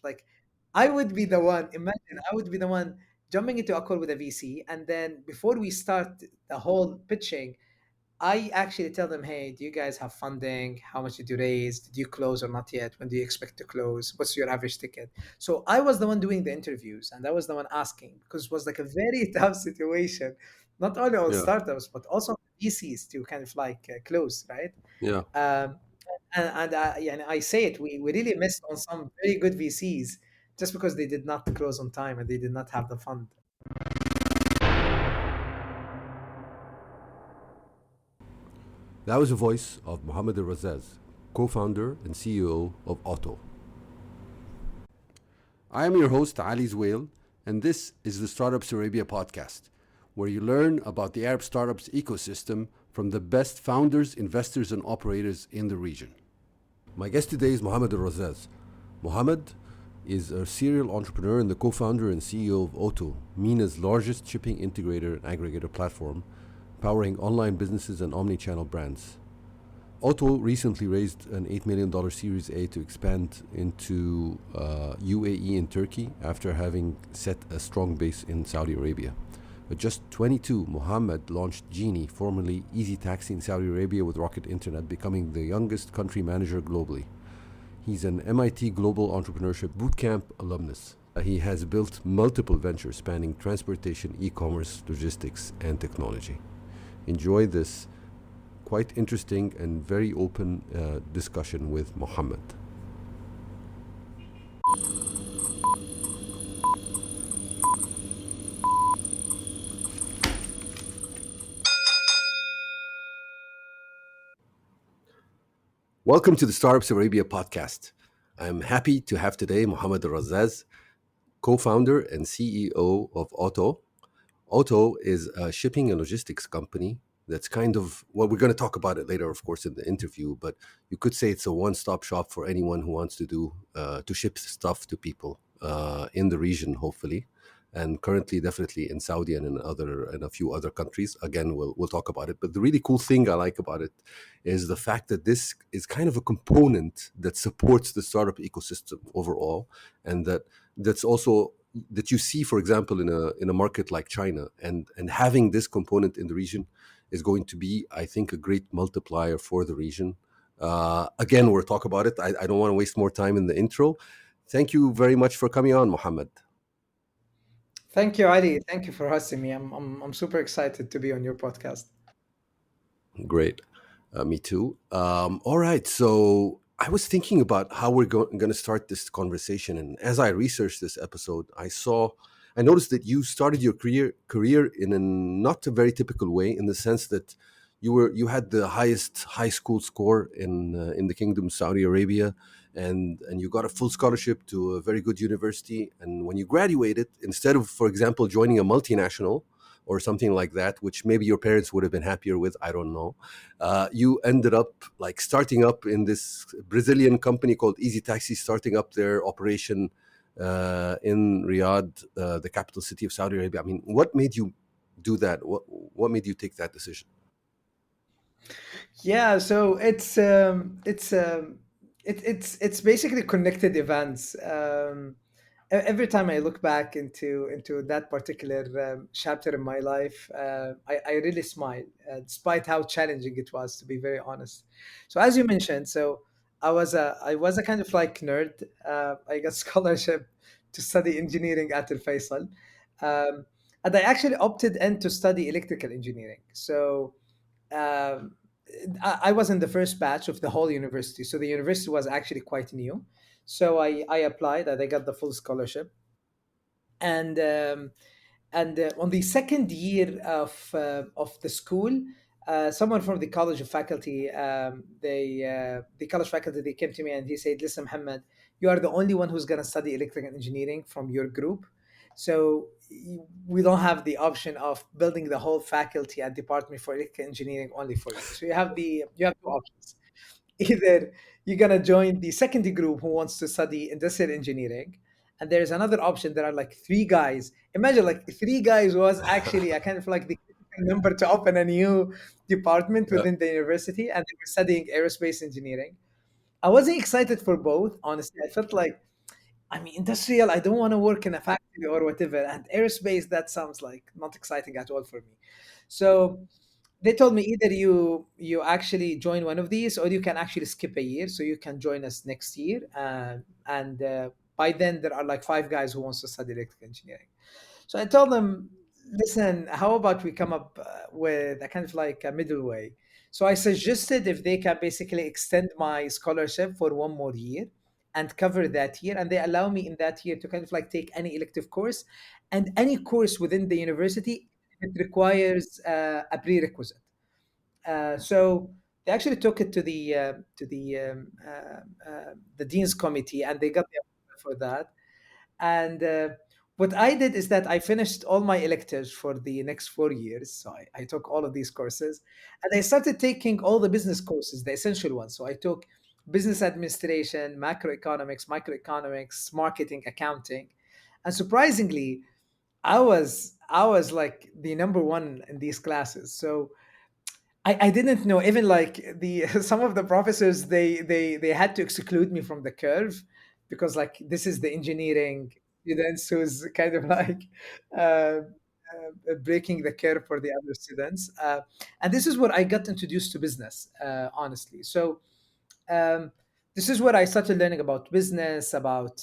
Like, I would be the one, imagine, I would be the one jumping into a call with a VC. And then before we start the whole pitching, I actually tell them, hey, do you guys have funding? How much did you raise? Did you close or not yet? When do you expect to close? What's your average ticket? So I was the one doing the interviews and I was the one asking because it was like a very tough situation, not only on Yeah, startups, but also on VCs to kind of like close, right? yeah. Um, and I say it, we really missed on some very good VCs just because they did not close on time and they did not have the fund. That was the voice of Mohammad AlRazaz, co-founder and CEO of OTO. I am your host, Ali Zwail, and this is the Startups Arabia podcast, where you learn about the Arab startups ecosystem from the best founders, investors, and operators in the region. My guest today is Mohammad AlRazaz. Mohammad is a serial entrepreneur and the co-founder and CEO of OTO, MENA's largest shipping integrator and aggregator platform, powering online businesses and omni-channel brands. Otto recently raised an $8 million Series A to expand into UAE and Turkey after having set a strong base in Saudi Arabia. At just 22, Mohammed launched Jeeny, formerly EasyTaxi in Saudi Arabia with Rocket Internet, becoming the youngest country manager globally. He's an MIT Global Entrepreneurship Bootcamp alumnus. He has built multiple ventures spanning transportation, e-commerce, logistics, and technology. Enjoy this quite interesting and very open discussion with Mohammed. Welcome to the Startups Arabia podcast. I'm happy to have today Mohammad AlRazaz, co-founder and CEO of OTO. OTO is a shipping and logistics company that's kind of, well, we're going to talk about it later, of course, in the interview, but you could say it's a one-stop shop for anyone who wants to to ship stuff to people in the region, hopefully. And currently, definitely in Saudi and in a few other countries. Again, we'll talk about it. But the really cool thing I like about it is the fact that this is kind of a component that supports the startup ecosystem overall, and that's also that you see, for example, in a market like China, and having this component in the region is going to be, I think, a great multiplier for the region. Again, we'll talk about it. I don't want to waste more time in the intro. Thank you very much for coming on, Mohammed. Thank you, Ali. Thank you for hosting me. I'm super excited to be on your podcast. Great. Me too. All right. So I was thinking about how we're going to start this conversation, and as I researched this episode, I noticed that you started your career in a not a very typical way, in the sense that you had the highest high school score in the Kingdom of Saudi Arabia, and you got a full scholarship to a very good university. And when you graduated, instead of, for example, joining a multinational or something like that, which maybe your parents would have been happier with, I don't know. You ended up like starting up in this Brazilian company called EasyTaxi, starting up their operation in Riyadh, the capital city of Saudi Arabia. I mean, what made you do that? What made you take that decision? Yeah, so it's basically connected events. Every time I look back into that particular chapter in my life, I really smile, despite how challenging it was, to be very honest. So as you mentioned, so I was a kind of like nerd. I got scholarship to study engineering at Al Faisal, um, and I actually opted in to study electrical engineering. So. Um, I was in the first batch of the whole university, so the university was actually quite new. So I applied and I got the full scholarship. And on the second year of the school, someone from the college of faculty, the college faculty, they came to me and he said, "Listen, Muhammad, you are the only one who's gonna study electrical engineering from your group, so we don't have the option of building the whole faculty and department for electrical engineering only for you. So you have two options. Either you're gonna join the secondary group who wants to study industrial engineering, and there's another option. There are like three guys. Imagine like three guys was actually a kind of like the critical number to open a new department Yeah, within the university, and they were studying aerospace engineering. I wasn't excited for both, honestly. I felt like I mean, industrial, I don't want to work in a factory or whatever. And aerospace, that sounds like not exciting at all for me. So they told me either you actually join one of these, or you can actually skip a year. So you can join us next year. And by then, there are like five guys who wants to study electrical engineering. So I told them, listen, how about we come up with a kind of like a middle way? So I suggested if they can basically extend my scholarship for one more year and cover that year, and they allow me in that year to kind of like take any elective course and any course within the university. It requires a prerequisite. So they actually took it to the dean's committee, and they got the approval for that. And what I did is that I finished all my electives for the next 4 years. So I took all of these courses, and I started taking all the business courses, the essential ones. So I took business administration, macroeconomics, microeconomics, marketing, accounting. And surprisingly, I was like the number one in these classes. So I didn't know, even like the some of the professors, they had to exclude me from the curve, because like this is the engineering students who's kind of like breaking the curve for the other students. And this is where I got introduced to business, honestly. So um, this is where I started learning about business, about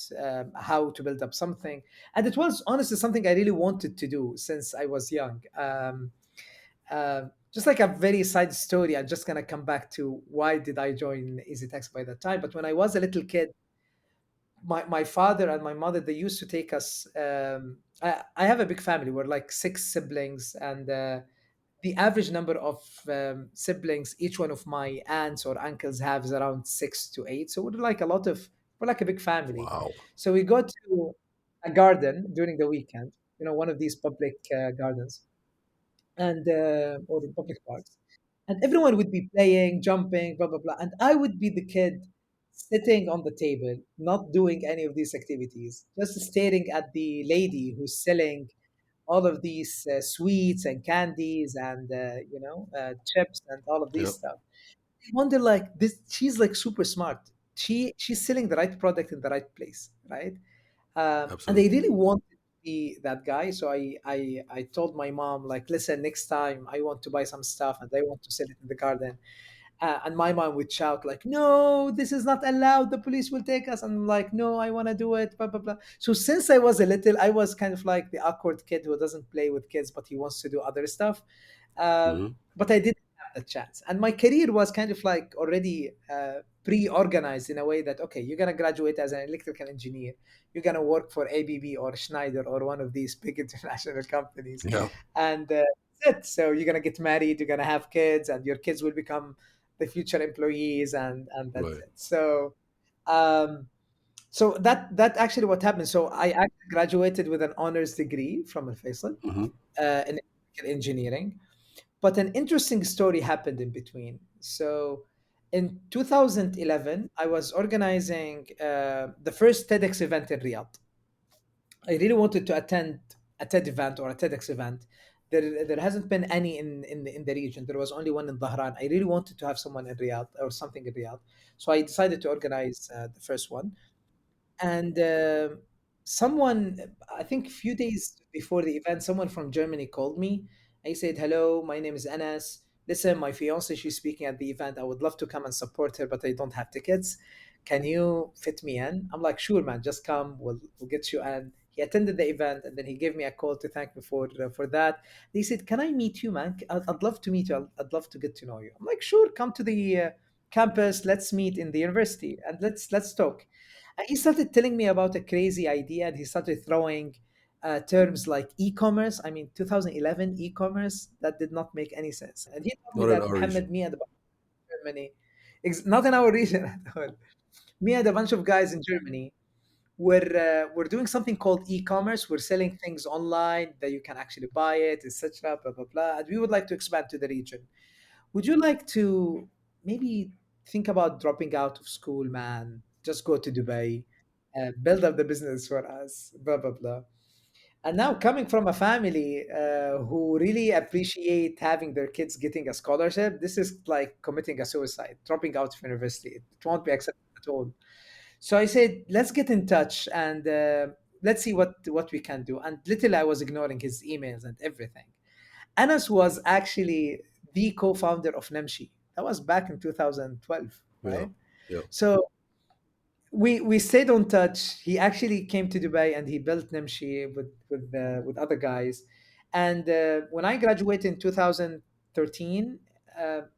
how to build up something. And it was honestly something I really wanted to do since I was young. Just like a very side story, I'm just gonna come back to why did I join EasyTaxi by that time. But when I was a little kid, my father and my mother, they used to take us. I have a big family. We're like six siblings, and the average number of siblings each one of my aunts or uncles have is around 6 to 8. So we're like a lot of we're like a big family. Wow. So we go to a garden during the weekend. One of these public gardens, and or in public parks, and everyone would be playing, jumping, blah blah blah, and I would be the kid sitting on the table, not doing any of these activities, just staring at the lady who's selling all of these sweets and candies and chips and all of these Yep. stuff. I wonder, like, this, she's like super smart. She's selling the right product in the right place, right? And I Absolutely. really wanted to be that guy. So I told my mom, like, listen, next time I want to buy some stuff and I want to sell it in the garden. And my mom would shout, like, no, this is not allowed. The police will take us. And I'm like, no, I want to do it. Blah, blah, blah. So since I was a little, I was kind of like the awkward kid who doesn't play with kids, but he wants to do other stuff. Hmm. But I didn't have the chance. And my career was kind of like already pre-organized in a way that, okay, you're going to graduate as an electrical engineer. You're going to work for ABB or Schneider or one of these big international companies. Yeah. And that's it. So you're going to get married, you're going to have kids, and your kids will become the future employees, and that's Right. it. Um, so that actually what happened. So I actually graduated with an honors degree from Al Faisal Hmm. in electrical engineering. But an interesting story happened in between. So in 2011, I was organizing the first TEDx event in Riyadh. I really wanted to attend a TED event or a TEDx event. There hasn't been any in the region. There was only one in Dhahran. I really wanted to have someone in Riyadh or something in Riyadh. So I decided to organize the first one. And someone, I think a few days before the event, someone from Germany called me. I said, hello, my name is Anas. Listen, my fiance, she's speaking at the event. I would love to come and support her, but I don't have tickets. Can you fit me in? I'm like, sure, man, just come. We'll get you in. He attended the event, and then he gave me a call to thank me for that. He said, can I meet you, man? I'd love to meet you. I'd love to get to know you. I'm like, sure, come to the campus. Let's meet in the university and let's talk. And he started telling me about a crazy idea, and he started throwing terms like e-commerce. I mean, 2011 e-commerce, that did not make any sense. And he told me Not in that, our region. Mohammed, me and a bunch of Germany, not in our region at all. Me and a bunch of guys in Germany we're doing something called e-commerce. We're selling things online that you can actually buy it, etc. Blah blah blah. And we would like to expand to the region. Would you like to maybe think about dropping out of school, man? Just go to Dubai, build up the business for us, blah, blah, blah. And now, coming from a family who really appreciate having their kids getting a scholarship, this is like committing a suicide, dropping out of university. It won't be accepted at all. So I said, let's get in touch and let's see what we can do. And literally, I was ignoring his emails and everything. Anas was actually the co-founder of Nemshi. That was back in 2012, Yeah. right? Yeah. So we stayed on touch. He actually came to Dubai and he built Nemshi with other guys. And when I graduated in 2013,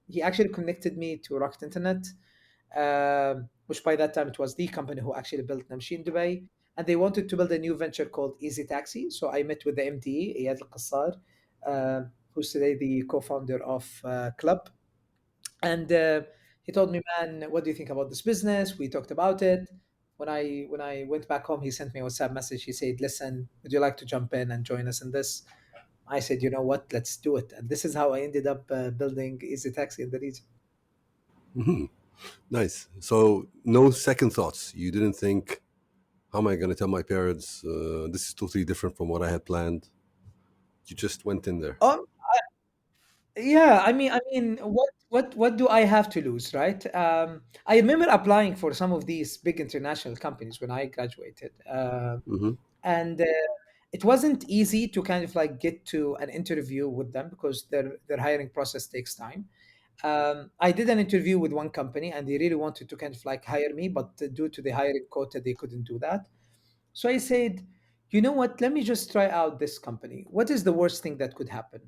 he actually connected me to Rocket Internet, which by that time it was the company who actually built Namshi in Dubai. And they wanted to build a new venture called EasyTaxi. So I met with the MD, Iyad Al Qassar, who's today the co-founder of Club. And he told me, man, what do you think about this business? We talked about it. When I went back home, he sent me a WhatsApp message. He said, listen, would you like to jump in and join us in this? I said, you know what, let's do it. And this is how I ended up building EasyTaxi in the region. Nice. So no second thoughts. You didn't think, how am I going to tell my parents this is totally different from what I had planned? You just went in there. Um, yeah, I mean, what do I have to lose, right? I remember applying for some of these big international companies when I graduated, Hmm. and it wasn't easy to kind of like get to an interview with them because their hiring process takes time. I did an interview with one company, and they really wanted to kind of like hire me, but due to the hiring quota, they couldn't do that. So I said, you know what? Let me just try out this company. What is the worst thing that could happen?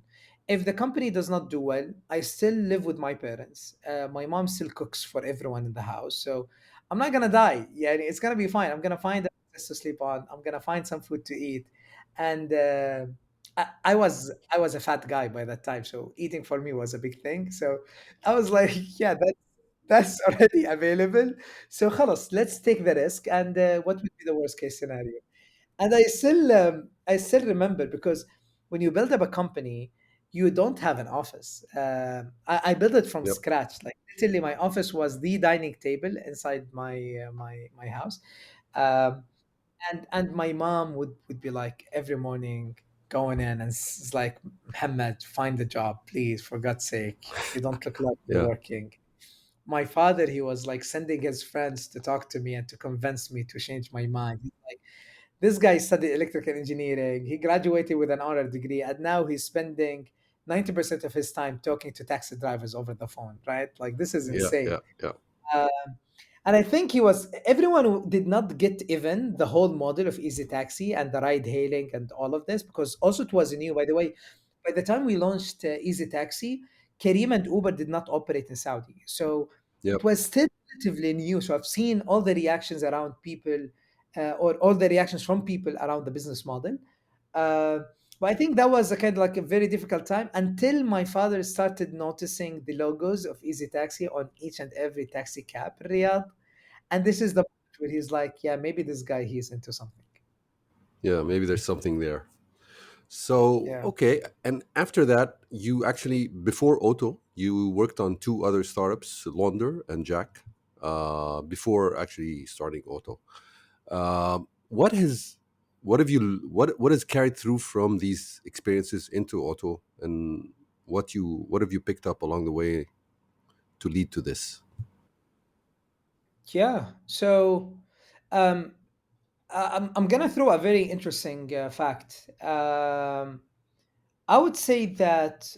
If the company does not do well, I still live with my parents. My mom still cooks for everyone in the house. So I'm not going to die. Yeah, it's going to be fine. I'm going to find a place to sleep on. I'm going to find some food to eat. And I was a fat guy by that time. So eating for me was a big thing. So I was like, yeah, that's already available. So خلاص, let's take the risk. And what would be the worst case scenario? And I still remember because when you build up a company, you don't have an office. I built it from Yep. scratch. Like literally, my office was the dining table inside my house. Um, and my mom would be like every morning going in and it's like, Mohammed, find a job, please, for God's sake. You don't look like you're Yeah. working. My father, he was like sending his friends to talk to me and to convince me to change my mind. He's like, this guy studied electrical engineering. He graduated with an honor degree, and now he's spending 90% of his time talking to taxi drivers over the phone, right? Like, this is Yeah. insane. Yeah. Yeah. Um, and I think everyone who did not get even the whole model of Easy Taxi and the ride hailing and all of this, because also it was new, by the way. By the time we launched Easy Taxi, Careem and Uber did not operate in Saudi. So it Yep. was still relatively new. So I've seen all the reactions around people, or all the reactions from people around the business model. Uh, but I think that was a kind of like a very difficult time until my father started noticing the logos of Easy Taxi on each and every taxi cab in Riyadh. And this is the point where he's like, yeah, maybe this guy, he's into something. Yeah. Maybe there's something there. So, Yeah. okay. And after that, you actually, before Otto, you worked on two other startups, Launder and Jak, before actually starting Otto. What has what has carried through from these experiences into Otto, and what have you picked up along the way to lead to this? Yeah. So um, I'm going to throw a very interesting fact. I would say that,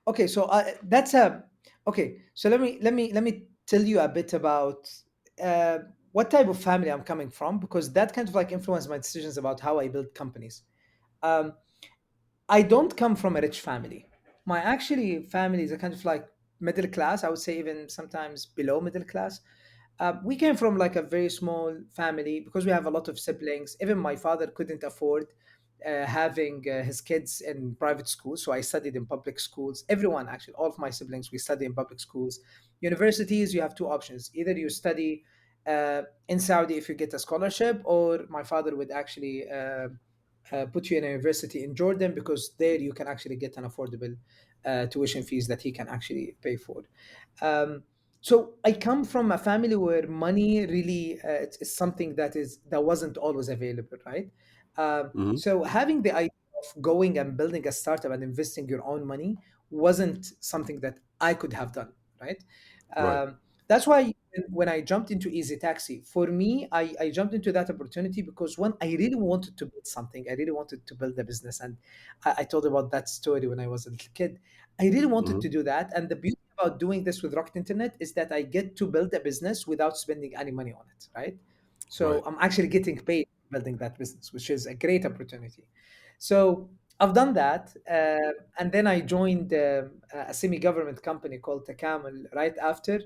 okay, so that's a, okay, so let me tell you a bit about uh, what type of family I'm coming from, because that kind of like influenced my decisions about how I build companies. Um, I don't come from a rich family. My actually family is a kind of like middle class. I would say even sometimes below middle class. We came from like a very small family because we have a lot of siblings. Even my father couldn't afford having his kids in private schools, so I studied in public schools. Everyone, actually, all of my siblings, we study in public schools. Universities, you have two options: either you study in Saudi if you get a scholarship, or my father would actually put you in a university in Jordan because there you can actually get an affordable tuition fees that he can actually pay for. Um, so I come from a family where money really it's something that wasn't always available, right? Hmm. So having the idea of going and building a startup and investing your own money wasn't something that I could have done, right? Right. That's why when I jumped into EasyTaxi, for me, I jumped into that opportunity because one, I really wanted to build something. I really wanted to build a business. And I told about that story when I was a little kid. I really wanted Mhm. to do that. And the beauty about doing this with Rocket Internet is that I get to build a business without spending any money on it, right? So Right. I'm actually getting paid for building that business, which is a great opportunity. So I've done that. And then I joined a semi-government company called Takamul right after,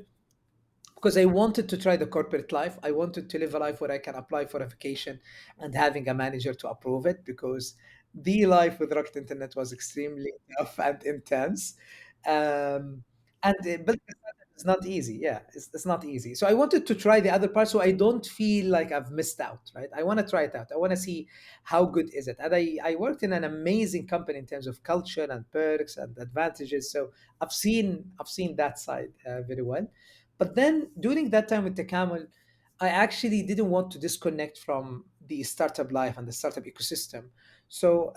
because I wanted to try the corporate life. I wanted to live a life where I can apply for a vacation and having a manager to approve it, because the life with Rocket Internet was extremely tough and intense. And building a startup is not easy. Yeah, it's not easy. So I wanted to try the other part so I don't feel like I've missed out, right? I want to try it out. I want to see how good is it. And I worked in an amazing company in terms of culture and perks and advantages. So I've seen that side very well. But then during that time with Takamul, I actually didn't want to disconnect from the startup life and the startup ecosystem. So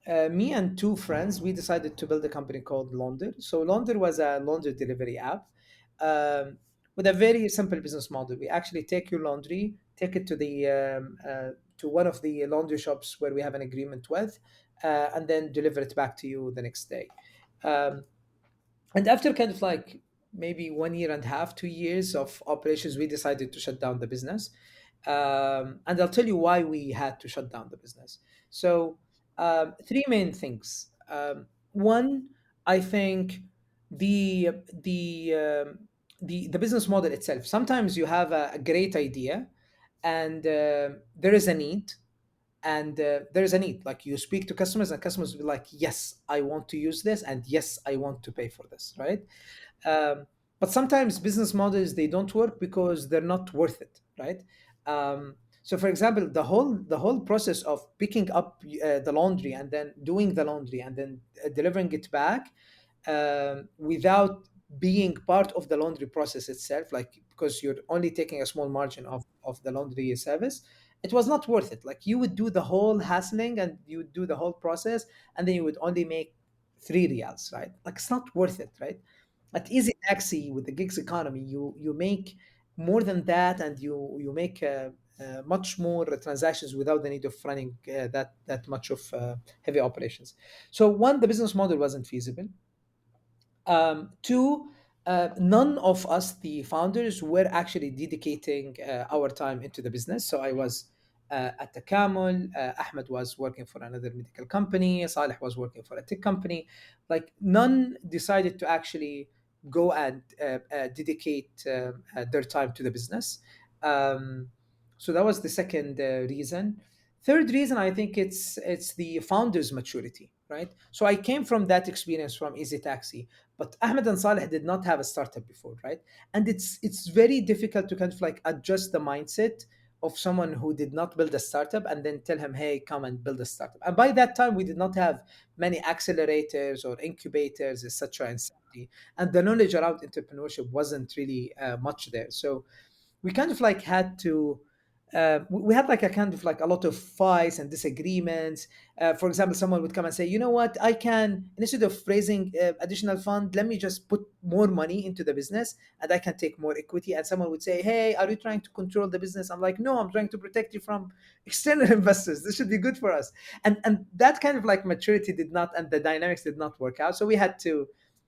me and two friends, we decided to build a company called Launder. So Launder was a laundry delivery app um, with a very simple business model. We actually take your laundry, take it to one of the laundry shops where we have an agreement with, and then deliver it back to you the next day. Um, and after kind of like maybe 1 year and a half, 2 years of operations, we decided to shut down the business. And I'll tell you why we had to shut down the business. So, three main things. One, I think the the um, the business model itself. Sometimes you have a great idea, and there is a need, and there is a need. Like you speak to customers, and customers will be like, "Yes, I want to use this," and "Yes, I want to pay for this." Right? um, but sometimes business models, they don't work because they're not worth it, right? So for example, the whole process of picking up the laundry and then doing the laundry and then delivering it back, without being part of the laundry process itself, like because you're only taking a small margin of the laundry service, it was not worth it. Like you would do the whole hassling and you would do the whole process, and then you would only make 3 reals, right? Like it's not worth it, right? At Easy Taxi with the gigs economy, you make more than that, and you make much more transactions without the need of running that much of heavy operations. So one, the business model wasn't feasible. Two, none of us, the founders, were actually dedicating our time into the business. So I was at Takamul, Ahmed was working for another medical company, Saleh was working for a tech company. Like none decided to actually go and dedicate their time to the business. Um, so that was the second reason. Third reason, I think it's the founder's maturity, right? So I came from that experience from Easy Taxi, but Ahmed and Saleh did not have a startup before, right? And it's very difficult to kind of like adjust the mindset of someone who did not build a startup and then tell him, hey, come and build a startup. And by that time, we did not have many accelerators or incubators, etc. in Saudi, and the knowledge around entrepreneurship wasn't really much there. So we kind of like had to we had like a kind of like a lot of fights and disagreements. For example, someone would come and say, you know what, I can, instead of raising additional fund, let me just put more money into the business and I can take more equity. And someone would say, hey, are you trying to control the business? I'm like, no, I'm trying to protect you from external investors. This should be good for us. And that kind of like maturity did not, and the dynamics did not work out, so we had to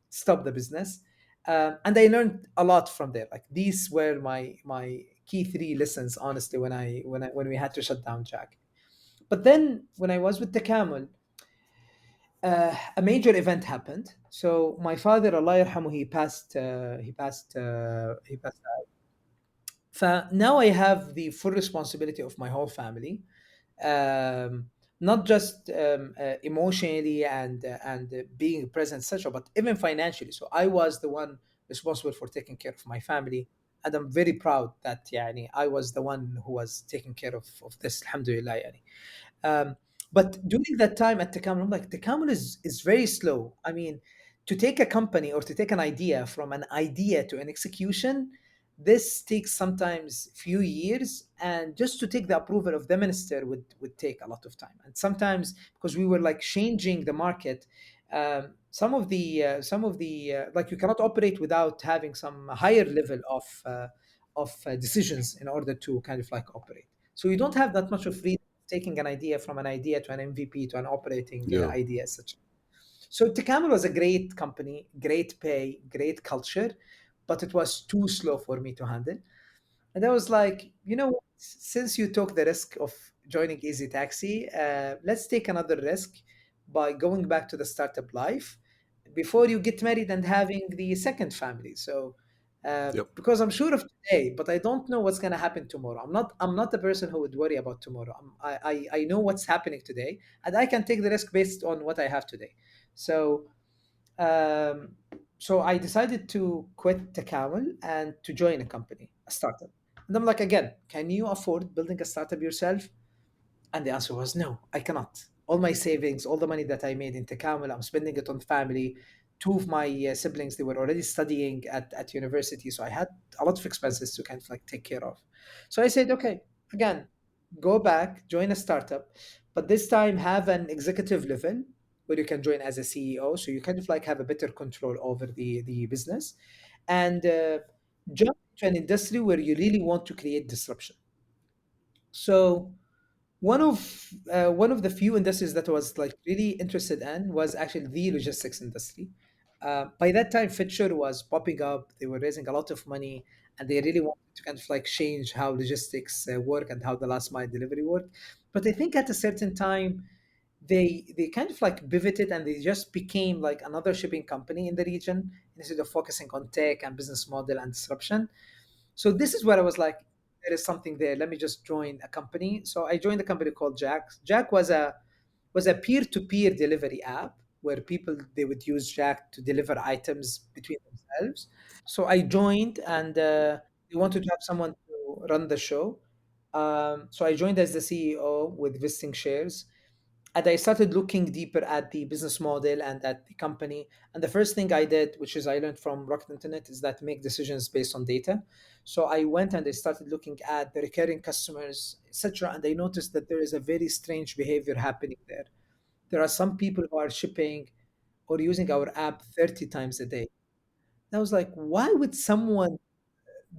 stop the business. And I learned a lot from there. Like these were my key three lessons, honestly, when we had to shut down Jak. But then when I was with Takamul, a major event happened. So my father, Allah yarhamu, he passed. Now I have the full responsibility of my whole family, um, not just emotionally and being present, etc., but even financially. So I was the one responsible for taking care of my family, and I'm very proud that yani, I was the one who was taking care of this. Alhamdulillah. Yani. Um, but during that time at Takamul, I'm like, Takamul is very slow. I mean, to take a company or to take an idea from an idea to an execution, this takes sometimes few years, and just to take the approval of the minister would take a lot of time. And sometimes because we were like changing the market, like, you cannot operate without having some higher level of decisions in order to kind of like operate. So you don't have that much of freedom taking an idea from an idea to an MVP to an operating Yeah. idea, such. So Takamul was a great company, great pay, great culture, but it was too slow for me to handle. And I was like, what? Since you took the risk of joining EasyTaxi, let's take another risk by going back to the startup life before you get married and having the second family. So, Yep. because I'm sure of today, but I don't know what's going to happen tomorrow. I'm not the person who would worry about tomorrow. I know what's happening today, and I can take the risk based on what I have today. So, um, so I decided to quit Takawul and to join a company, a startup. And I'm like, again, can you afford building a startup yourself? And the answer was no, I cannot. All my savings, all the money that I made in Takamul, I'm spending it on family. Two of my siblings, they were already studying at university. So I had a lot of expenses to kind of like take care of. So I said, okay, again, go back, join a startup, but this time have an executive level where you can join as a CEO. So you kind of like have a better control over the business, and jump to an industry where you really want to create disruption. So one of the few industries that I was like really interested in was actually the logistics industry. By that time, Fitcher was popping up. They were raising a lot of money, and they really wanted to kind of like change how logistics work and how the last mile delivery worked. But I think at a certain time, they kind of like pivoted and they just became like another shipping company in the region instead of focusing on tech and business model and disruption. So this is where I was like, there is something there. Let me just join a company. So I joined a company called Jak. Jak was a peer-to-peer delivery app where people they would use Jak to deliver items between themselves. So I joined, and they wanted to have someone to run the show. So I joined as the CEO with vesting shares, and I started looking deeper at the business model and at the company. And the first thing I did, which is I learned from Rocket Internet, is that make decisions based on data. So I went and I started looking at the recurring customers, etc. And I noticed that there is a very strange behavior happening there. There are some people who are shipping or using our app 30 times a day. And I was like, why would someone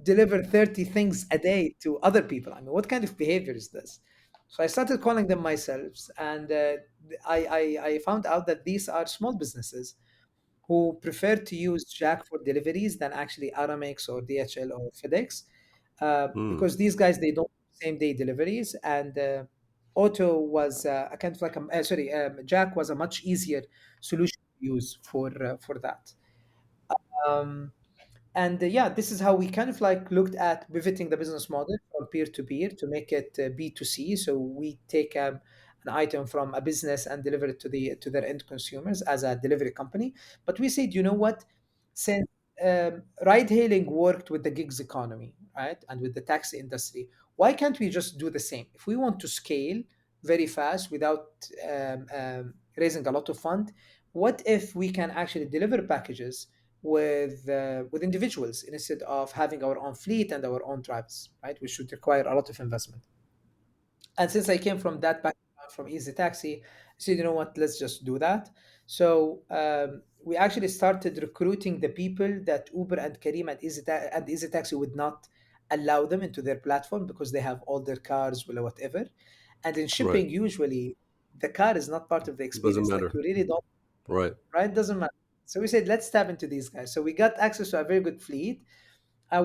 deliver 30 things a day to other people? I mean, what kind of behavior is this? So I started calling them myself, and I found out that these are small businesses who prefer to use Jack for deliveries than actually Aramex or DHL or FedEx, Mm. because these guys they don't do same day deliveries, and Auto was a kind of like Jack was a much easier solution to use for that. Um, and yeah, this is how we kind of like looked at pivoting the business model from peer to peer to make it B2C. So we take an item from a business and deliver it to their end consumers as a delivery company. But we said, you know what? Since ride hailing worked with the gigs economy, right, and with the taxi industry, why can't we just do the same? If we want to scale very fast without raising a lot of fund, what if we can actually deliver packages with individuals instead of having our own fleet and our own drivers, right? Which would require a lot of investment. And since I came from that background from EasyTaxi, I said, you know what, let's just do that. So we actually started recruiting the people that Uber and Kareem and EasyTaxi would not allow them into their platform because they have all their cars or whatever. And in Right. shipping, usually the car is not part of the Doesn't experience. Like matter. you really don't, Right. right? Doesn't matter. So we said, let's tap into these guys. So we got access to a very good fleet.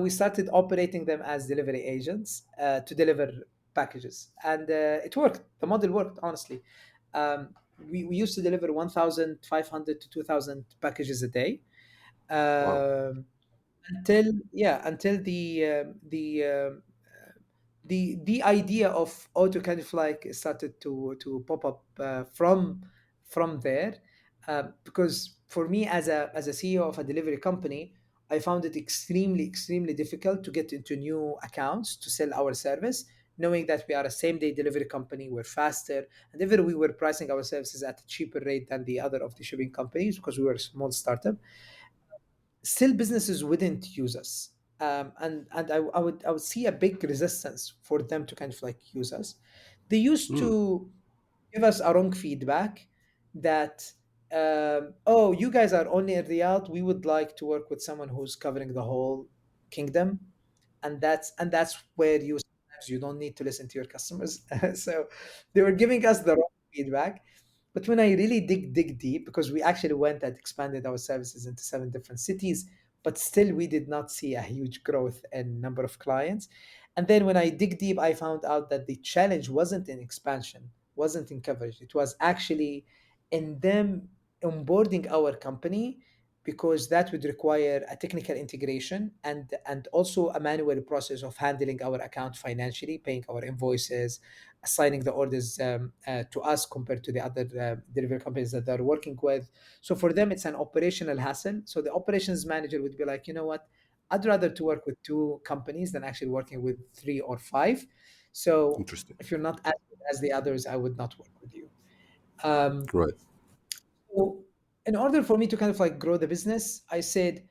We started operating them as delivery agents to deliver packages. And it worked. The model worked, honestly. We used to deliver 1,500 to 2,000 packages a day. Wow. Um, until the idea of auto kind of like started to pop up from there, because for me as a CEO of a delivery company, I found it extremely difficult to get into new accounts to sell our service, knowing that we are a same day delivery company, we're faster, and even we were pricing our services at a cheaper rate than the other of the shipping companies because we were a small startup. Still businesses wouldn't use us, and I would see a big resistance for them to kind of like use us. They used Mm. to give us a wrong feedback that oh, you guys are only in Riyadh. We would like to work with someone who's covering the whole kingdom, and that's where you sometimes you don't need to listen to your customers. So they were giving us the wrong feedback. But when I really dig deep, because we actually went and expanded our services into 7 different cities, but still we did not see a huge growth in number of clients. And then when I dig deep, I found out that the challenge wasn't in expansion, wasn't in coverage. It was actually in them onboarding our company, because that would require a technical integration and also a manual process of handling our account financially, paying our invoices, assigning the orders to us compared to the other delivery companies that they're working with. So for them, it's an operational hassle. So the operations manager would be like, you know what? I'd rather to work with 2 companies than actually working with 3 or 5. So Interesting. if you're not as good as the others, I would not work with you. Um, Right. so in order for me to kind of like grow the business, I said,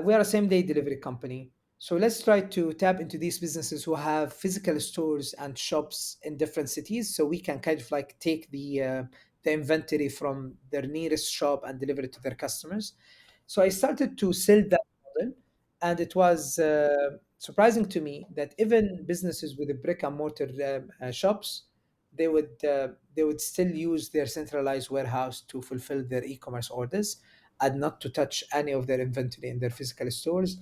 we are a same day delivery company. So let's try to tap into these businesses who have physical stores and shops in different cities, so we can kind of like take the inventory from their nearest shop and deliver it to their customers. So I started to sell that model, and it was surprising to me that even businesses with the brick and mortar shops, they would still use their centralized warehouse to fulfill their e-commerce orders and not to touch any of their inventory in their physical stores.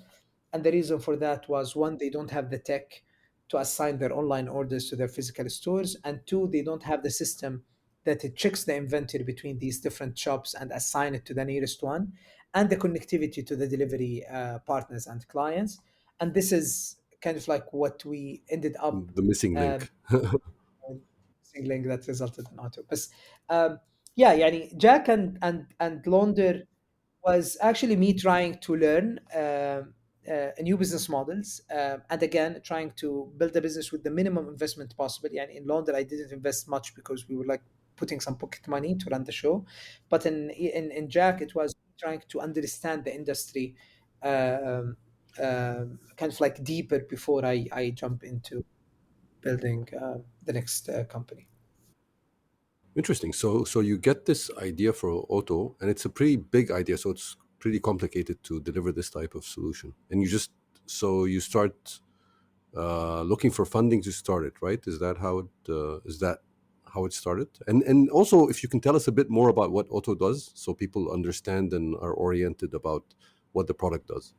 And the reason for that was, one, they don't have the tech to assign their online orders to their physical stores, and two, they don't have the system that it checks the inventory between these different shops and assign it to the nearest one, and the connectivity to the delivery partners and clients. And this is kind of like what we ended up The missing um, link. link that resulted in auto. But yeah, يعني Jack and Launder was actually me trying to learn new business models, and again trying to build a business with the minimum investment possible. And in London, I didn't invest much because we were like putting some pocket money to run the show. But in Jack, it was trying to understand the industry kind of like deeper before I jump into building the next company. Interesting. So you get this idea for Auto, and it's a pretty big idea. So it's pretty complicated to deliver this type of solution. And you start looking for funding to start it, right? Is that how it started? And also, if you can tell us a bit more about what Auto does, so people understand and are oriented about what the product does.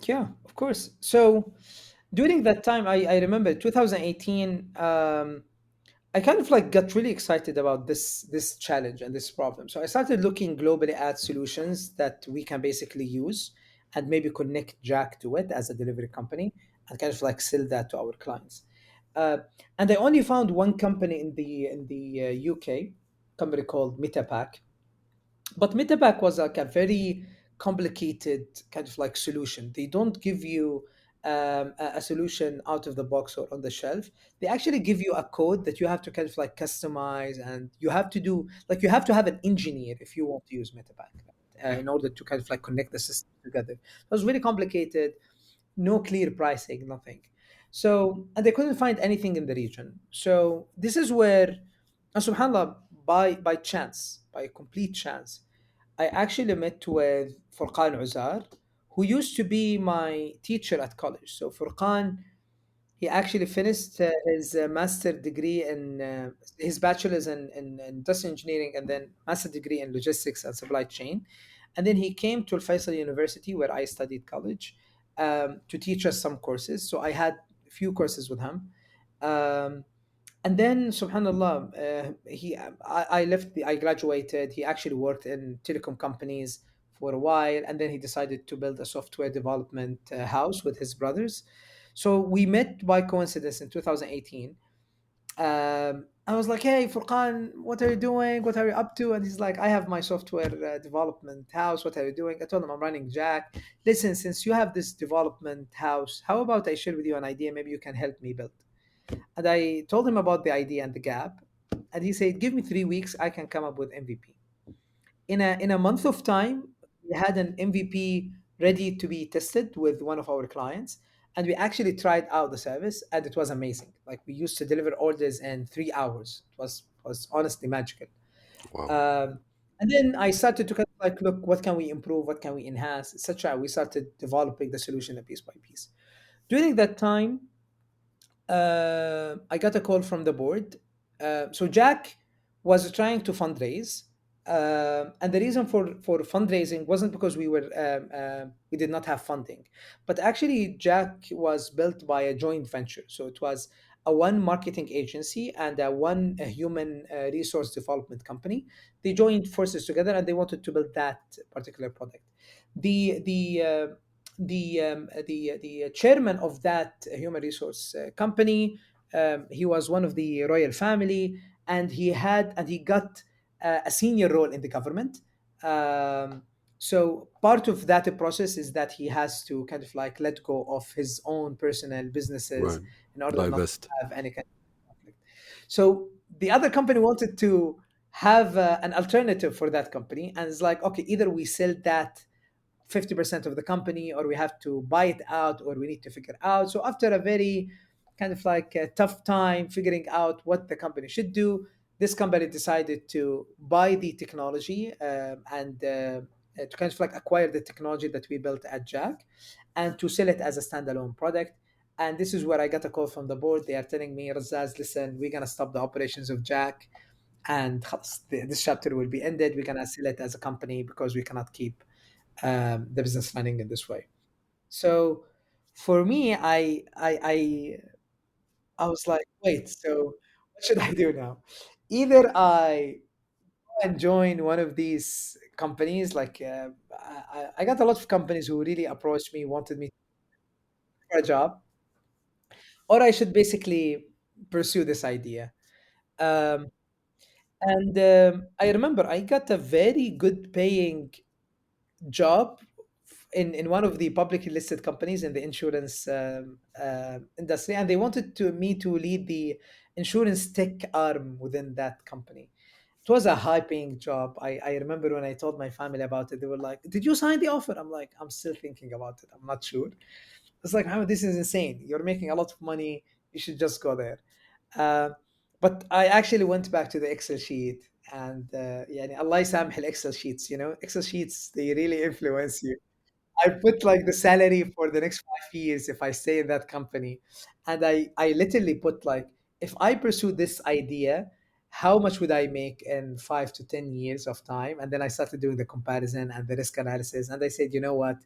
Yeah, of course. So during that time, I remember 2018. I kind of like got really excited about this challenge and this problem. So I started looking globally at solutions that we can basically use and maybe connect Jack to it as a delivery company and kind of like sell that to our clients. Uh, and I only found one company in the UK, company called MetaPack. But MetaPack was like a very complicated kind of like solution. They don't give you a solution out of the box or on the shelf. They actually give you a code that you have to kind of like customize, and you have to do like you have to have an engineer if you want to use MetaPack in order to kind of like connect the system together. It was really complicated, no clear pricing, nothing. So, and they couldn't find anything in the region. So this is where, and subhanallah, by chance, by complete chance, I actually met with Furqan Uzar, who used to be my teacher at college. So Furqan, he actually finished his master degree in his bachelor's in industrial engineering, and then master degree in logistics and supply chain. And then he came to Al Faisal University, where I studied college, to teach us some courses. So I had a few courses with him. Um, and then, subhanallah, I left, I graduated. He actually worked in telecom companies for a while, and then he decided to build a software development house with his brothers. So we met by coincidence in 2018. I was like, "Hey, Furqan, what are you doing? What are you up to?" And he's like, "I have my software development house. What are you doing?" I told him, "I'm running Jack. Listen, since you have this development house, how about I share with you an idea? Maybe you can help me build." And I told him about the idea and the gap, and he said, "Give me 3 weeks. I can come up with MVP." In a month of time, we had an MVP ready to be tested with one of our clients, and we actually tried out the service, and it was amazing. Like we used to deliver orders in 3 hours. It was honestly magical. Wow. Um, and then I started to kind of like look, what can we improve, what can we enhance, etc. We started developing the solution piece by piece. During that time, I got a call from the board. So Jack was trying to fundraise, and the reason for fundraising wasn't because we did not have funding, but actually Jack was built by a joint venture. So it was a one marketing agency and a one human resource development company. They joined forces together and they wanted to build that particular product. The chairman of that human resource company, he was one of the royal family, and he got a senior role in the government. Um, so part of that process is that he has to kind of like let go of his own personal businesses Right. in order not to Divest. have any kind of conflict. So the other company wanted to have an alternative for that company, and it's like, okay, either we sell that 50% of the company, or we have to buy it out, or we need to figure out. So after a very kind of like a tough time figuring out what the company should do, this company decided to buy the technology, to kind of like acquire the technology that we built at Jack, and to sell it as a standalone product. And this is where I got a call from the board. They are telling me, Razaz, listen, we're gonna stop the operations of Jack, and خلاص, this chapter will be ended. We're gonna sell it as a company because we cannot keep the business running in this way. So for me, I was like, wait, so what should I do now? Either I go and join one of these companies, like I got a lot of companies who really approached me, wanted me for a job, or I should basically pursue this idea. Um, and I remember I got a very good paying job in one of the publicly listed companies in the insurance industry, and they wanted me to lead the insurance tech arm within that company. It was a high paying job. I remember when I told my family about it, they were like, did you sign the offer? I'm like, I'm still thinking about it, I'm not sure. It's like, Mohammed, this is insane, you're making a lot of money, you should just go there. uh, but I actually went back to the Excel sheet, and يعني الله يسامح الإكسل sheets, Excel sheets, they really influence you. I put like the salary for the next 5 years if I stay in that company. And I literally put like, if I pursue this idea, how much would I make in 5 to 10 years of time? And then I started doing the comparison and the risk analysis. And I said, you know what?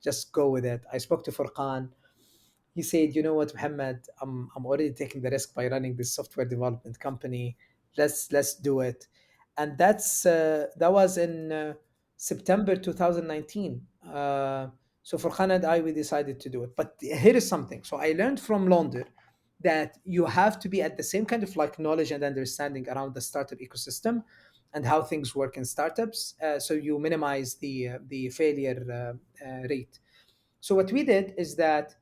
Just go with it. I spoke to Furqan. He said, "You know what, Muhammad? I'm already taking the risk by running this software development company. Let's do it." And that was in September 2019. So for Khan and I, we decided to do it. But here is something. So I learned from Launder that you have to be at the same kind of like knowledge and understanding around the startup ecosystem and how things work in startups, so you minimize the failure rate. So what we did is that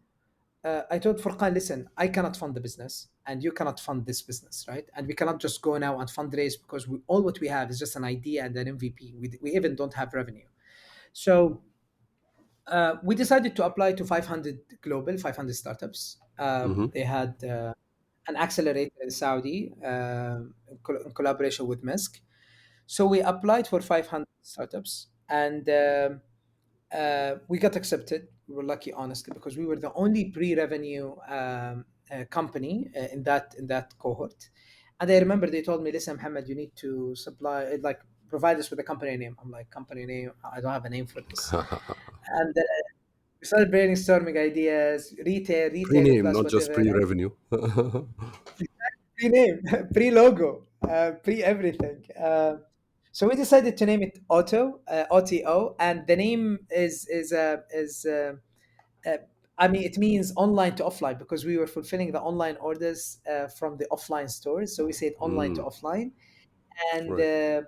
I told Furqan, listen, I cannot fund the business and you cannot fund this business, right? And we cannot just go now and fundraise because all what we have is just an idea and an MVP. We even don't have revenue. So we decided to apply to 500 global, 500 startups. Mm-hmm. They had an accelerator in Saudi in collaboration with MESC. So we applied for 500 startups, and we got accepted. We were lucky, honestly, because we were the only pre-revenue company in that cohort. And I remember they told me, "Listen, Mohammed, you need to provide us with a company name." I'm like, "Company name? I don't have a name for this." And we started brainstorming ideas, retail Pre-name, plus not just whatever. And pre-revenue. pre-name, pre-logo, pre-everything. So we decided to name it Auto, OTO, and the name uh, I mean, it means online to offline because we were fulfilling the online orders from the offline stores. So we said online to Mm, offline, and right. uh,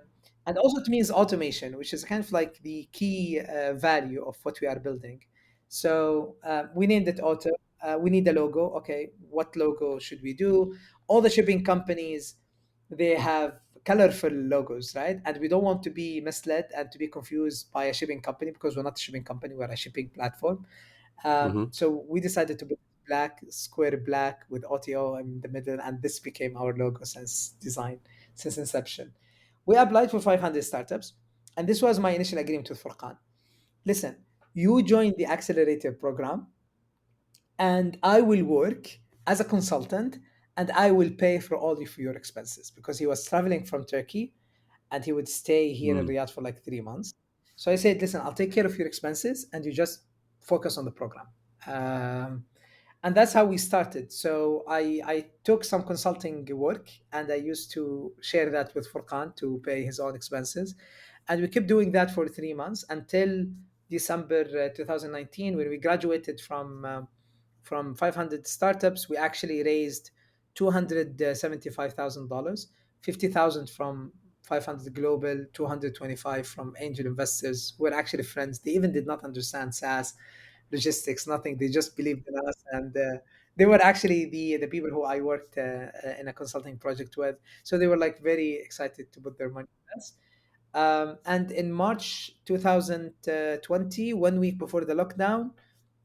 and also it means automation, which is kind of like the key value of what we are building. So we named it Auto. We need a logo. Okay, what logo should we do? All the shipping companies, they have colorful logos, right? And we don't want to be misled and to be confused by a shipping company because we're not a shipping company, we're a shipping platform. Mm-hmm. So we decided to put black, square black with OTO in the middle, and this became our logo since inception. We applied for 500 startups, and this was my initial agreement with Furqan. Listen, you join the accelerator program, and I will work as a consultant, and I will pay for all of your expenses, because he was traveling from Turkey and he would stay here in Mm. Riyadh for like 3 months. So I said, listen, I'll take care of your expenses and you just focus on the program. Um, and that's how we started. So I took some consulting work and I used to share that with Furqan to pay his own expenses. And we kept doing that for 3 months until December 2019, when we graduated from 500 startups. We actually raised $275,000, 50,000 from 500 Global, 225 from angel investors who were actually friends. They even did not understand SaaS, logistics, nothing. They just believed in us, and they were actually the people who I worked in a consulting project with. So they were like very excited to put their money in us. And in March 2020, 1 week before the lockdown,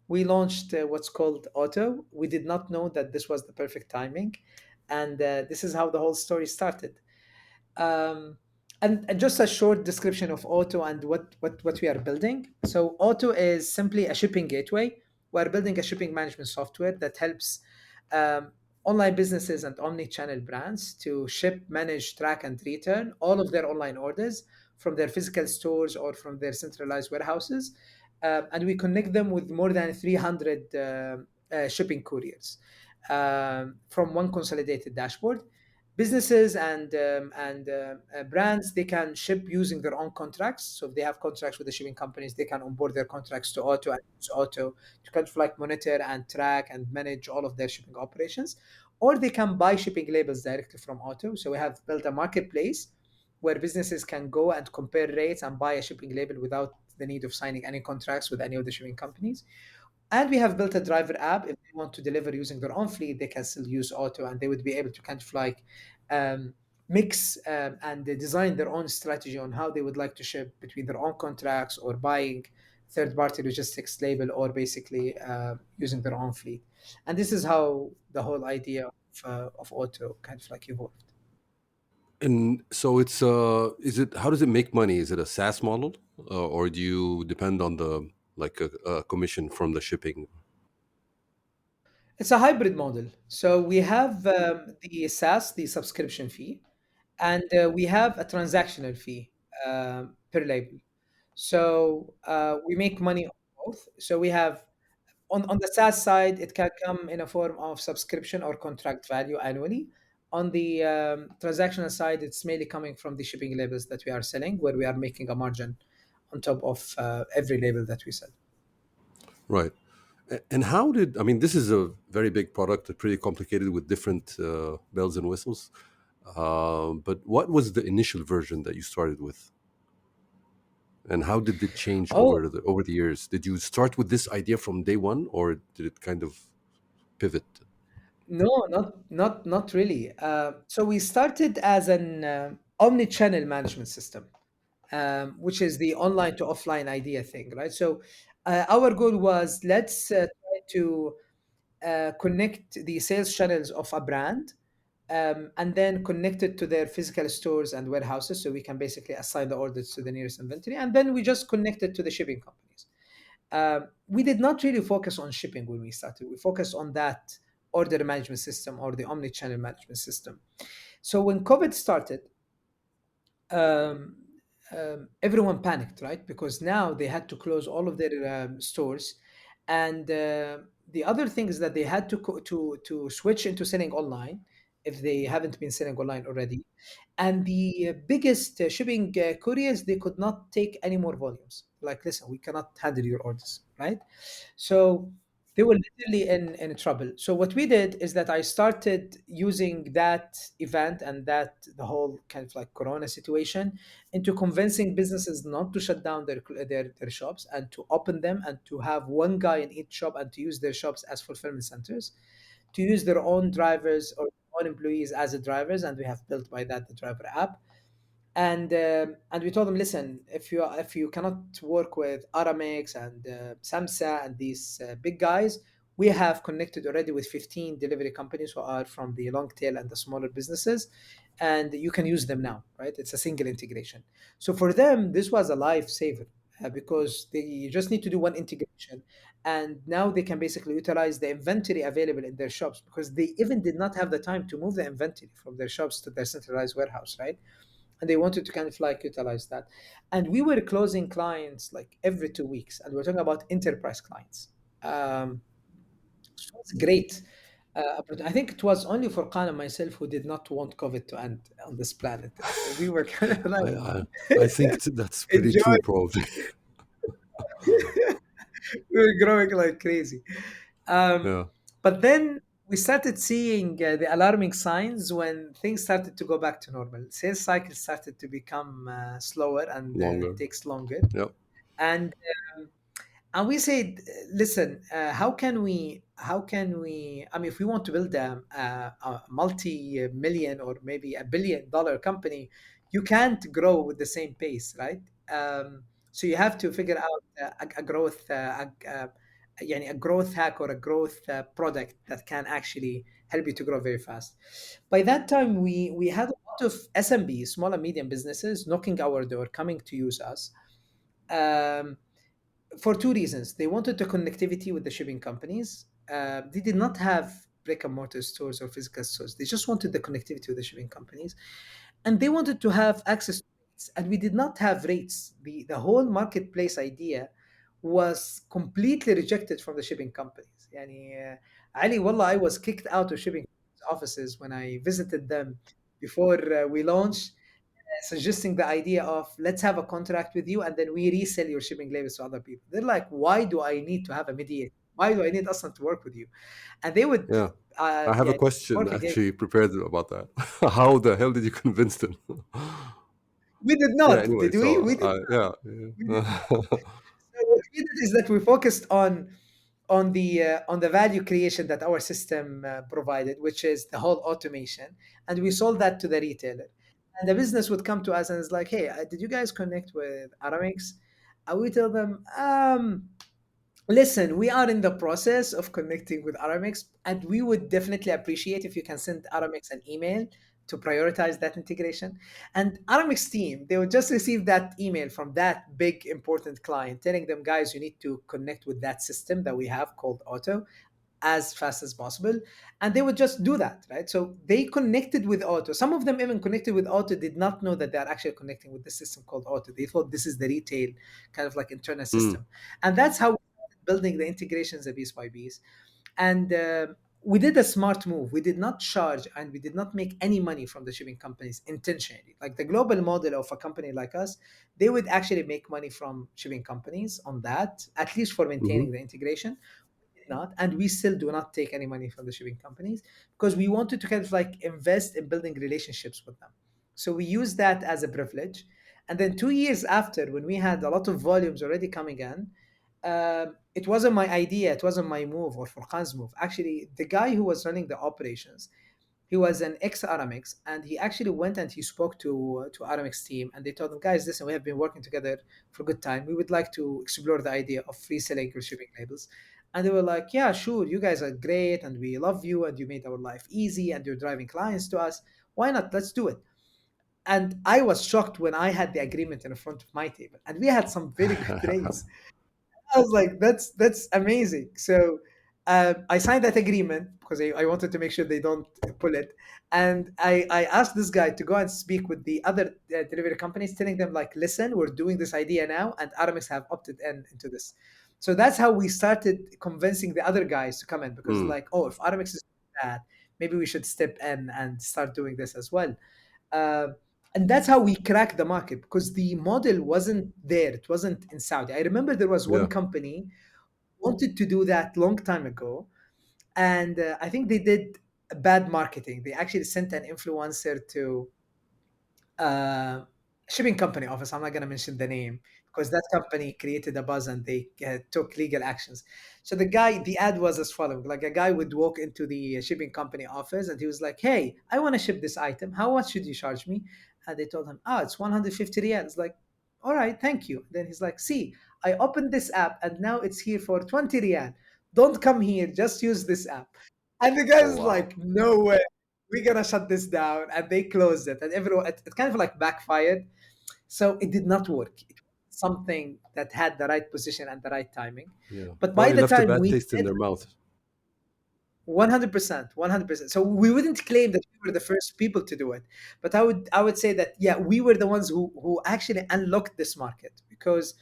we launched what's called Auto. We did not know that this was the perfect timing, and this is how the whole story started. Um, and just a short description of Auto and what we are building. So Auto is simply a shipping gateway. We're building a shipping management software that helps um, online businesses and omni-channel brands to ship, manage, track, and return all of their online orders from their physical stores or from their centralized warehouses. And we connect them with more than 300 shipping couriers from one consolidated dashboard. Businesses and brands, they can ship using their own contracts. So if they have contracts with the shipping companies, they can onboard their contracts to Auto and use Auto to kind of like monitor and track and manage all of their shipping operations. Or they can buy shipping labels directly from Auto. So we have built a marketplace where businesses can go and compare rates and buy a shipping label without the need of signing any contracts with any of the shipping companies. And we have built a driver app. If they want to deliver using their own fleet, they can still use Auto, and they would be able to kind of like um, mix and they design their own strategy on how they would like to ship between their own contracts or buying third-party logistics label, or basically using their own fleet. And this is how the whole idea of Auto kind of like evolved. And so it's is it how does it make money? Is it a SaaS model, or do you depend on the like a commission from the shipping? It's a hybrid model. So we have the SaaS, the subscription fee, and we have a transactional fee per label. So we make money on both. So we have on the SaaS side, it can come in a form of subscription or contract value annually. On the transactional side, it's mainly coming from the shipping labels that we are selling, where we are making a margin on top of every label that we sell. Right. And how did I mean? This is a very big product, pretty complicated with different bells and whistles. But what was the initial version that you started with, and how did it change Oh, over the years? Did you start with this idea from day one, or did it kind of pivot? no, not really. So we started as an omni-channel management system, which is the online to offline idea thing, right? So our goal was, let's try to connect the sales channels of a brand, and then connect it to their physical stores and warehouses, so we can basically assign the orders to the nearest inventory, and then we just connect it to the shipping companies. We did not really focus on shipping when we started. We focused on that order management system or the omni-channel management system. So when COVID started, um, everyone panicked, right? Because now they had to close all of their stores, and the other thing is that they had to to switch into selling online if they haven't been selling online already. And the biggest shipping couriers, they could not take any more volumes. Like, listen, we cannot handle your orders, right? So they were literally in trouble. So what we did is that I started using that event and that the whole kind of like Corona situation into convincing businesses not to shut down their shops, and to open them, and to have one guy in each shop, and to use their shops as fulfillment centers, to use their own drivers or own employees as the drivers. And we have built by that the driver app. And we told them, listen, if you cannot work with Aramex and Samsa and these big guys, We have connected already with 15 delivery companies who are from the long tail and the smaller businesses, and you can use them now, right? It's a single integration. So for them, this was a lifesaver, because they just need to do one integration, and now they can basically utilize the inventory available in their shops, because they even did not have the time to move the inventory from their shops to their centralized warehouse, right? And they wanted to kind of like utilize that. And we were closing clients like every 2 weeks, and we're talking about enterprise clients. Um, so it was great. But I think it was only for Khan and myself who did not want COVID to end on this planet. We were kind of I, like I, I think that's pretty true, enjoying. probably. We were growing like crazy. Um, Yeah, but then we started seeing the alarming signs when things started to go back to normal. Sales cycles started to become slower, and longer. takes longer. Yep. And and we said, listen, how can we, I mean, if we want to build a multi-million or maybe $1 billion company, you can't grow with the same pace, right? So you have to figure out a growth يعني a growth hack or a growth product that can actually help you to grow very fast. By that time, we had a lot of SMBs, small and medium businesses, knocking our door, coming to use us. Um, for two reasons. They wanted the connectivity with the shipping companies. They did not have brick and mortar stores or physical stores. They just wanted the connectivity with the shipping companies, and they wanted to have access to rates. And we did not have rates. The whole marketplace idea was completely rejected from the shipping companies. Yani, Ali, wallah, I was kicked out of shipping offices when I visited them before we launched, suggesting the idea of let's have a contract with you and then we resell your shipping labels to other people. They're like, why do I need to have a mediator? Why do I need Aslan to work with you? And they would, Yeah. I have a yeah, question work again. actually prepared about that. How the hell did you convince them? We did Yeah, not, anyway, did we? so We did. yeah. We did. Yeah. So what we did is that we focused on the value creation that our system provided, which is the whole automation, and we sold that to the retailer. And the business would come to us and it's like, "Hey, did you guys connect with Aramex?" And we tell them, listen, we are in the process of connecting with Aramex, and we would definitely appreciate if you can send Aramex an email to prioritize that integration." And Aramex team, they would just receive that email from that big important client telling them, guys, you need to connect with that system that we have called Auto as fast as possible. And they would just do that, right? So they connected with Auto. Some of them even connected with Auto did not know that they're actually connecting with the system called Auto. They thought this is the retail kind of like internal Mm, system. And that's how we started building the integrations of piece by piece. And we did a smart move. We did not charge and we did not make any money from the shipping companies intentionally. Like the global model of a company like us, they would actually make money from shipping companies on that, at least for mhm, maintaining the integration. Not, and we still do not take any money from the shipping companies because we wanted to kind of like invest in building relationships with them. So we use that as a privilege. And then 2 years after, when we had a lot of volumes already coming in, it wasn't my idea, it wasn't my move or Furqan's move. Actually, the guy who was running the operations, he was an ex Aramex, and he actually went and he spoke to Aramex team, and they told them, guys, listen, we have been working together for a good time. We would like to explore the idea of free selling your shipping labels. And they were like, yeah, sure, you guys are great, and we love you, and you made our life easy, and you're driving clients to us. Why not? Let's do it. And I was shocked when I had the agreement in front of my table, and we had some very good rates. I was like, that's amazing. So I signed that agreement because I wanted to make sure they don't pull it. And I asked this guy to go and speak with the other delivery companies, telling them like, listen, we're doing this idea now, and Aramis have opted in into this. So that's how we started convincing the other guys to come in because mm, like, oh, if Aramis is doing that, maybe we should step in and start doing this as well. Uh, and that's how we cracked the market because the model wasn't there. It wasn't in Saudi. I remember there was one yeah. company wanted to do that long time ago, and I think they did bad marketing. They actually sent an influencer to uh, shipping company office. I'm not going to mention the name because that company created a buzz and they took legal actions. So the ad was as following: like a guy would walk into the shipping company office and he was like, "Hey, I want to ship this item. How much should you charge me?" And they told him, "Oh, it's 150 riyals." Like, all right, thank you. Then he's like, "See, I opened this app and now it's here for 20 riyal." Don't come here, just use this app. And the Oh guys wow. like, no way, we're gonna shut this down. And they closed it. And everyone, it kind of like backfired. So it did not work. It was something that had the right position and the right timing. Yeah. But by Probably the left a time bad we taste in did, their mouth. 100%, 100%. So we wouldn't claim that we were the first people to do it, but I would say that yeah, we were the ones who actually unlocked this market, because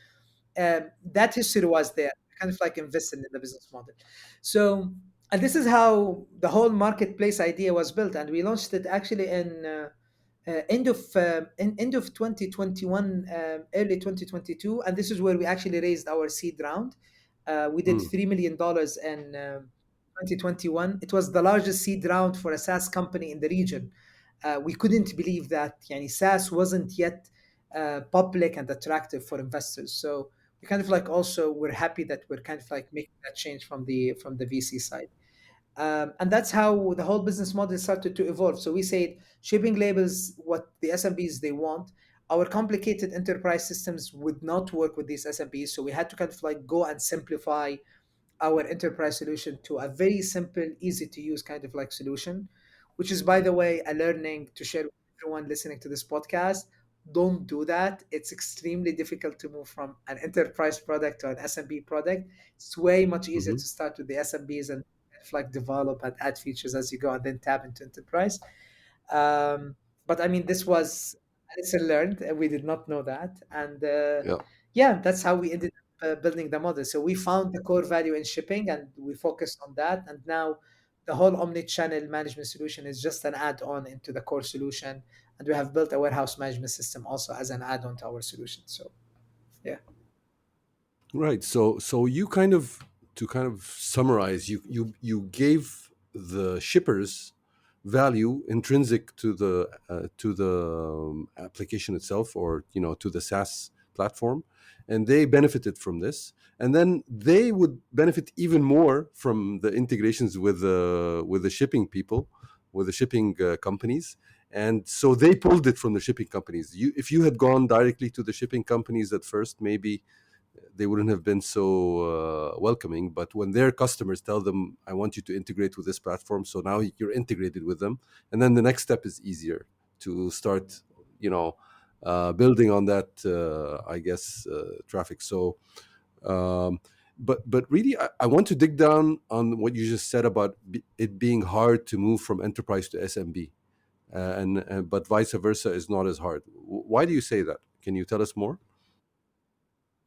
that history was there, kind of like invested in the business model. So, and this is how the whole marketplace idea was built, and we launched it actually in end of 2021, early 2022, and this is where we actually raised our seed round. We did Mm. $3 million in 2021. It was the largest seed round for a SaaS company in the region. We couldn't believe that, yani, SaaS wasn't yet public and attractive for investors. So we kind of like also we're happy that we're kind of like making that change from the VC side. And that's how the whole business model started to evolve. So we said shipping labels what the SMBs they want. Our complicated enterprise systems would not work with these SMBs, so we had to kind of like go and simplify our enterprise solution to a very simple, easy to use kind of like solution, which is, by the way, a learning to share with everyone listening to this podcast. Don't do that. It's extremely difficult to move from an enterprise product to an SMB product. It's way much easier Hmm. to start with the SMBs and like develop and add features as you go and then tap into enterprise. Um, but I mean, this was a lesson learned, and we did not know that. And Yeah. yeah, that's how we ended up building the model. So we found the core value in shipping, and we focused on that. And now the whole omni-channel management solution is just an add-on into the core solution. And we have built a warehouse management system also as an add-on to our solution. So yeah. Right. So you kind of, to kind of summarize, you gave the shippers value intrinsic to the application itself, or to the SaaS platform, and they benefited from this, and then they would benefit even more from the integrations with the shipping people, with the shipping companies. And so they pulled it from the shipping companies. If you had gone directly to the shipping companies at first, maybe they wouldn't have been so welcoming. But when their customers tell them, I want you to integrate with this platform, so now you're integrated with them, and then the next step is easier to start, you know building on that, I guess, traffic. So um, but really, I want to dig down on what you just said about it being hard to move from enterprise to SMB, and but vice versa is not as hard. Why do you say that? Can you tell us more?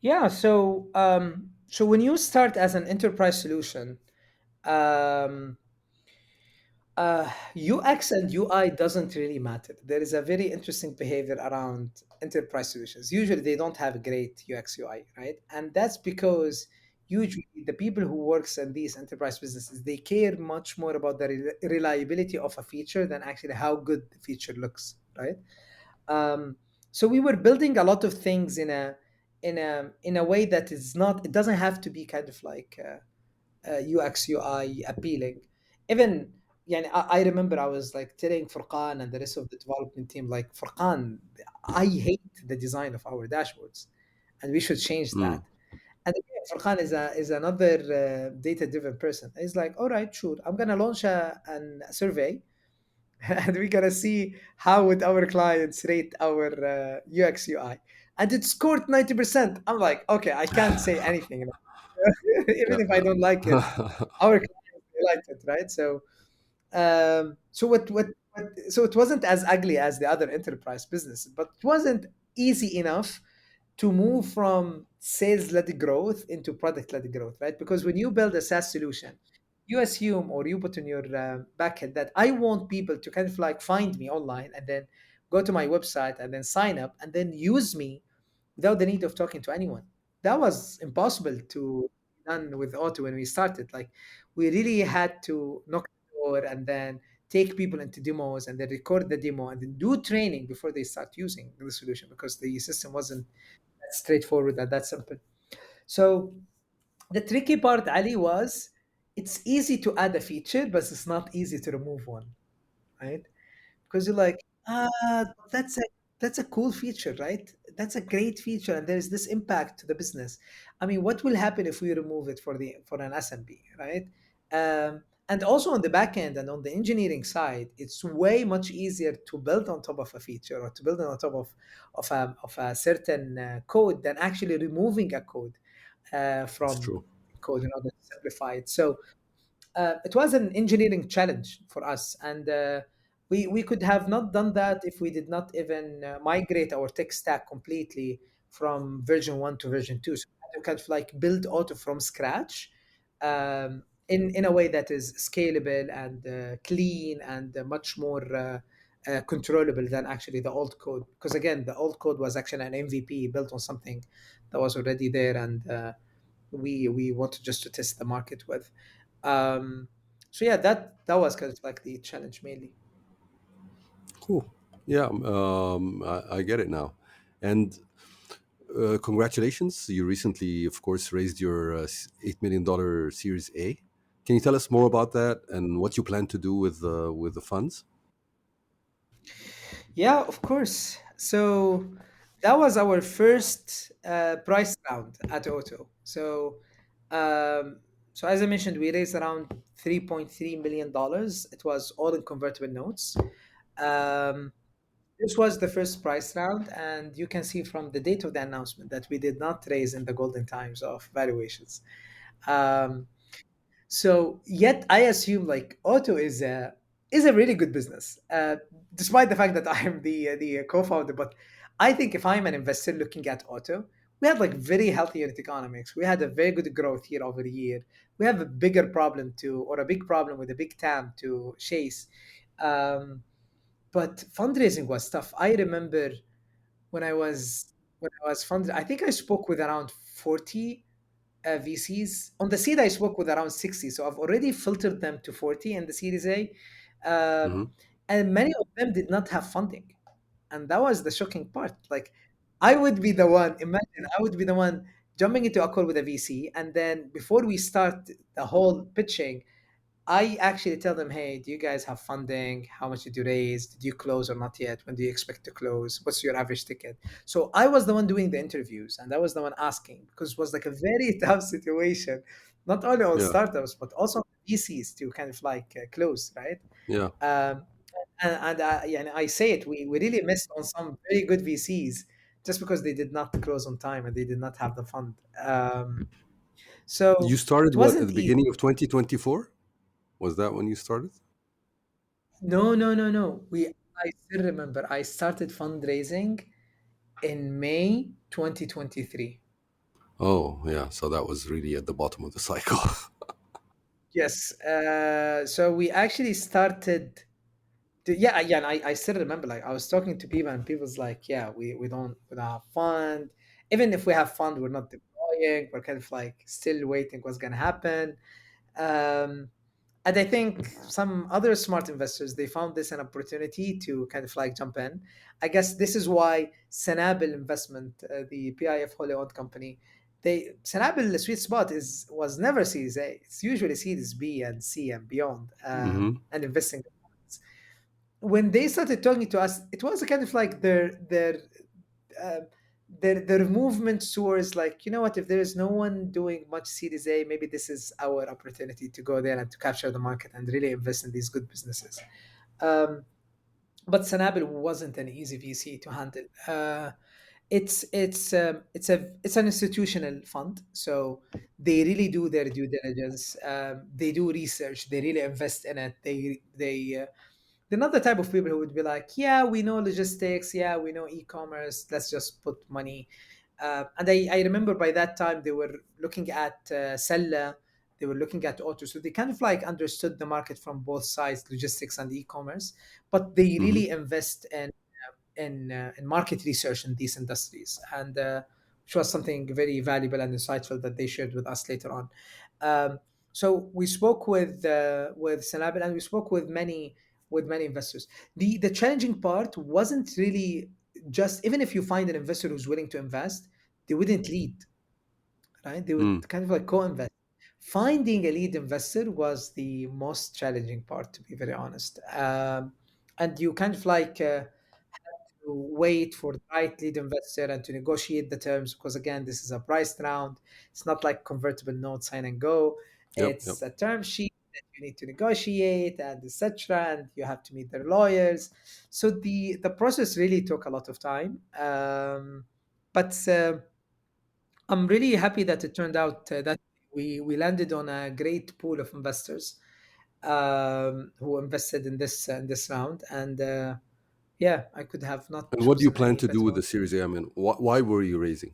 Yeah. So when you start as an enterprise solution, um, UX and UI doesn't really matter. There is a very interesting behavior around enterprise solutions. Usually, they don't have a great UX UI, right? And that's because usually the people who works in these enterprise businesses they care much more about the reliability of a feature than actually how good the feature looks, right? Um, so we were building a lot of things in a way that is not. It doesn't have to be kind of like. UX UI appealing. Even يعني I remember I was like telling Furqan and the rest of the development team like Furqan, I hate the design of our dashboards, and we should change Mm. that. And again, Furqan is another data driven person. He's like, all right, sure, I'm gonna launch a survey, and we're gonna see how would our clients rate our UX UI, and it scored 90%. I'm like, okay, I can't say anything, even Yeah. if I don't like it. Our clients they liked it, right? So it wasn't as ugly as the other enterprise businesses, but it wasn't easy enough to move from sales-led growth into product-led growth, right? Because when you build a SaaS solution, you assume or you put in your backend that I want people to kind of like find me online and then go to my website and then sign up and then use me without the need of talking to anyone. That was impossible to be done with Auto when we started. Like we really had to knock the door and then take people into demos and then record the demo and then do training before they start using the solution because the system wasn't that straightforward and that simple. So the tricky part, Ali, was it's easy to add a feature, but it's not easy to remove one, right? Because you're like, that's a cool feature, right? that's a great feature, and there's this impact to the business. I mean, what will happen if we remove it for an SMB, right? And also on the back end and on the engineering side, it's way much easier to build on top of a feature or to build on top of a certain code than actually removing a code It's from true. code in order to simplify it. So it was an engineering challenge for us, and we could have not done that if we did not even migrate our tech stack completely from version 1 to version 2. So we had to kind of like build Auto from scratch, in a way that is scalable and clean and much more controllable than actually the old code, because again the old code was actually an MVP built on something that was already there, and we wanted just to test the market with. Um, so yeah, that was kind of like the challenge mainly. Cool. Yeah, I get it now. And congratulations. You recently, of course, raised your $8 million Series A. Can you tell us more about that and what you plan to do with the funds? Yeah, of course. So that was our first price round at Auto. Um, so as I mentioned, we raised around $3.3 million. It was all in convertible notes. Um, this was the first price round, and you can see from the date of the announcement that we did not raise in the golden times of valuations. Um, So yet I assume like Auto is a really good business, despite the fact that I am the co-founder. But I think if I'm an investor looking at Auto, we had like very healthy unit economics. We had a very good growth year over year. We have a bigger problem to, or a big problem with a big TAM to chase. Um, but fundraising was tough. I remember when I was funded, I think I spoke with around 40 VCs. On the seed, I spoke with around 60. So I've already filtered them to 40 in the Series A. Um, Hmm. and many of them did not have funding. And that was the shocking part. Like, I would be the one, imagine, I would be the one jumping into a call with a VC. And then before we start the whole pitching, I actually tell them, hey, do you guys have funding? How much did you raise? Did you close or not yet? When do you expect to close? What's your average ticket? So I was the one doing the interviews, and I was the one asking, because it was like a very tough situation, not only on Yeah, startups, but also on VCs to kind of like close, right? yeah. Um, yeah, and I say it, we really missed on some very good VCs just because they did not close on time and they did not have the fund. You So started it what, at wasn't the easy. beginning of 2024? Was that when you started? No, no, no, no. I still remember I started fundraising in May 2023. Oh, yeah. So that was really at the bottom of the cycle. Yes. So we actually started yeah, and I still remember like I was talking to people and people's like, yeah, we don't have fund. Even if we have fund, we're not deploying. We're kind of like still waiting what's gonna happen. Um, and I think some other smart investors they found this an opportunity to kind of like jump in. I guess this is why Sanabil Investment, the PIF wholly owned company, they Sanabil the sweet spot is was never Series A. It's usually Series B and C and beyond, Hmm. and investing. When they started talking to us, it was kind of like uh, their movement towards like, you know what, if there is no one doing much Series A, maybe this is our opportunity to go there and to capture the market and really invest in these good businesses. Um, but Sanabil wasn't an easy VC to handle. It's an institutional fund, so they really do their due diligence. They do research. They really invest in it. They're not the type of people who would be like, yeah, we know logistics, yeah, we know e-commerce, let's just put money. And I remember by that time they were looking at Sella, they were looking at Auto, so they kind of like understood the market from both sides, logistics and e-commerce, but they Hmm. really invest in market research in these industries, and which was something very valuable and insightful that they shared with us later on. Um, so we spoke with Sanabil, and we spoke with many investors. The challenging part wasn't really just, even if you find an investor who's willing to invest, they wouldn't lead, right? They would Mm. kind of like co-invest. Finding a lead investor was the most challenging part, to be very honest. And you kind of like wait for the right lead investor and to negotiate the terms, because again, this is a priced round. It's not like convertible note sign and go. Yep. Yep. It's a term sheet that you need to negotiate and etc. And you have to meet their lawyers. So the process really took a lot of time. But I'm really happy that it turned out that we landed on a great pool of investors who invested in this round, and yeah, I could have not And what do you chosen plan any to do better with the one. Series A? I mean, why were you raising?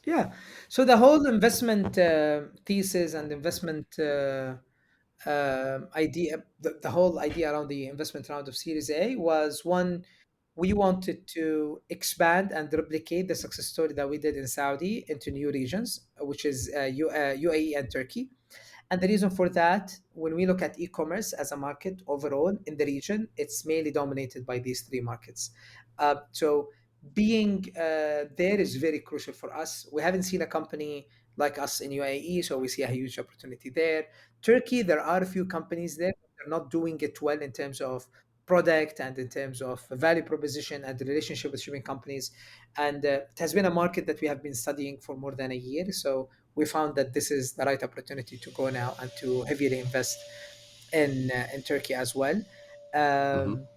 Yeah, so the whole investment thesis and investment idea, the whole idea around the investment round of Series A was one, we wanted to expand and replicate the success story that we did in Saudi into new regions, which is UAE and Turkey. And the reason for that, when we look at e-commerce as a market overall in the region, it's mainly dominated by these three markets. So being there is very crucial for us. We haven't seen a company like us in UAE, so we see a huge opportunity there. Turkey, there are a few companies there, but they're not doing it well in terms of product and in terms of value proposition and the relationship with shipping companies. And it has been a market that we have been studying for more than a year. So we found that this is the right opportunity to go now and to heavily invest in Turkey as well. Hmm. Um,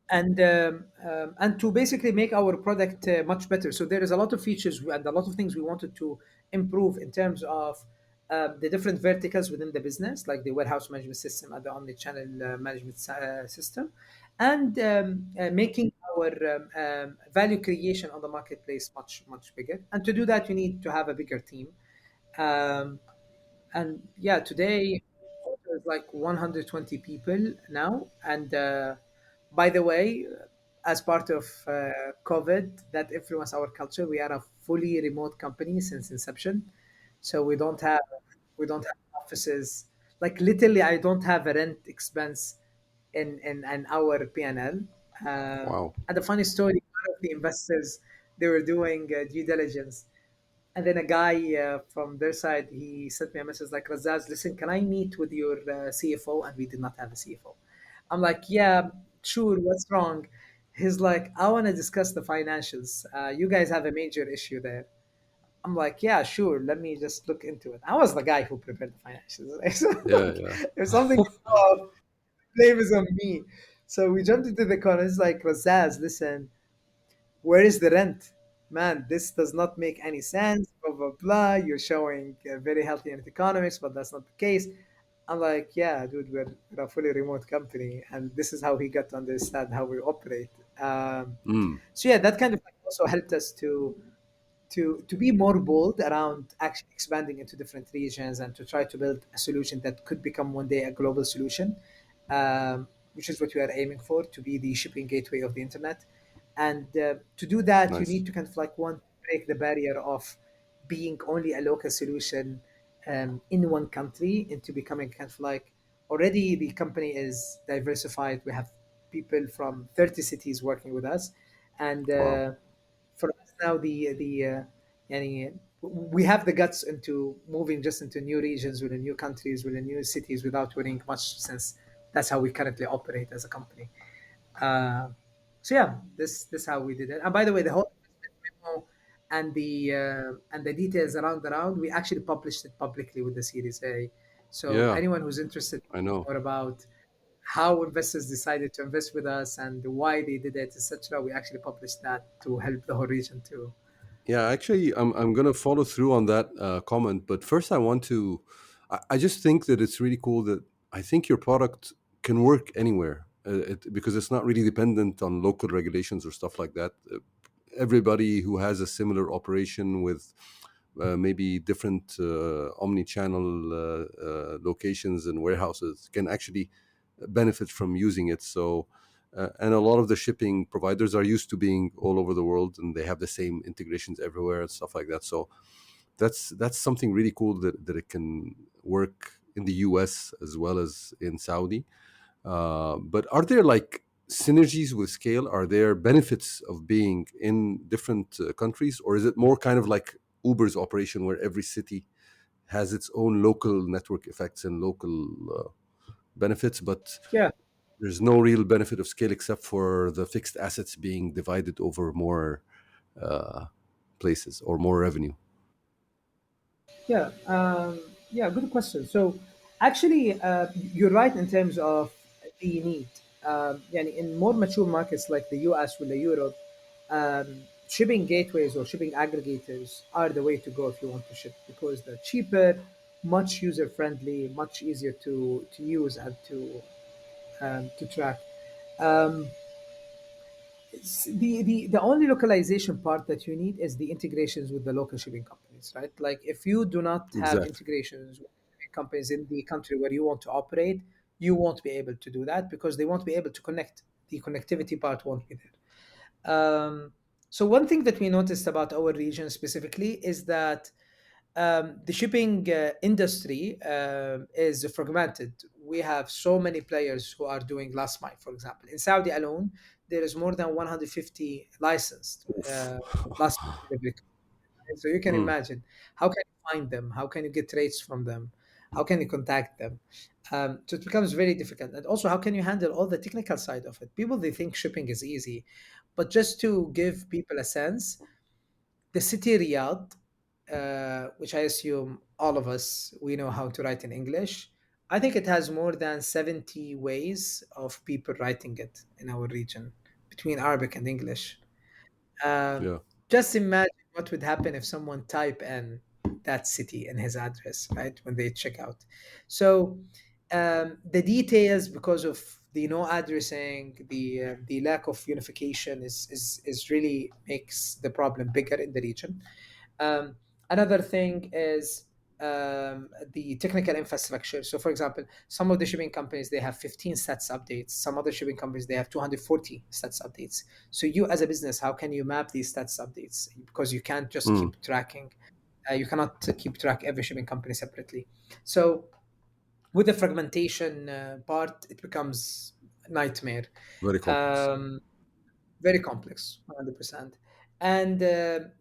and to basically make our product much better. So there is a lot of features and a lot of things we wanted to improve in terms of the different verticals within the business, like the warehouse management system and the omni-channel management system, and making our value creation on the marketplace much bigger. And to do that, you need to have a bigger team. Um, and yeah, today there's like 120 people now. And by the way, as part of COVID, that influenced our culture. We are a fully remote company since inception, so we don't have offices. Like literally, I don't have a rent expense in our P&L. Wow. And the funny story, one of the investors, they were doing due diligence, and then a guy from their side, he sent me a message like, Razaz, listen, can I meet with your CFO? And we did not have a CFO. I'm like, yeah, sure. What's wrong? He's like, I want to discuss the financials. You guys have a major issue there. I'm like, yeah, sure. Let me just look into it. I was the guy who prepared the financials. So, Yeah. like, Yeah. if something is off, blame is on me. So we jumped into the corner. It's like, Razaz, listen, where is the rent? Man, this does not make any sense. Blah blah blah. You're showing very healthy unit economics, but that's not the case. I'm like, yeah, dude, we're a fully remote company, and this is how he got to understand how we operate. Mm. So yeah, that kind of like also helped us to be more bold around actually expanding into different regions and to try to build a solution that could become one day a global solution, which is what we are aiming for, to be the shipping gateway of the internet. And to do that, you Nice. need to kind of like one, break the barrier of being only a local solution in one country into becoming kind of like, already the company is diversified. We have people from 30 cities working with us, and Wow. for us now, yani, we have the guts into moving just into new regions within new countries within new cities without worrying much, since that's how we currently operate as a company. uh, so yeah, this how we did it. And by the way, the whole memo and the details around the round, we actually published it publicly with the Series A. So Yeah. anyone who's interested I know. more about how investors decided to invest with us and why they did it, etc., we actually published that to help the whole region too. Yeah, actually, I'm gonna follow through on that comment, but first I want to. I just think that it's really cool that I think your product can work anywhere because it's not really dependent on local regulations or stuff like that. Everybody who has a similar operation with maybe different omni-channel locations and warehouses can actually benefit from using it. So, and a lot of the shipping providers are used to being all over the world, and they have the same integrations everywhere and stuff like that. So that's something really cool that it can work in the US as well as in Saudi. But are there like synergies with scale? Are there benefits of being in different countries, or is it more kind of like Uber's operation, where every city has its own local network effects and local benefits? But Yeah. There's no real benefit of scale except for the fixed assets being divided over more uh, places or more revenue. Yeah, yeah, good question. So, actually, you're right in terms of the need. Yani in more mature markets like the US or the Europe, shipping gateways or shipping aggregators are the way to go if you want to ship because they're cheaper, much user friendly, much easier to use and to track. Um, the only localization part that you need is the integrations with the local shipping companies, right? Like if you do not have Exactly. integrations with shipping companies in the country where you want to operate, you won't be able to do that because they won't be able to connect. The connectivity part won't be there. So one thing that we noticed about our region specifically is that the shipping industry is fragmented. We have so many players who are doing last mile. For example, in Saudi alone, there is more than 150 licensed Oof. last mile delivery. So you can Mm, imagine how can you find them? How can you get rates from them? How can you contact them? So it becomes very difficult. And also, how can you handle all the technical side of it? People they think shipping is easy, but just to give people a sense, the city Riyadh, which I assume all of us we know how to write in English. I think it has more than 70 ways of people writing it in our region between Arabic and English. Um, yeah. just imagine what would happen if someone type in that city in his address, right? When they check out. So the details, because of the no addressing, the lack of unification is really makes the problem bigger in the region. Um, Another thing is the technical infrastructure. So, for example, some of the shipping companies they have 15 stats updates. Some other shipping companies they have 240 stats updates. So, you as a business, how can you map these stats updates? Because you can't just Mm, keep tracking. You cannot keep track every shipping company separately. So, with the fragmentation part, it becomes a nightmare. very complex. Um, Very complex, 100%. And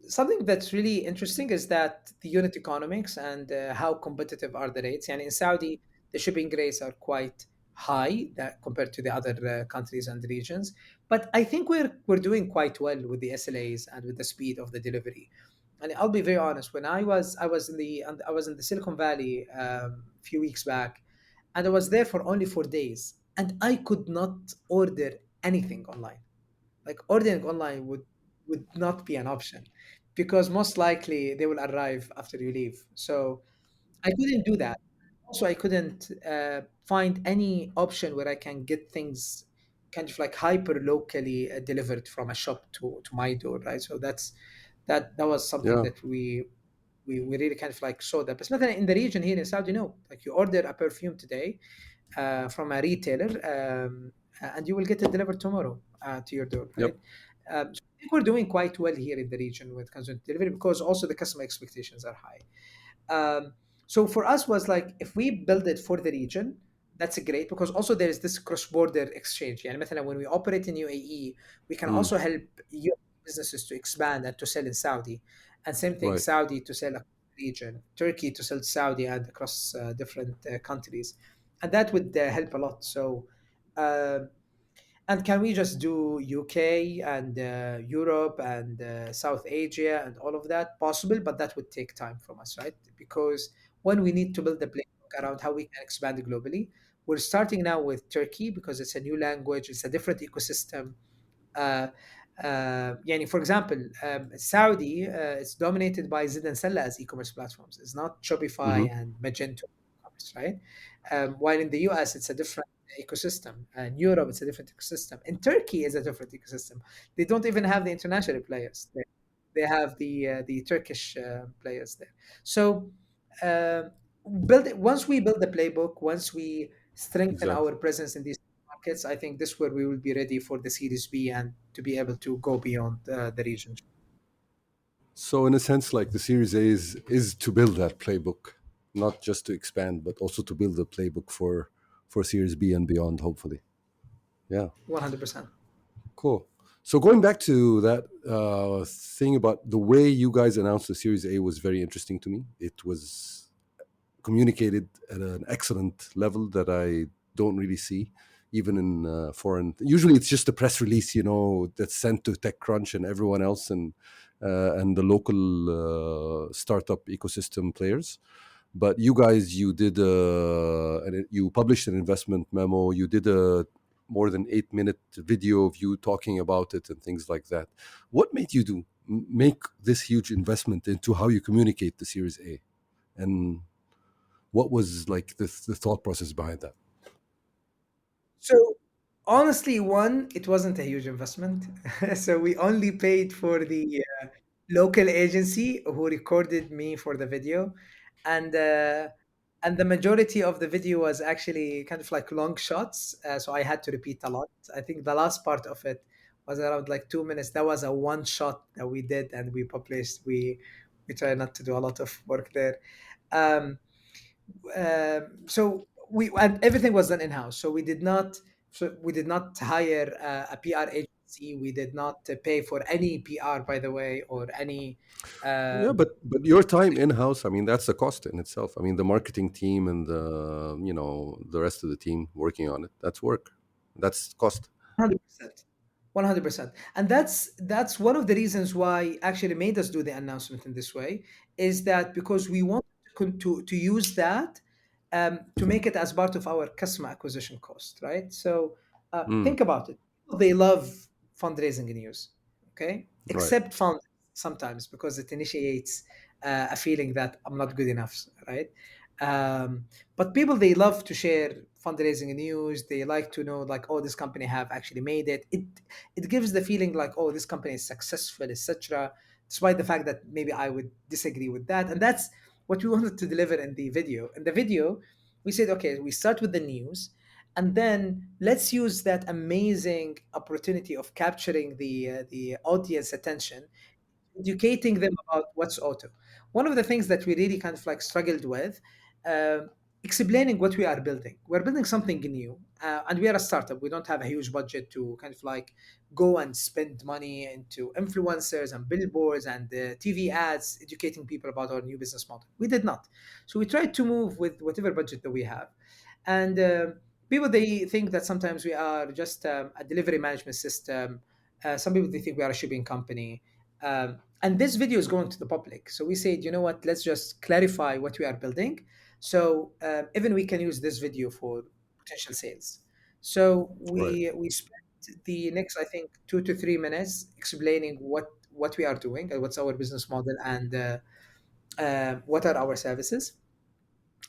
something that's really interesting is that the unit economics and how competitive are the rates. And in Saudi, the shipping rates are quite high that compared to the other countries and regions. But I think we're doing quite well with the SLAs and with the speed of the delivery. And I'll be very honest. When I was in the Silicon Valley a few weeks back, and I was there for only 4 days, and I could not order anything online. Like ordering online would not be an option because most likely they will arrive after you leave. So I couldn't do that. Also, I couldn't find any option where I can get things kind of like hyper locally delivered from a shop to my door, right? So that was something Yeah. that we really kind of like saw that. But مثلا in the region here in Saudi, no, like you order a perfume today from a retailer, and you will get it delivered tomorrow to your door, Yep. right? So I think we're doing quite well here in the region when it comes to delivery because also the customer expectations are high. So for us was like if we build it for the region, that's great because also there is this cross-border exchange. يعني مثلا when we operate in UAE, we can Mm, also help your businesses to expand and to sell in Saudi, and same thing right. Saudi to sell across the region, Turkey to sell to Saudi and across different countries, and that would help a lot. So. Uh, and can we just do UK and Europe and South Asia and all of that? Possible, but that would take time from us, right? Because when we need to build the playbook around how we can expand globally, we're starting now with Turkey because it's a new language, it's a different ecosystem. Uh, يعني for example, Saudi is dominated by Zid and Sella as e-commerce platforms. It's not Mm-hmm. Shopify and Magento e-commerce, right? While in the US, it's a different ecosystem. And Europe, it's a different ecosystem. In Turkey, is a different ecosystem. They don't even have the international players. They have the Turkish players there. So uh, build it, once we build the playbook, once we strengthen Exactly. our presence in these markets, I think this where we will be ready for the Series B and to be able to go beyond the region. So in a sense, like the Series A is to build that playbook, not just to expand, but also to build a playbook for Series B and beyond, hopefully. Yeah. 100%. Cool. So going back to that thing about the way you guys announced the Series A was very interesting to me. It was communicated at an excellent level that I don't really see. even in foreign. Usually, it's just a press release, that's sent to TechCrunch and everyone else, and the local startup ecosystem players. But you guys, you published an investment memo. You did a more than 8-minute video of you talking about it and things like that. What made you make this huge investment into how you communicate the Series A, and what was like the thought process behind that? So honestly, one, it wasn't a huge investment. So we only paid for the local agency who recorded me for the video, and uh, and the majority of the video was actually kind of like long shots. So I had to repeat a lot. I think the last part of it was around like 2 minutes. That was a one shot that we did and we published. We try not to do a lot of work there. Um, so we and everything was done in house. So we did not hire a PR agency. We did not pay for any PR, by the way, or any. Yeah, Um, but your time in house, I mean, that's a cost in itself. I mean, the marketing team and the rest of the team working on it, that's work, that's cost. 100%. 100%. And that's one of the reasons why actually made us do the announcement in this way, is that because we want to use that to make it as part of our customer acquisition cost, right? So Mm, think about it. They love fundraising news, okay? right. Except founders sometimes, because it initiates a feeling that I'm not good enough, right? But people, they love to share fundraising news. They like to know like, oh, this company have actually made it. It gives the feeling like, oh, this company is successful, etc. Despite the fact that maybe I would disagree with that. And that's what we wanted to deliver in the video. In the video, we said, okay, we start with the news, and then let's use that amazing opportunity of capturing the audience attention, educating them about what's auto. One of the things that we really kind of like struggled with, um, explaining what we are building. We're building something new, and we are a startup. We don't have a huge budget to kind of like go and spend money into influencers and billboards and TV ads, educating people about our new business model. We did not. So we tried to move with whatever budget that we have, and people, they think that sometimes we are just a delivery management system. Some people, they think we are a shipping company. And this video is going to the public. So we said, you know what, let's just clarify what we are building. So even we can use this video for potential sales. So Right. we spent the next, I think, 2 to 3 minutes explaining what we are doing and what's our business model, and what are our services.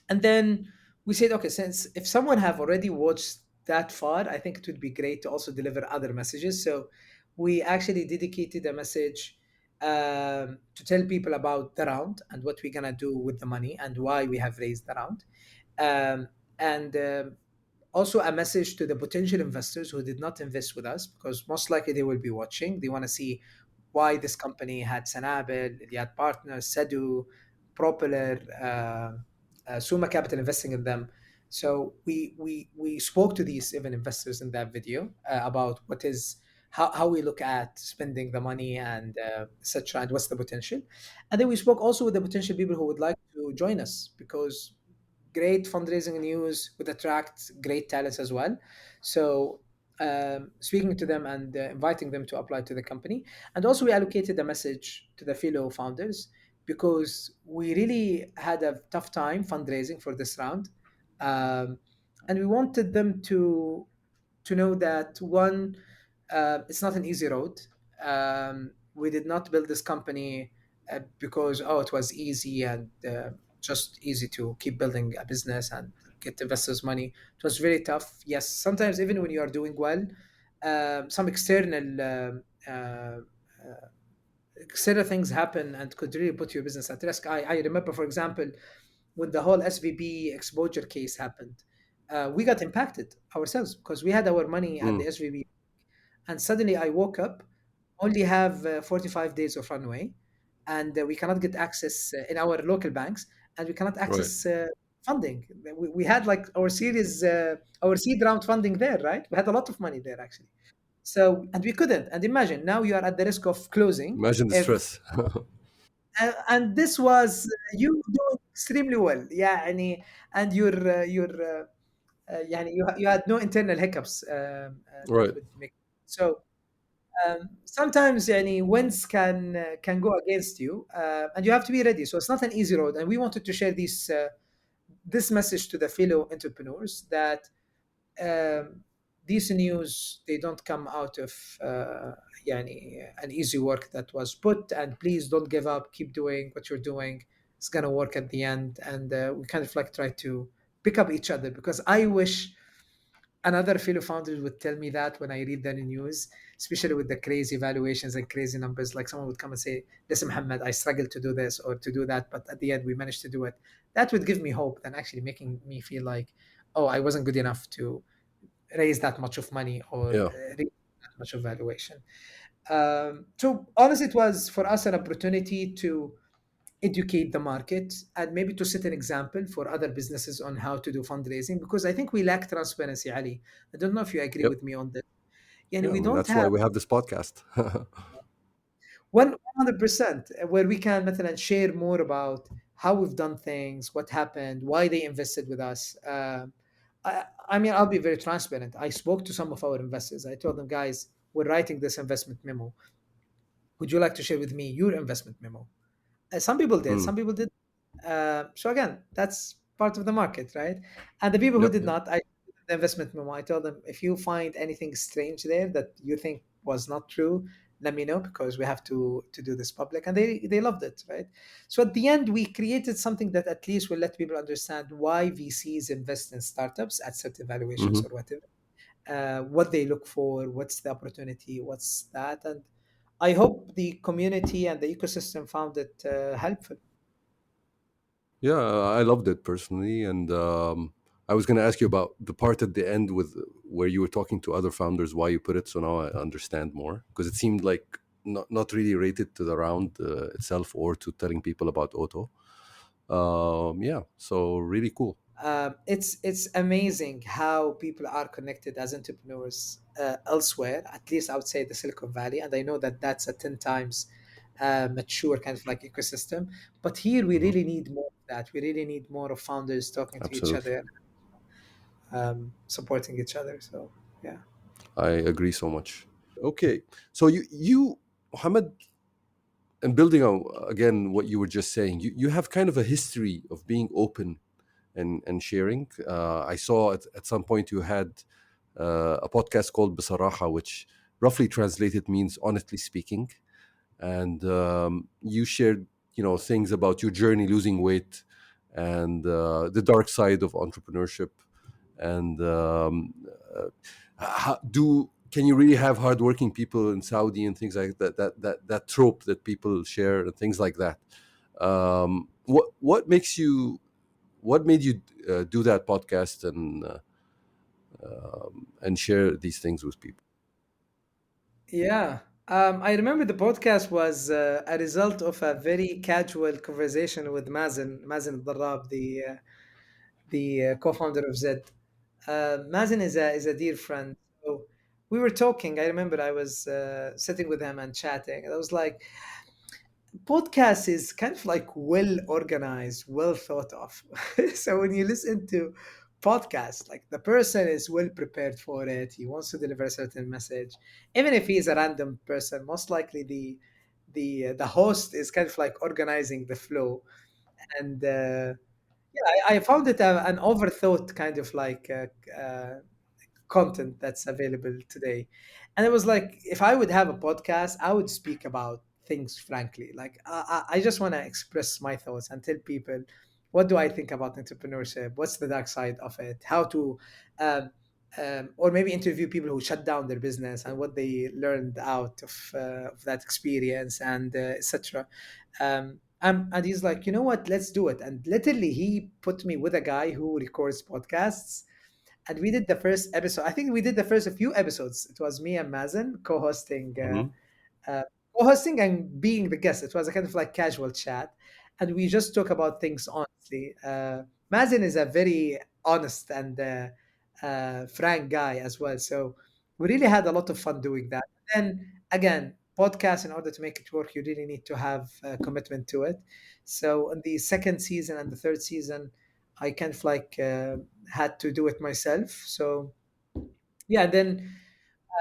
And then we said, okay, since if someone have already watched that far, I think it would be great to also deliver other messages. So we actually dedicated a message to tell people about the round and what we're gonna do with the money and why we have raised the round. And Also a message to the potential investors who did not invest with us, because most likely they will be watching. They want to see why this company had Sanabel, they had partners, Sedu, Propeller, Suma Capital investing in them. So we spoke to these even investors in that video about what is how we look at spending the money, and etc., and what's the potential. And then we spoke also with the potential people who would like to join us, because great fundraising news would attract great talents as well. So speaking to them and inviting them to apply to the company. And also we allocated a message to the fellow founders, because we really had a tough time fundraising for this round. um, and we wanted them to know that, one, it's not an easy road. We did not build this company because, oh, it was easy and just easy to keep building a business and get investors money. It was very tough. Yes, sometimes even when you are doing well, some external things happen and could really put your business at risk. I remember, for example, when the whole SVB exposure case happened, we got impacted ourselves because we had our money at the Mm, SVB, and suddenly I woke up, only have 45 days of runway, and we cannot get access in our local banks, and we cannot right. access funding. We had like our seed round funding there, right? We had a lot of money there actually. So, and we couldn't. And imagine now you are at the risk of closing Imagine the if, stress. and this was you doing extremely well, yeah, and your يعني you had no internal hiccups that Right. would make so. Sometimes يعني winds can go against you, and you have to be ready. So it's not an easy road. And we wanted to share this message to the fellow entrepreneurs that um, these news they don't come out of يعني an easy work that was put. And please don't give up. Keep doing what you're doing. It's gonna work at the end. And we kind of like try to pick up each other because I wish another fellow founders would tell me that when I read the news, especially with the crazy valuations and crazy numbers. Like someone would come and say, "Listen, Mohammed, I struggled to do this or to do that, but at the end we managed to do it." That would give me hope than actually making me feel like, "Oh, I wasn't good enough to raise that much of money or Yeah. raise that much of valuation." So honestly, it was for us an opportunity to educate the market and maybe to set an example for other businesses on how to do fundraising because I think we lack transparency, Ali. I don't know if you agree Yep. with me on this. And Yeah. I we mean, don't that's why have we have this podcast. 100% where we can مثلا share more about how we've done things, what happened, why they invested with us. I mean, I'll be very transparent. I spoke to some of our investors. I told them, guys, we're writing this investment memo. Would you like to share with me your investment memo? Some people did, Mm. some people did. So again, that's part of the market, right? And the people who Yep. did Yep. not, I the investment memo. I told them if you find anything strange there that you think was not true, let me know because we have to do this public. And they loved it, right? So at the end, we created something that at least will let people understand why VCs invest in startups at certain valuations Hmm. or whatever, what they look for, what's the opportunity, what's that, and I hope the community and the ecosystem found it helpful. Yeah, I loved it personally, and I was going to ask you about the part at the end with where you were talking to other founders, why you put it. So now I understand more because it seemed like not really rated to the round itself or to telling people about Auto. Yeah, so really cool. It's amazing how people are connected as entrepreneurs elsewhere, at least outside the Silicon Valley. And I know that that's a 10 times mature kind of like ecosystem. But here we Hmm. really need more of that. We really need more of founders talking to each Absolutely, other, supporting each other. So yeah. I agree so much. Okay, so you Mohammed, and building on again what you were just saying, you have kind of a history of being open and sharing. I saw at some point you had a podcast called Bisaraha, which roughly translated means honestly speaking. And you shared, things about your journey losing weight and the dark side of entrepreneurship. And do can you really have hardworking people in Saudi and things like that? That trope that people share and things like that. What made you do that podcast and share these things with people? Yeah. I remember the podcast was a result of a very casual conversation with Mazen Darrab, the co-founder of Z. Mazen is a dear friend. So we were talking. I remember I was sitting with him and chatting, and I was like, podcast is kind of like well organized, well thought of. So when you listen to podcasts, like the person is well prepared for it. He wants to deliver a certain message, even if he's a random person. Most likely the host is kind of like organizing the flow, and yeah, I found it an overthought kind of like content that's available today. And it was like, if I would have a podcast, I would speak about things frankly. Like, I just want to express my thoughts and tell people what do I think about entrepreneurship, what's the dark side of it, how to, or maybe interview people who shut down their business and what they learned out of that experience and etc. And he's like, you know what, let's do it. And literally, he put me with a guy who records podcasts, and we did the first episode. I think we did the first few episodes. It was me and Mazen Hmm. uh, co-hosting and being the guest. It was a kind of like casual chat, and we just talk about things honestly. Mazen is a very honest and frank guy as well, so we really had a lot of fun doing that. And again, podcast, in order to make it work, you really need to have a commitment to it. So in the second season and the third season, I kind of like had to do it myself. So yeah, then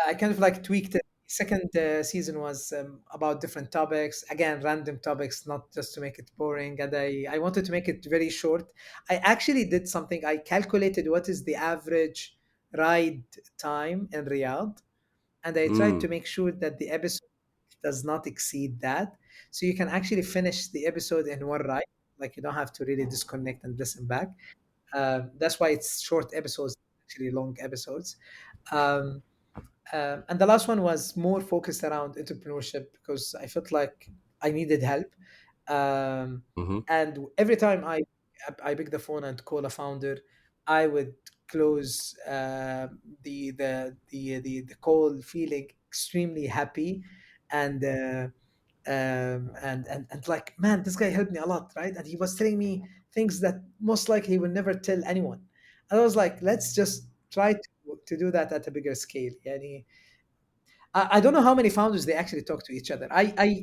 I kind of like tweaked it. Second season was about different topics, again, random topics, not just to make it boring. And I wanted to make it very short. I actually did something. I calculated what is the average ride time in Riyadh, and I tried to Mm. make sure that the episode does not exceed that. So you can actually finish the episode in one ride. Like you don't have to really disconnect and listen back. That's why it's short episodes, actually long episodes. Um, and the last one was more focused around entrepreneurship because I felt like I needed help. Um, Mm-hmm. and every time I pick the phone and call a founder, I would close the call feeling extremely happy and and like, man, this guy helped me a lot, right? And he was telling me things that most likely he will never tell anyone. And I was like, let's just try to do that at a bigger scale. Yani, I don't know how many founders they actually talk to each other.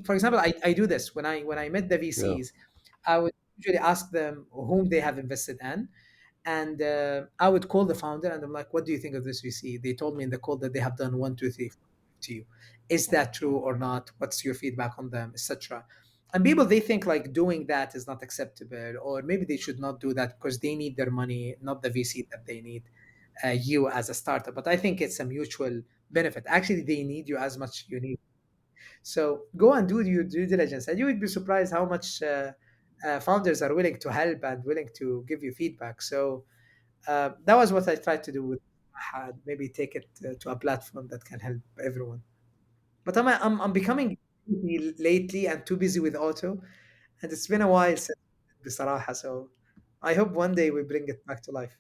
For example, I do this when I met the Yeah. VCs. I would usually ask them whom they have invested in, and I would call the founder and I'm like, "What do you think of this VC?" They told me in the call that they have done one, two, three, four to you. Is that true or not? What's your feedback on them, etc. And people they think like doing that is not acceptable, or maybe they should not do that because they need their money, not the VC that they need you as a startup. But I think it's a mutual benefit. Actually, they need you as much you need. So go and do your due diligence, and you would be surprised how much founders are willing to help and willing to give you feedback. So that was what I tried to do with had maybe take it to a platform that can help everyone. But I'm becoming busy lately and too busy with auto, and it's been a while since بصراحة. So I hope one day we bring it back to life.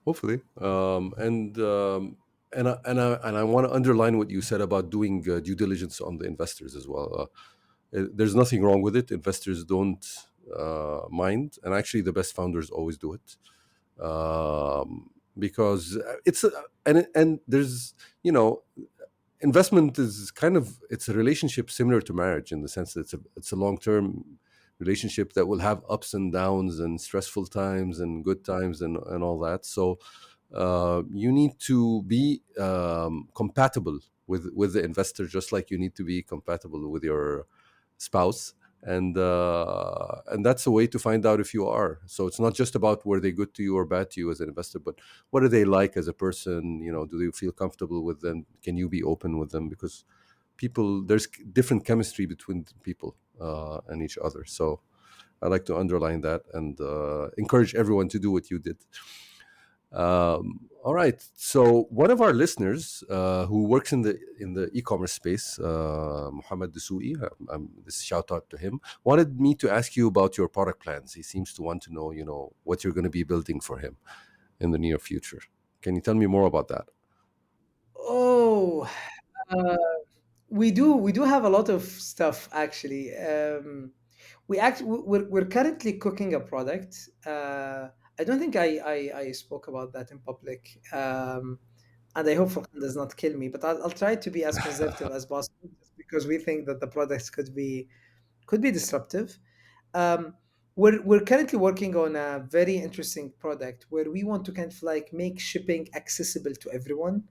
Hopefully. And I want to underline what you said about doing due diligence on the investors as well. There's nothing wrong with it. Investors don't mind, and actually, the best founders always do it, because and there's, you know, investment is kind of, it's a relationship similar to marriage in the sense that it's a long term relationship that will have ups and downs and stressful times and good times and all that. So you need to be compatible with the investor, just like you need to be compatible with your spouse. And that's a way to find out if you are. So it's not just about were they good to you or bad to you as an investor, but what are they like as a person? You know, do they feel comfortable with them? Can you be open with them? Because people, there's different chemistry between people and each other. So I like to underline that and encourage everyone to do what you did. All right. So one of our listeners who works in the e-commerce space, Mohammad Dusui, this shout out to him, wanted me to ask you about your product plans. He seems to want to know, you know, what you're going to be building for him in the near future. Can you tell me more about that? Oh, uh, we do have a lot of stuff actually. We're currently cooking a product. I don't think I spoke about that in public, and I hope Furqan does not kill me. But I'll try to be as conservative as possible, just because we think that the products could be disruptive. Um, we're currently working on a very interesting product where we want to kind of like make shipping accessible to everyone,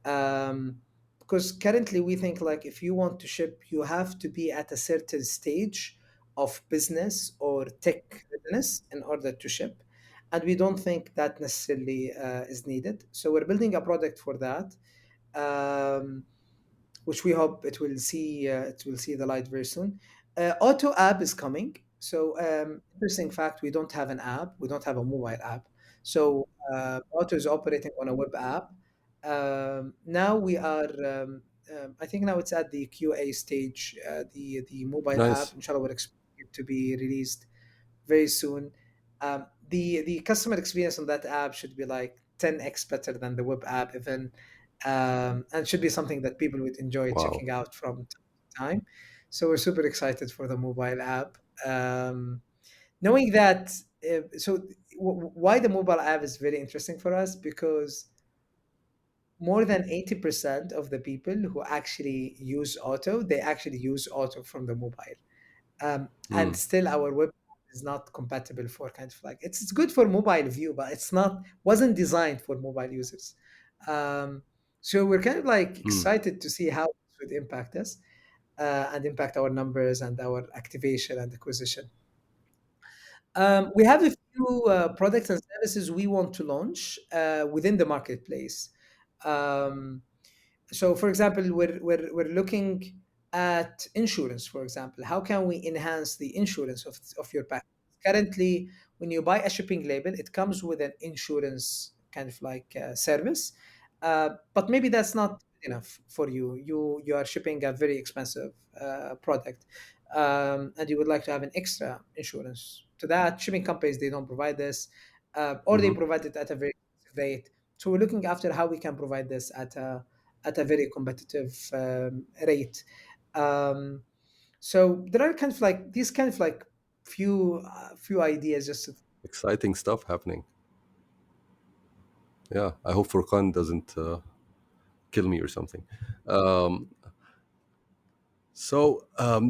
um, because currently we think like if you want to ship you have to be at a certain stage of business or tech readiness in order to ship, and we don't think that necessarily is needed. So we're building a product for that, um, which we hope it will see the light very soon. Auto app is coming. So interesting fact, we don't have an app. We don't have a mobile app. So Auto is operating on a web app. Now we are. I think now it's at the QA stage. The mobile app, Nice. inshallah, we're expecting it to be released very soon. The customer experience on that app should be like 10x better than the web app, even, and should be something that people would enjoy Wow. checking out from time to time. So we're super excited for the mobile app. Knowing that, why the mobile app is very interesting for us because more than 80% of the people who actually use auto, they actually use auto from the mobile. And Mm. still our web is not compatible for kind of like it's good for mobile view, but it's not wasn't designed for mobile users. Um, so we're kind of like Mm. excited to see how it would impact us and impact our numbers and our activation and acquisition. We have a few products and services we want to launch within the marketplace. Um, so for example we're looking at insurance. For example, how can we enhance the insurance of your package? Currently, when you buy a shipping label, it comes with an insurance kind of like service, but maybe that's not enough for you. You are shipping a very expensive product, and you would like to have an extra insurance to that. Shipping companies, they don't provide this, or they Hmm. provide it at a very expensive rate. So we're looking after how we can provide this at a very competitive rate. Um, so there are kind of like these kind of like few ideas just to, Exciting stuff happening. Yeah, I hope Furqan doesn't kill me or something. Um,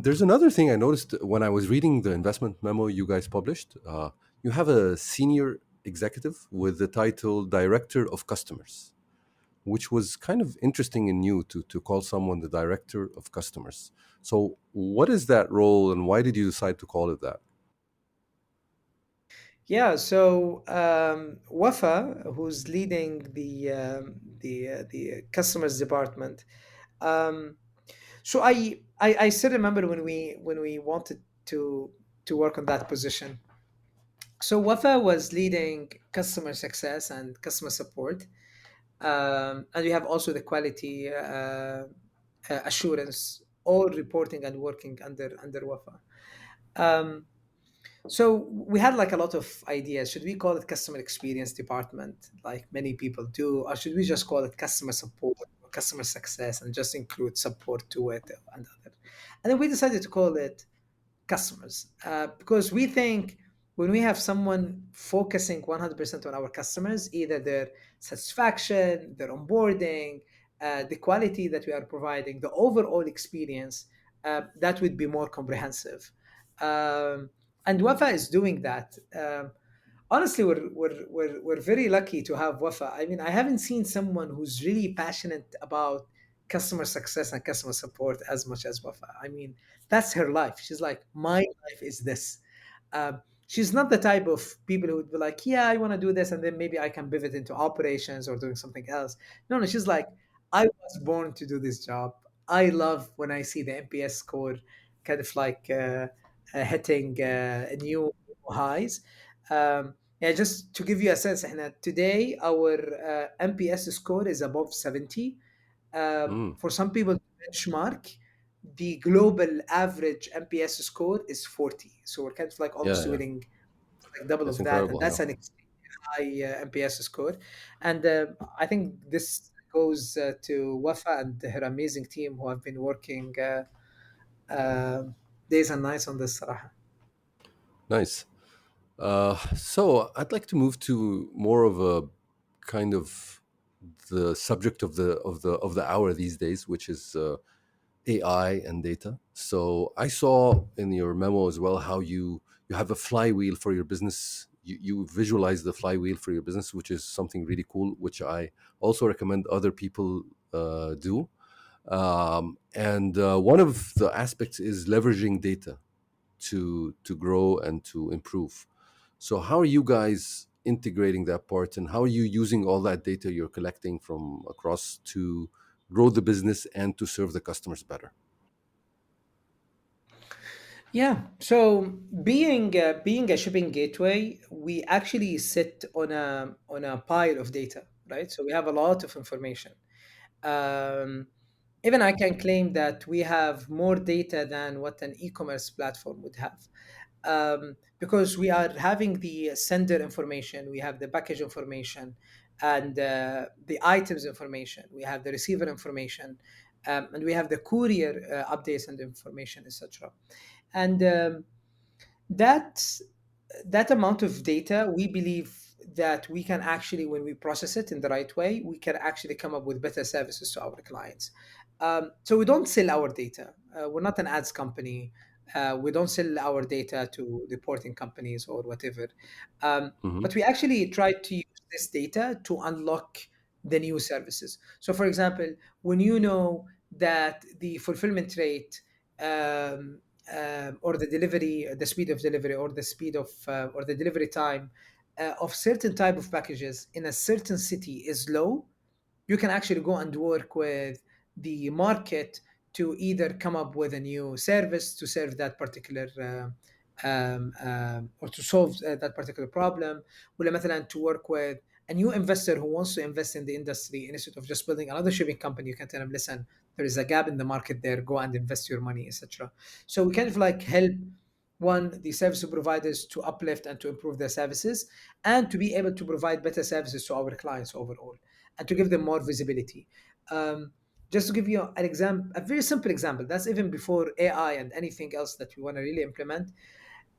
there's another thing I noticed when I was reading the investment memo you guys published. You have a senior executive with the title Director of Customers, which was kind of interesting and new to call someone the Director of Customers. So, what is that role and why did you decide to call it that? yeah. So Wafa, who's leading the customers department. Um, so I still remember when we wanted to work on that position. So Wafa was leading customer success and customer support, and we have also the quality assurance, all reporting and working under Wafa. Um, so we had like a lot of ideas. Should we call it customer experience department, like many people do, or should we just call it customer support or customer success and just include support to it and other? And then we decided to call it customers because we think when we have someone focusing 100% on our customers, either their satisfaction, their onboarding, the quality that we are providing, the overall experience, that would be more comprehensive. um, and Wafa is doing that. Honestly, we're very lucky to have Wafa. I mean, I haven't seen someone who's really passionate about customer success and customer support as much as Wafa. I mean, that's her life. She's like, my life is this. She's not the type of people who would be like, yeah, I want to do this, and then maybe I can pivot into operations or doing something else. No, no, she's like, I was born to do this job. I love when I see the NPS score kind of like hitting new highs. Yeah, just to give you a sense, today our NPS score is above 70. Mm, For some people to benchmark, the global average NPS score is 40. So we're kind of like yeah, almost yeah, doing like double it's of that, and incredible. Yeah, that's an extremely high NPS score. And I think this goes to Wafa and her amazing team who have been working uh, days and nights on this. صراحة. nice. So I'd like to move to more of a kind of the subject of the hour these days, which is AI and data. So I saw in your memo as well how you have a flywheel for your business. You visualize the flywheel for your business, which is something really cool, which I also recommend other people do. And one of the aspects is leveraging data to grow and to improve. So how are you guys integrating that part, and how are you using all that data you're collecting from across to grow the business and to serve the customers better? Yeah. So being a shipping gateway, we actually sit on a pile of data, right? So we have a lot of information. Um, Even I can claim that we have more data than what an e-commerce platform would have, because we are having the sender information, we have the package information, and the items information. We have the receiver information, and we have the courier updates and information, etc. And that that amount of data, we believe that we can actually, when we process it in the right way, we can actually come up with better services to our clients. So we don't sell our data. We're not an ads company. We don't sell our data to reporting companies or whatever. Hmm. But we actually try to use this data to unlock the new services. So, for example, when you know that the fulfillment rate, um, or the delivery, the speed of delivery, or the speed of or the delivery time of certain type of packages in a certain city is low, you can actually go and work with the market to either come up with a new service to serve that particular or to solve that particular problem, ولا مثلا to work with a new investor who wants to invest in the industry. Instead of just building another shipping company, you can tell them, listen, there is a gap in the market there, go and invest your money, etc. So we kind of like help the service providers to uplift and to improve their services, and to be able to provide better services to our clients overall, and to give them more visibility. Um, just to give you an example, a very simple example, that's even before AI and anything else that we want to really implement.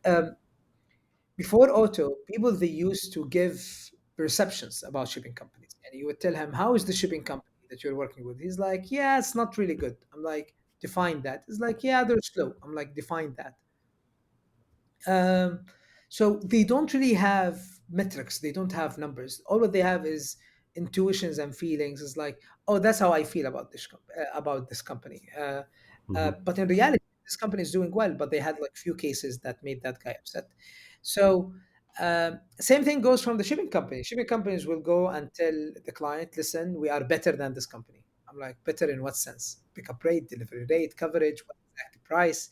Um, Before Auto, people they used to give perceptions about shipping companies, and you would tell him, "How is the shipping company that you're working with?" He's like, "Yeah, it's not really good." I'm like, "Define that." He's like, "Yeah, they're slow." I'm like, "Define that." Um, so they don't really have metrics. They don't have numbers. All what they have is intuitions and feelings. It's like, oh, that's how I feel about about this company. Hmm. But in reality, this company is doing well. But they had like few cases that made that guy upset. So same thing goes from the shipping company. Shipping companies will go and tell the client, "Listen, we are better than this company." I'm like, better in what sense? Pickup rate, delivery rate, coverage, what exact price?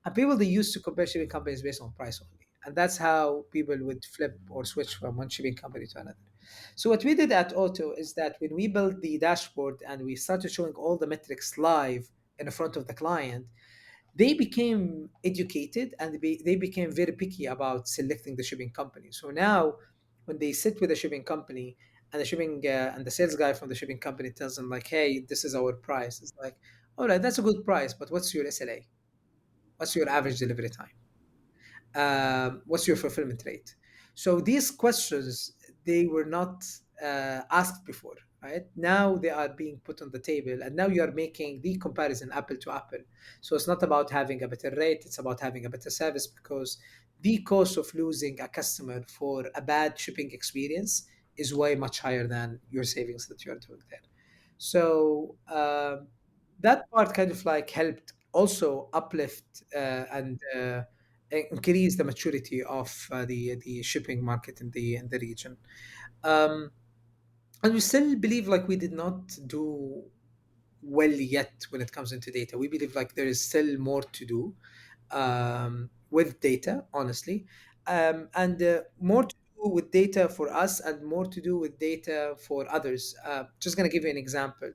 And people they used to compare shipping companies based on price only. And that's how people would flip or switch from one shipping company to another. So what we did at Auto is that when we built the dashboard and we started showing all the metrics live in front of the client, they became educated and they became very picky about selecting the shipping company. So now when they sit with a shipping company and the shipping and the sales guy from the shipping company tells them like, hey, this is our price. It's like, all right, that's a good price, but what's your SLA? What's your average delivery time? What's your fulfillment rate? So these questions they were not asked before, right? Now they are being put on the table, and now you are making the comparison apple to apple. So it's not about having a better rate; it's about having a better service, because the cost of losing a customer for a bad shipping experience is way much higher than your savings that you are doing there. So that part kind of like helped also uplift and increase the maturity of the shipping market in the region. Um, and we still believe like we did not do well yet when it comes into data. We believe like there is still more to do with data, honestly, and more to do with data for us and more to do with data for others. Just gonna give you an example.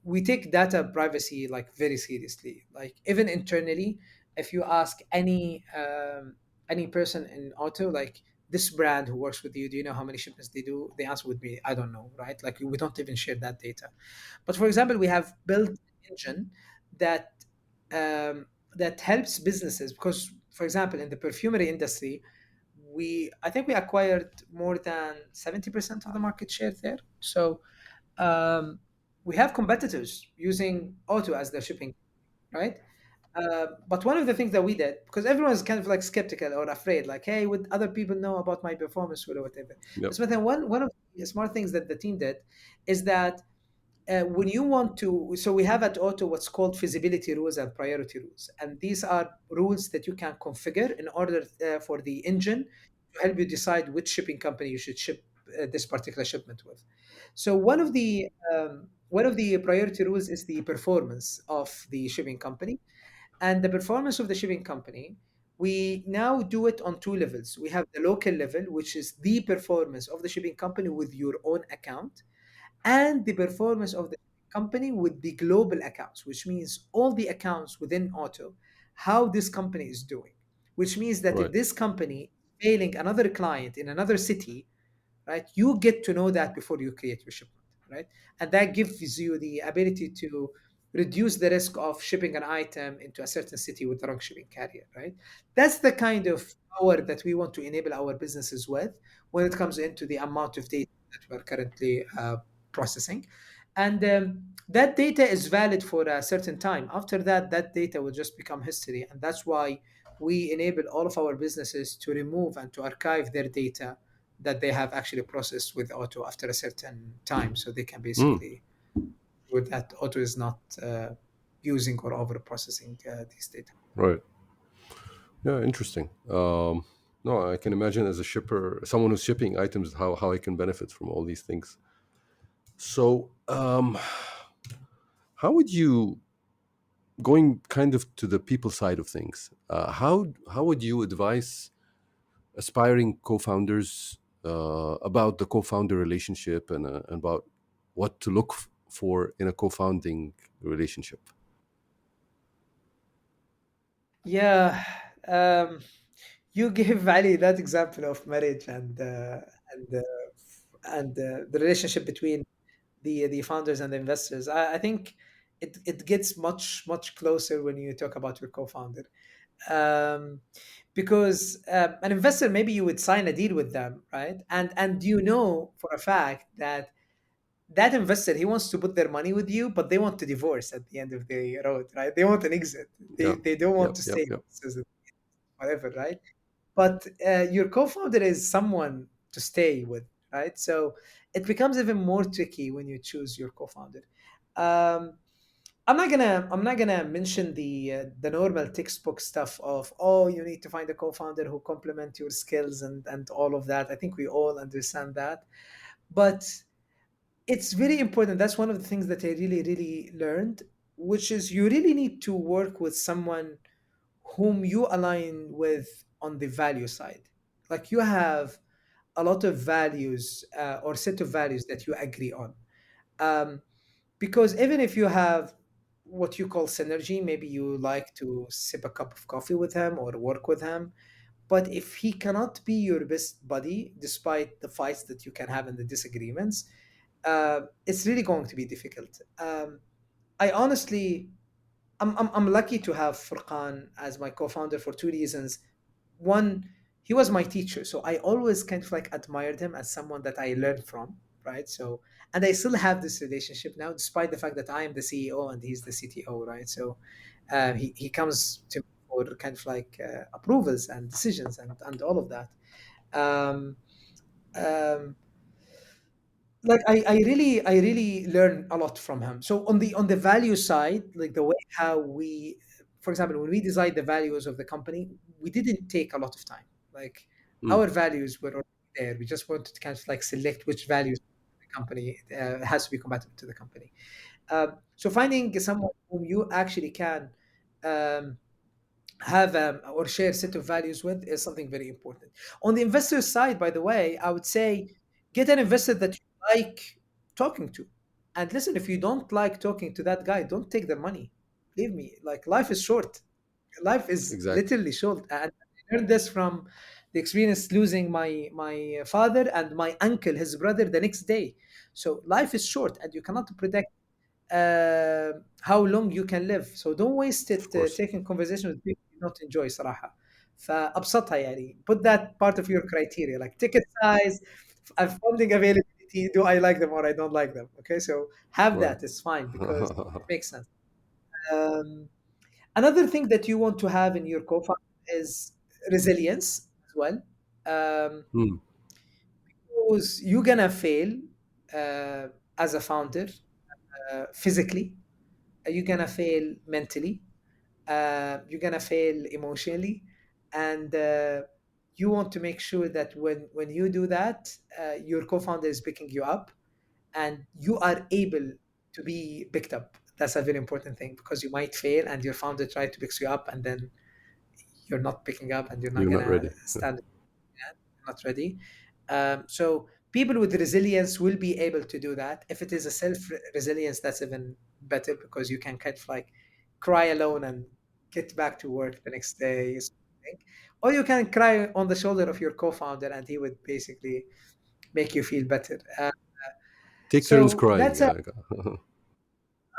We take data privacy like very seriously. Like even internally, if you ask any person in auto, like this brand who works with you, do you know how many shipments they do? They answer with me, I don't know, right? Like we don't even share that data. But for example, we have built an engine that that helps businesses because, for example, in the perfumery industry, I think we acquired more than 70% of the market share there. So um, we have competitors using Auto as their shipping, right? But one of the things that we did, because everyone's kind of like skeptical or afraid, like, hey, would other people know about my performance or whatever? Yep. So then one of the smart things that the team did is that when you want to, so we have at Auto what's called feasibility rules and priority rules, and these are rules that you can configure in order for the engine to help you decide which shipping company you should ship this particular shipment with. So one of the priority rules is the performance of the shipping company, and the performance of the shipping company. We now do it on two levels. We have the local level, which is the performance of the shipping company with your own account, and the performance of the company with the global accounts, which means all the accounts within Auto, how this company is doing. Which means that if Right. this company is failing another client in another city, right, you get to know that before you create your shipment, right? And that gives you the ability to reduce the risk of shipping an item into a certain city with the wrong shipping carrier, right? That's the kind of power that we want to enable our businesses with when it comes into the amount of data that we're currently processing. and that data is valid for a certain time. After that, that data will just become history, and that's why we enable all of our businesses to remove and to archive their data that they have actually processed with Auto after a certain time, so they can Mm, basically with that Auto is not using or over processing these data. right. Yeah, interesting. No, I can imagine as a shipper, someone who's shipping items, how I can benefit from all these things. So, how would you, going kind of to the people side of things, how would you advise aspiring co-founders about the co-founder relationship and about what to look for in a co-founding relationship? Yeah, um, you give Ali that example of marriage and uh, and the relationship between the founders and the investors. I think it gets much closer when you talk about your co-founder, um, because an investor, maybe you would sign a deal with them, right? And you know for a fact that that investor, he wants to put their money with you, but they want to divorce at the end of the road, right? They want an exit. Yeah, They don't want yep, to yep, stay yep. whatever, right? But your co-founder is someone to stay with, right? So it becomes even more tricky when you choose your co-founder. Um, I'm not gonna mention the normal textbook stuff of, oh, you need to find a co-founder who complement your skills and all of that. I think we all understand that, but it's very important. That's one of the things that I really learned, which is you really need to work with someone whom you align with on the value side. Like you have a lot of values or set of values that you agree on. Um, because even if you have what you call synergy, maybe you like to sip a cup of coffee with him or work with him, but if he cannot be your best buddy, despite the fights that you can have and the disagreements, it's really going to be difficult. I honestly, I'm lucky to have Furqan as my co-founder for two reasons. One, he was my teacher, so I always kind of like admired him as someone that I learned from, right? So, and I still have this relationship now, despite the fact that I am the CEO and he's the CTO, right? So, he comes to me for kind of like approvals and decisions and all of that. Um, um, like I really learn a lot from him. So on the value side, like the way how we, for example, when we decide the values of the company, we didn't take a lot of time. Like Mm, our values were already there. We just wanted to kind of like select which values the company has to be compatible to the company. So finding someone whom you actually can um, have or share set of values with is something very important. On the investor side, by the way, I would say get an investor that you like talking to. And listen, if you don't like talking to that guy, don't take their money. Believe me, like life is short. Life is exactly. literally short. And I learned this from the experience losing my father and my uncle, his brother, the next day. So life is short, and you cannot predict how long you can live. So don't waste Of it course. taking conversation with people you don't enjoy صراحة. فأبسطها يعني. Put that part of your criteria like ticket size, funding availability. Do I like them or I don't like them? Okay, so have Right. that. It's fine because it makes sense. Um, Another thing that you want to have in your co-founder is resilience as well. Um, Mm, because you're gonna fail as a founder physically, you're gonna fail mentally, you're gonna fail emotionally, and you want to make sure that when you do that, your co-founder is picking you up and you are able to be picked up. That's a very important thing because you might fail and your founder try to pick you up and then you're not picking up and you're not you're not gonna ready. stand not ready. So people with resilience will be able to do that. If it is a self resilience, that's even better because you can kind of like cry alone and get back to work the next day. Or you can cry on the shoulder of your co-founder and he would basically make you feel better. Take turns So crying. that's a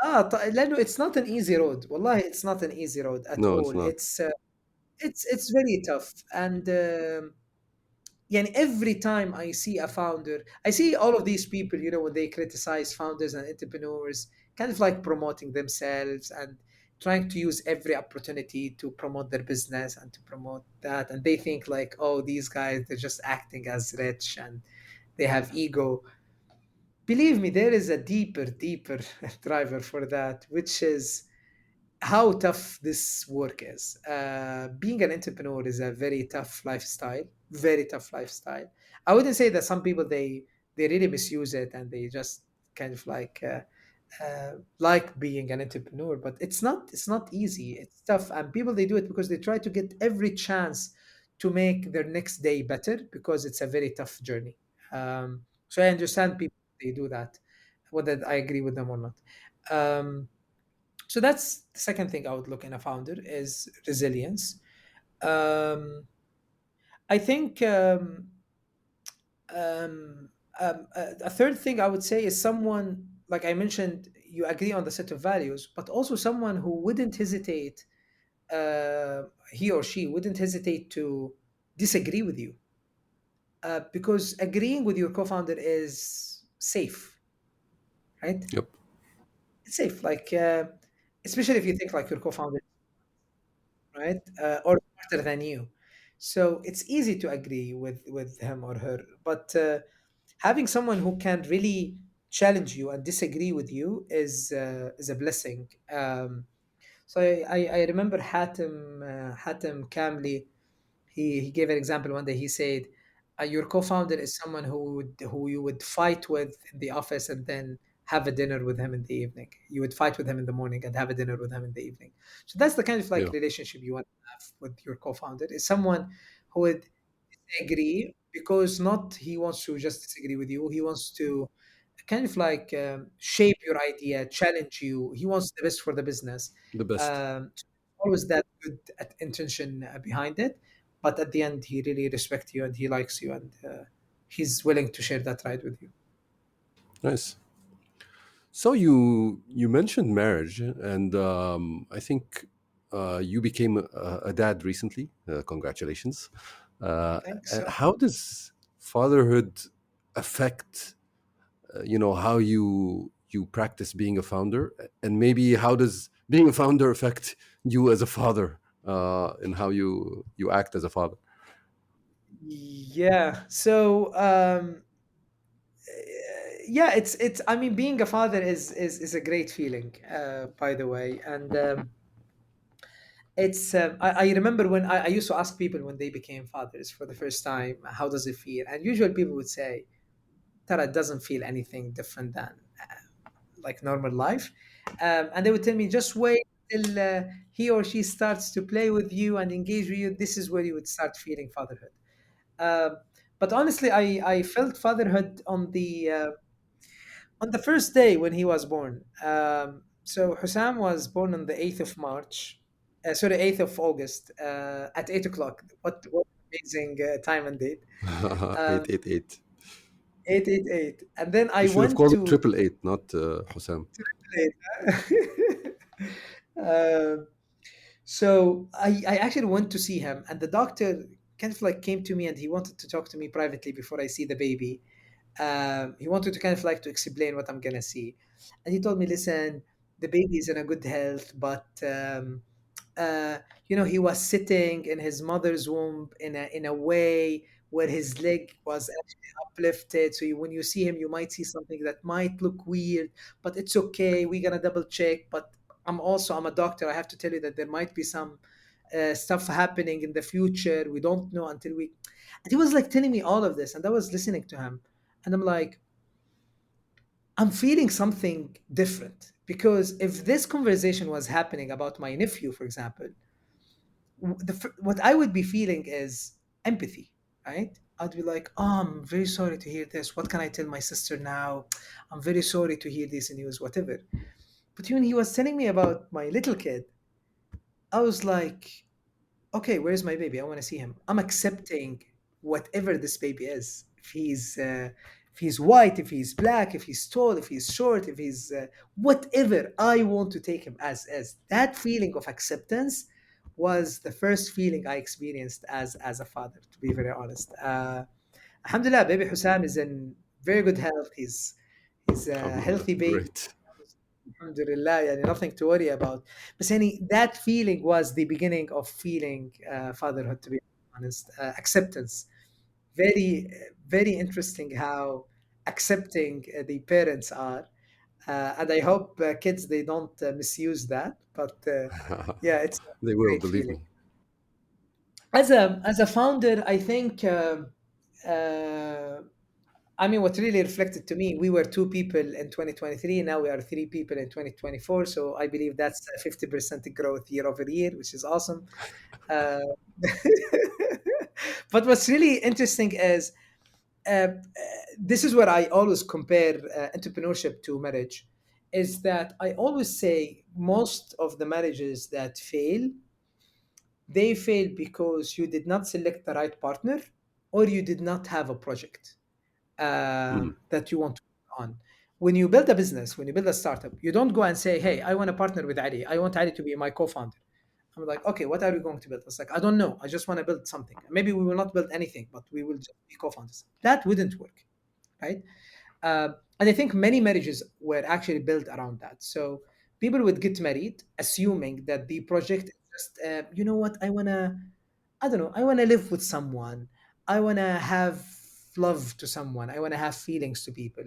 Yeah. لأنه it's not an easy road. والله it's not an easy road at No, it's all. not. It's very tough and يعني every time I see a founder, I see all of these people, when they criticize founders and entrepreneurs, kind of like promoting themselves and trying to use every opportunity to promote their business and to promote that. And they think like, oh, these guys, they're just acting as rich and they have ego. Believe me, there is a deeper driver for that, which is how tough this work is. Being an entrepreneur is a very tough lifestyle, very tough lifestyle. I wouldn't say that some people they really misuse it and they just kind of like being an entrepreneur, but it's not easy. It's tough, and people they do it because they try to get every chance to make their next day better because it's a very tough journey. So I understand people they do that, whether I agree with them or not. Um, so that's the second thing I would look in a founder is resilience. Um, I think a third thing I would say is someone, like I mentioned, you agree on the set of values, but also someone who wouldn't hesitate, he or she wouldn't hesitate to disagree with you, because agreeing with your co-founder is safe, right? Yep. It's safe, like especially if you think like your co-founder, right? Or smarter than you. So it's easy to agree with him or her, but having someone who can really challenge you and disagree with you is a blessing. So I remember Hatem Kamli. He gave an example one day. He said, "Your co-founder is someone who you would fight with in the office and then have a dinner with him in the evening. You would fight with him in the morning and have a dinner with him in the evening. So that's the kind of like Yeah. relationship you want to have with your co-founder. Is someone who would disagree because not he wants to just disagree with you. He wants to kind of like shape your idea, challenge you. He wants the best for the business. The best. So always that good intention behind it, but at the end, he really respects you and he likes you and he's willing to share that ride with you. Nice. So you mentioned marriage, and I think you became a dad recently. Congratulations. Thanks. So How does fatherhood affect how you practice being a founder, and maybe how does being a founder affect you as a father, and how you act as a father? yeah, so yeah, it's. I mean, being a father is a great feeling, by the way, and it's. I remember when I used to ask people when they became fathers for the first time, how does it feel? And usually people would say, "Tara, it doesn't feel anything different than like normal life," and they would tell me, "Just wait till he or she starts to play with you and engage with you. This is where you would start feeling fatherhood." Um, but honestly, I felt fatherhood on the first day when he was born. So Hussam was born on the 8th of March, sorry, 8th of August at 8 o'clock. What amazing time and date. Um, 888. 888. And then You I should have went called it to. 888, not Hussam. Um, so I actually went to see him, and the doctor kind of like came to me and he wanted to talk to me privately before I see the baby. He wanted to kind of like to explain what I'm gonna see, and he told me, "Listen, the baby is in a good health, but he was sitting in his mother's womb in a way where his leg was actually uplifted. So when you see him, you might see something that might look weird, but it's okay. We're gonna double check. But I'm a doctor. I have to tell you that there might be some stuff happening in the future. We don't know until we." And he was like telling me all of this, and I was listening to him, and I'm like, I'm feeling something different because if this conversation was happening about my nephew, for example, what I would be feeling is empathy, right? I'd be like, oh, I'm very sorry to hear this. What can I tell my sister now? I'm very sorry to hear this news, whatever. But when he was telling me about my little kid, I was like, okay, where's my baby? I want to see him. I'm accepting whatever this baby is. If he's white, if he's black, if he's tall, if he's short, if he's whatever, I want to take him as that feeling of acceptance was the first feeling I experienced as a father. To be very honest, Alhamdulillah, baby Hussam is in very good health. He's a Alhamdulillah. healthy baby. Great. Alhamdulillah, yani nothing to worry about. But yani, that feeling was the beginning of feeling fatherhood, to be honest. Acceptance. Very, very interesting how accepting the parents are. And I hope kids, they don't misuse that. But yeah, it's a They will, great believe feeling. me. As a founder, I think uh, I mean, what really reflected to me, we were two people in 2023. Now we are three people in 2024. So I believe that's a 50% growth year over year, which is awesome. Uh, but what's really interesting is this is where I always compare entrepreneurship to marriage. Is that I always say most of the marriages that fail, they fail because you did not select the right partner or you did not have a project Mm. that you want to work on. When you build a business, when you build a startup, you don't go and say, "Hey, I want to partner with Ali. I want Ali to be my co-founder." I'm like, "Okay, what are we going to build?" It's like, "I don't know. I just want to build something. Maybe we will not build anything, but we will just be co-founders." That wouldn't work, right? And I think many marriages were actually built around that. So people would get married assuming that the project is just, you know what, I don't know, I want to live with someone. I want to have love to someone. I want to have feelings to people.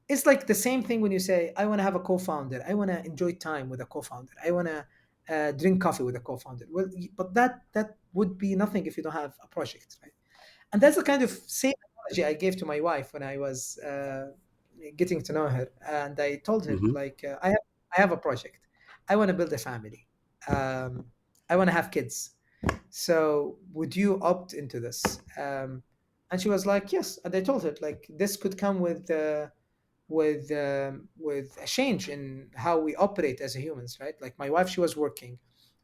It's like the same thing when you say, I want to have a co founder. I want to enjoy time with a co founder. I want to drink coffee with a co founder. Well, but that would be nothing if you don't have a project, right? And that's the kind of same analogy I gave to my wife when I was getting to know her. And I told her, Hmm. like, I have a project. I want to build a family. Um, I want to have kids. So would you opt into this? And she was like, yes. And I told her, like, this could come with a change in how we operate as humans, right? Like my wife, she was working,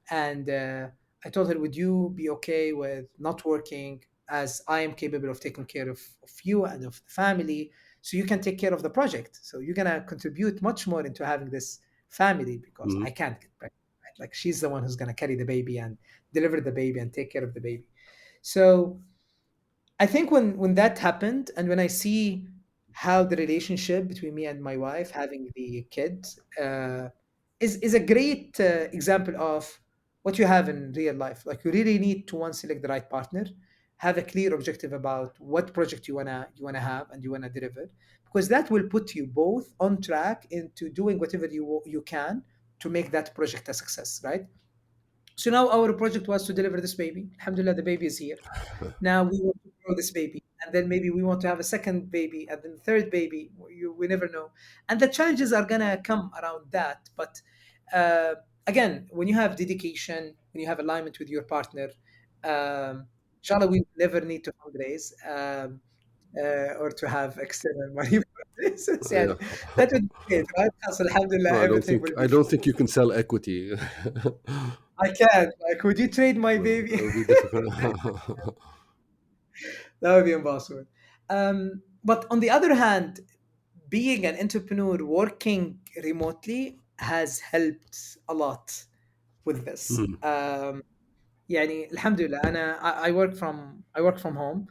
and I told her, would you be okay with not working, as I am capable of taking care of you and of the family, so you can take care of the project. So you're gonna contribute much more into having this family because Hmm. I can't get pregnant. Right? Like she's the one who's gonna carry the baby and deliver the baby and take care of the baby. So I think when that happened, and when I see how the relationship between me and my wife having the kids is a great example of what you have in real life. Like you really need to one select the right partner, have a clear objective about what project you wanna have and you wanna deliver, because that will put you both on track into doing whatever you can to make that project a success, right? So now our project was to deliver this baby. Alhamdulillah, the baby is here. Now we want to grow this baby, and then maybe we want to have a second baby, and then the third baby. We never know, and the challenges are gonna come around that. But uh, again, when you have dedication, when you have alignment with your partner, inshallah, we never need to fundraise or to have external money for this. Yeah. يعني, that would be great, right? So, alhamdulillah, No, everything will I be. don't think you can sell equity. I can't. Like, would you trade my No, baby? that would be difficult. That would be impossible. But on the other hand, being an entrepreneur working remotely has helped a lot with this. Mm, يعني الحمد لله أنا I work from home.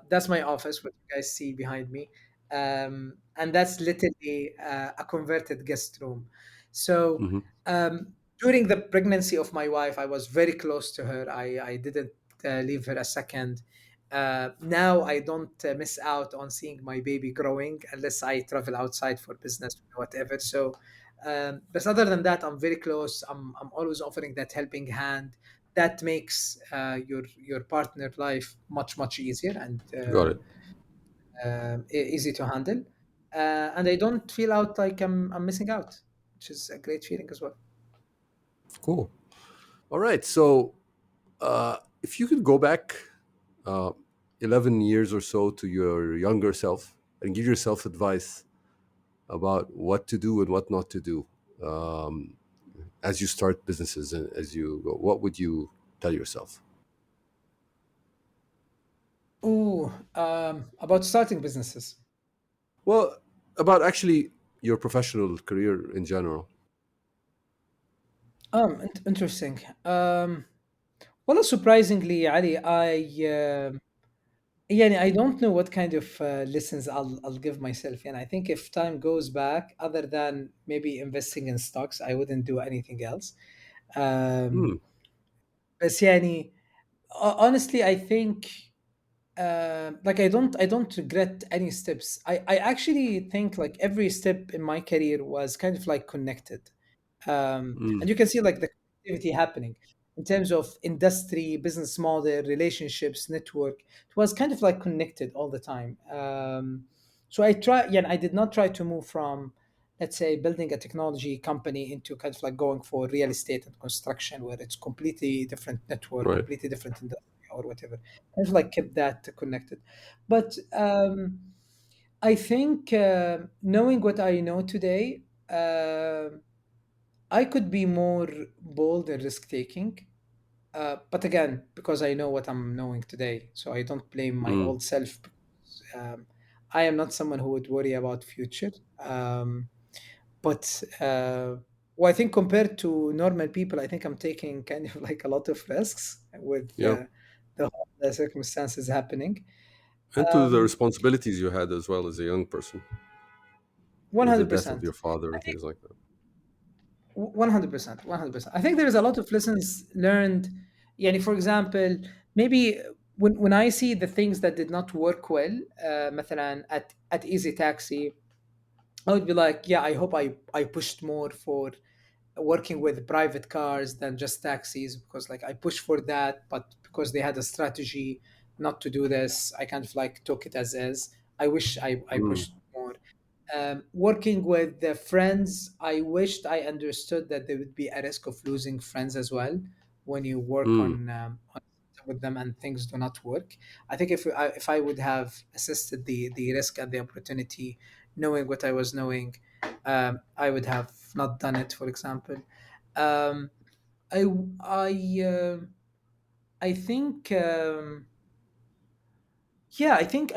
That's my office, what you guys see behind me. And that's literally a converted guest room. So mhm, during the pregnancy of my wife, I was very close to her. I didn't leave her a second. Now I don't miss out on seeing my baby growing unless I travel outside for business or whatever. So, but other than that, I'm very close. I'm always offering that helping hand. That makes your partner life much easier and got it. easy to handle. And I don't feel out like I'm missing out, which is a great feeling as well. Cool. All right. So, if you could go back uh, 11 years or so to your younger self and give yourself advice about what to do and what not to do um, as you start businesses and as you go, what would you tell yourself? Ooh, about starting businesses. Well, about actually your professional career in general. Interesting. Well, surprisingly, Ali, I Yeah, I don't know what kind of lessons I'll give myself. And I think if time goes back, other than maybe investing in stocks, I wouldn't do anything else. Hmm. بس يعني honestly, I think like I don't regret any steps. I actually think like every step in my career was kind of like connected. Hmm. And you can see like the activity happening in terms of industry, business model, relationships, network. It was kind of like connected all the time. So I try, yeah, I did not try to move from, let's say, building a technology company into kind of like going for real estate and construction, where it's completely different network, Right. completely different industry or whatever. Kind of like kept that connected. But I think knowing what I know today, I could be more bold and risk taking. But again, because I know what I'm knowing today, so I don't blame my Hmm. old self. Um, I am not someone who would worry about future. But well, I think compared to normal people, I think I'm taking kind of like a lot of risks with Yeah. the circumstances happening. And to the Um, responsibilities you had as well as a young person with the death of 100%. your father and things like that. 100%, 100%. I think there is a lot of lessons learned. Yani, for example, maybe when I see the things that did not work well, مثلا at EasyTaxi, I would be like, yeah, I hope I pushed more for working with private cars than just taxis, because like I pushed for that, but because they had a strategy not to do this, I kind of like took it as is. I wish I Hmm. pushed more. Working with the friends, I wished I understood that there would be a risk of losing friends as well when you work Hmm. on with them and things do not work. I think if I would have assisted the risk and the opportunity, knowing what I was knowing, I would have not done it. For example, um, I I I think. Yeah, I think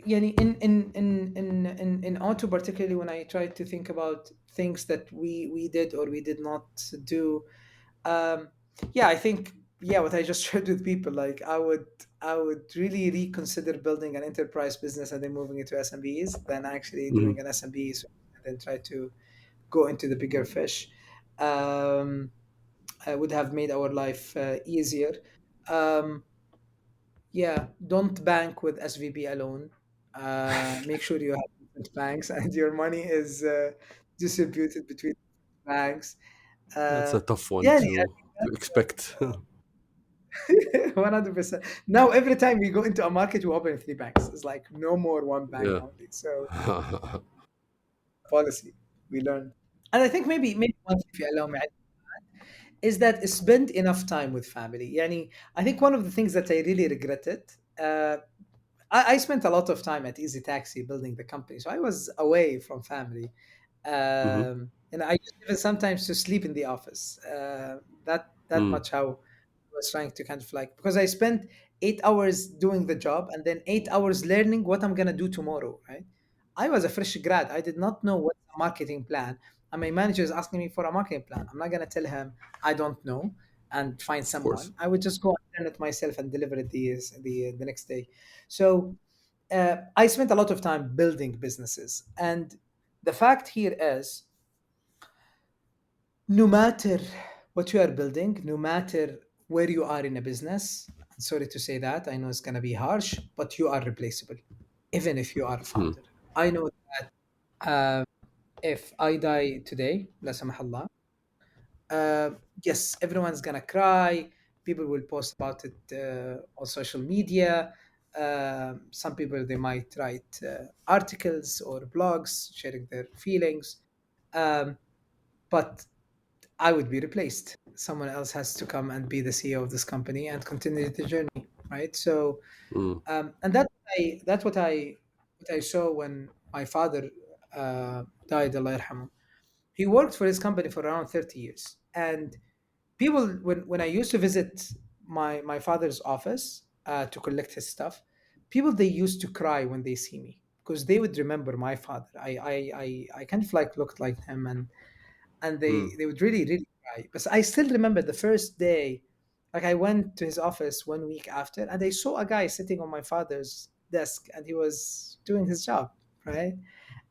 yani in auto, particularly when I try to think about things that we did or we did not do. um yeah, I think, yeah, what I just shared with people, like I would really reconsider building an enterprise business and then moving it to SMBs than actually Hmm. doing an SMBs and then try to go into the bigger fish. um would have made our life easier. um yeah, don't bank with SVB alone. Make sure you have different banks and your money is distributed between banks. That's Uh, a tough one yeah, to expect. 100%. Now, every time we go into a market, we open three banks. It's like no more one bank Yeah. only. So, policy we learned. And I think maybe one thing, if you allow me, is that spend enough time with family. Yani, I think one of the things that I really regretted, uh, I spent a lot of time at Easy Taxi building the company, so I was away from family. Hmm. And I used even sometimes to sleep in the office. That Hmm. much how I was trying to kind of like, because I spent 8 hours doing the job and then 8 hours learning what I'm gonna do tomorrow. Right? I was a fresh grad. I did not know what's a marketing plan, and my manager is asking me for a marketing plan. I'm not gonna tell him I don't know and find Of course. someone. I would just go and learn it myself and deliver it the next day. So I spent a lot of time building businesses. And the fact here is, no matter what you are building, no matter where you are in a business, I'm sorry to say that, I know it's going to be harsh, but you are replaceable, even if you are a Hmm. founder. I know if I die today, la samahallah, uh, yes, everyone's gonna cry. People will post about it on social media. Some people, they might write articles or blogs sharing their feelings. Um, but I would be replaced. Someone else has to come and be the CEO of this company and continue the journey, right? So, Hmm. and that's what I saw when my father died. Allah yarhamu. He worked for his company for around 30 years, and people, when I used to visit my father's office to collect his stuff, people, they used to cry when they see me because they would remember my father. I kind of like looked like him, and Hmm. they would really cry. But I still remember the first day Like I went to his office 1 week after, and I saw a guy sitting on my father's desk, and he was doing his job, right?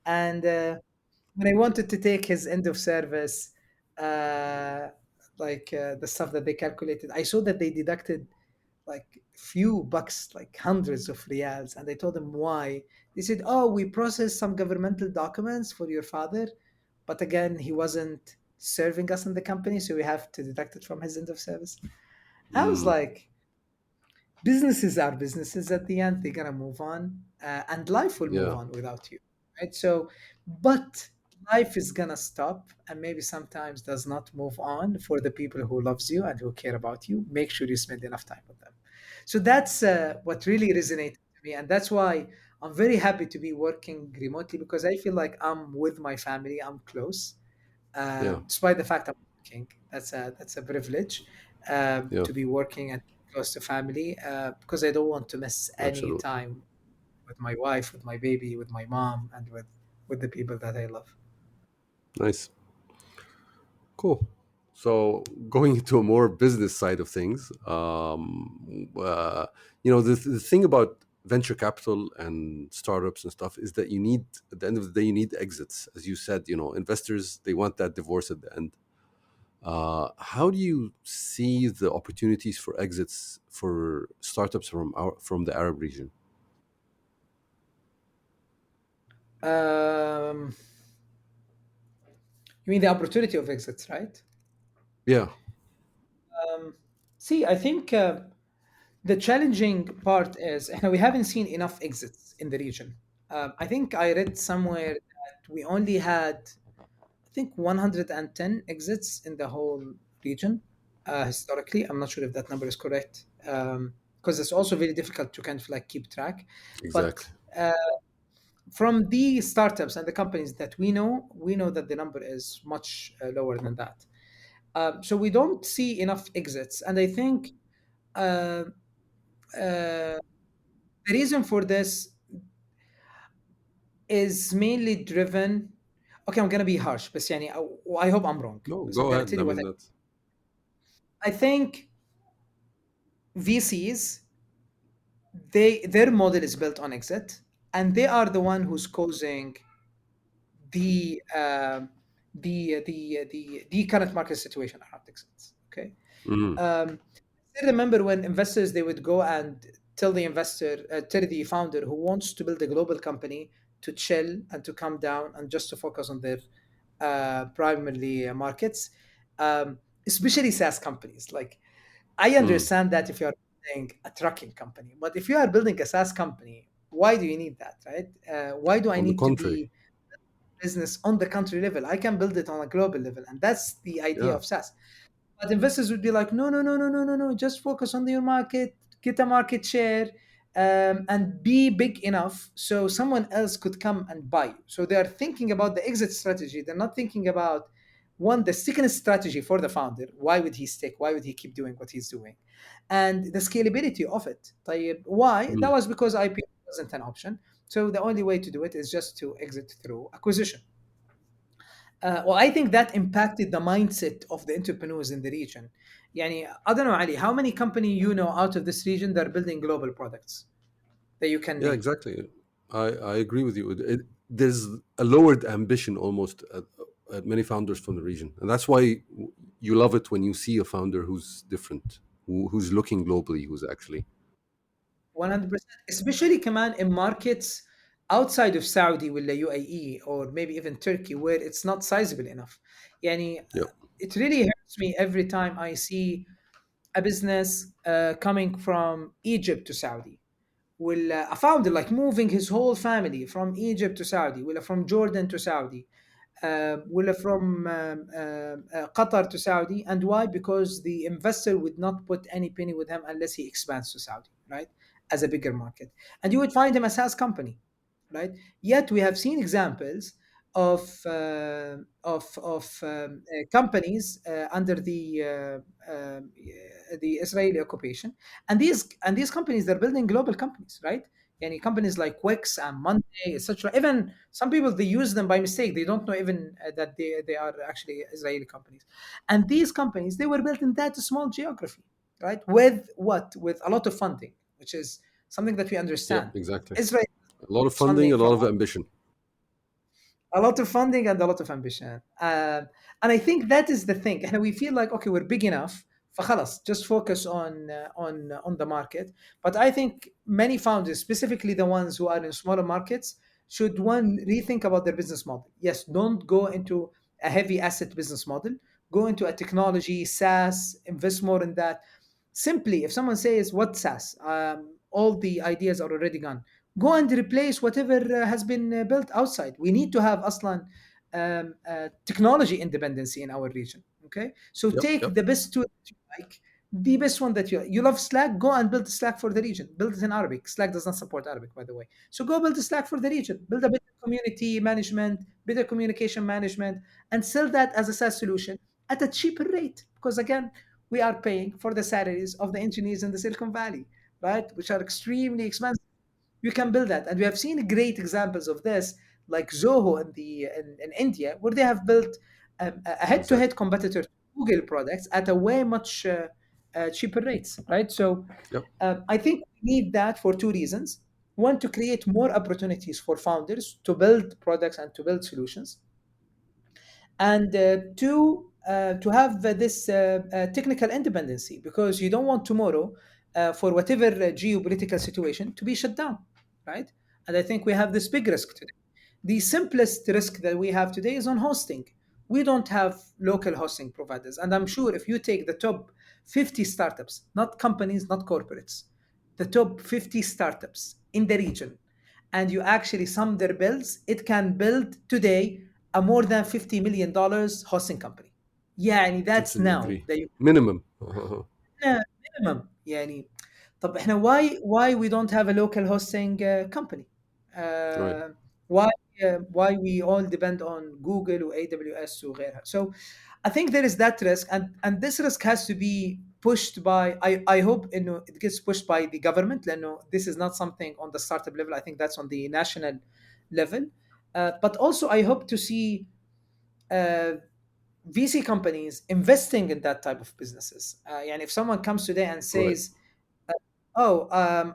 And when I wanted to take his end of service, uh, the stuff that they calculated, I saw that they deducted like few bucks, like hundreds of riyals. And I told them why. They said, "Oh, we processed some governmental documents for your father, but again, he wasn't serving us in the company, so we have to deduct it from his end of service." I was Mm, like, businesses are businesses at the end. They're gonna move on, and life will move yeah, on without you, right? So, but life is gonna stop, and maybe sometimes does not move on for the people who loves you and who care about you. Make sure you spend enough time with them. So that's what really resonated to me, and that's why I'm very happy to be working remotely, because I feel like I'm with my family. I'm close, yeah, despite the fact I'm working. That's a privilege, yeah, to be working and close to family, because I don't want to miss any absolutely. time with my wife, with my baby, with my mom, and with the people that I love. Nice. Cool. So going into a more business side of things, the thing about venture capital and startups and stuff is that you need, at the end of the day, you need exits. As you said, investors, they want that divorce at the end. How do you see the opportunities for exits for startups from the Arab region? Um, you mean the opportunity of exits, right? Yeah. Um, See, I think the challenging part is we haven't seen enough exits in the region. I think I read somewhere that we only had, I think, 110 exits in the whole region historically. I'm not sure if that number is correct, because it's also very difficult to kind of like keep track. But Exactly. from the startups and the companies that we know that the number is much lower than that. So we don't see enough exits, and I think uh, the reason for this is mainly driven. Okay, I'm gonna be harsh, but يعني, I hope I'm wrong. No, So I'm go gonna ahead. tell I you what mean, that's I think. VCs, their model is built on exit, and they are the one who's causing the the current market situation around exits. Okay, mm, I remember when investors, they would go and tell the investor, tell the founder who wants to build a global company to chill and to calm down and just to focus on their primarily markets, especially SaaS companies. Like, I mm. understand that if you are building a trucking company, but if you are building a SaaS company, why do you need that, right? Why do I On the need to contrary, be business on the country level? I can build it on a global level, and that's the idea yeah, of SaaS. But investors would be like, no, no, no, no, no, no, no. Just focus on your market, get a market share, and be big enough so someone else could come and buy you. So they are thinking about the exit strategy. They're not thinking about one, the stickiness strategy for the founder. Why would he stick? Why would he keep doing what he's doing? And the scalability of it. طيب, why? That mm, was because IPO wasn't an option. So the only way to do it is just to exit through acquisition. Well, I think that impacted the mindset of the entrepreneurs in the region. يعني, I don't know, Ali, how many company out of this region that are building global products that you can yeah, name? exactly. I agree with you. There's a lowered ambition almost at many founders from the region, and that's why you love it when you see a founder who's different, who's looking globally, who's actually 100%, especially كمان in markets outside of Saudi ولا UAE or maybe even Turkey where it's not sizable enough. يعني, yeah. it really hurts me every time I see a business coming from Egypt to Saudi. Will a founder like moving his whole family from Egypt to Saudi, will from Jordan to Saudi, will from Qatar to Saudi, and why? Because the investor would not put any penny with him unless he expands to Saudi, right, as a bigger market, and you would find him a SaaS company, right? Yet we have seen examples of companies under the Israeli occupation, and these companies, they're building global companies, right? Yani companies like Wix and Monday, etc. Even some people, they use them by mistake. They don't know even that they are actually Israeli companies. And these companies, they were built in that small geography. right? With what? With a lot of funding, which is something that we Yep, understand. exactly. Israel A lot of gets funding, funding a lot from of ambition. a lot of funding and a lot of ambition. And I think that is the thing. And we feel like, okay, we're big enough. فخلص, just focus on the market. But I think many founders, specifically the ones who are in smaller markets, should one rethink about their business model. Yes, don't go into a heavy asset business model. Go into a technology, SaaS, invest more in that. Simply, if someone says what SaaS, all the ideas are already gone. Go and replace whatever has been built outside. We need to have aslan technology independency in our region. Okay, so Yep, take yep, the best tool that you like, the best one that you love. Slack, go and build Slack for the region. Build it in Arabic. Slack does not support Arabic, by the way. So go build a Slack for the region. Build a better community management, better communication management, and sell that as a SaaS solution at a cheaper rate. Because again, we are paying for the salaries of the engineers in the Silicon Valley, right, which are extremely expensive. You can build that, and we have seen great examples of this, like Zoho in India, where they have built a head-to-head exactly. competitor to Google products at a way much cheaper rates, right? So Yep, I think we need that for two reasons. One, to create more opportunities for founders to build products and to build solutions, and two, to have this technical independency, because you don't want tomorrow, for whatever geopolitical situation, to be shut down, right? And I think we have this big risk today. The simplest risk that we have today is on hosting. We don't have local hosting providers, and I'm sure if you take the top 50 startups, not companies, not corporates, the top 50 startups in the region, and you actually sum their bills, it can build today a more than $50 million hosting company. يعني that's totally now agree. that you Minimum. minimum. يعني طب احنا why we don't have a local hosting company? Right. Uh, why we all depend on Google or AWS وغيرها. So I think there is that risk, and this risk has to be pushed by. I hope it gets pushed by the government. لأنه this is not something on the startup level. I think that's on the national level. But also I hope to see uh, VC companies investing in that type of businesses. And if someone comes today and Right. says, "Oh,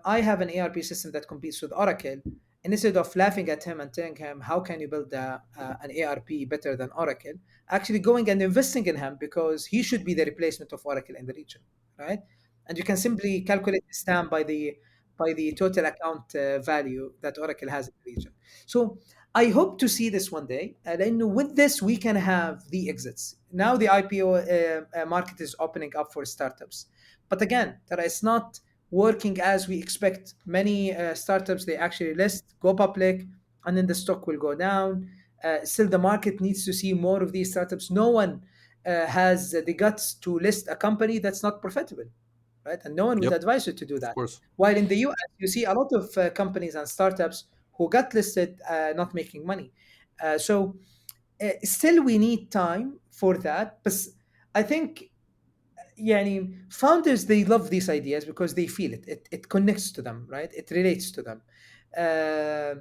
I have an ERP system that competes with Oracle," and instead of laughing at him and telling him, "How can you build an ERP better than Oracle?" actually going and investing in him, because he should be the replacement of Oracle in the region, right? And you can simply calculate this down by the total account value that Oracle has in the region. So I hope to see this one day. And then with this, we can have the exits. Now the IPO market is opening up for startups. But again, that is not working as we expect. Many startups, they actually list, go public, and then the stock will go down. Still, the market needs to see more of these startups. No one has the guts to list a company that's not profitable, right? And no one would Yep, advise you to do of that. course. While in the US, you see a lot of companies and startups who got listed not making money. So still, we need time for that. But I think يعني founders, they love these ideas because they feel it connects to them, right? It relates to them. uh,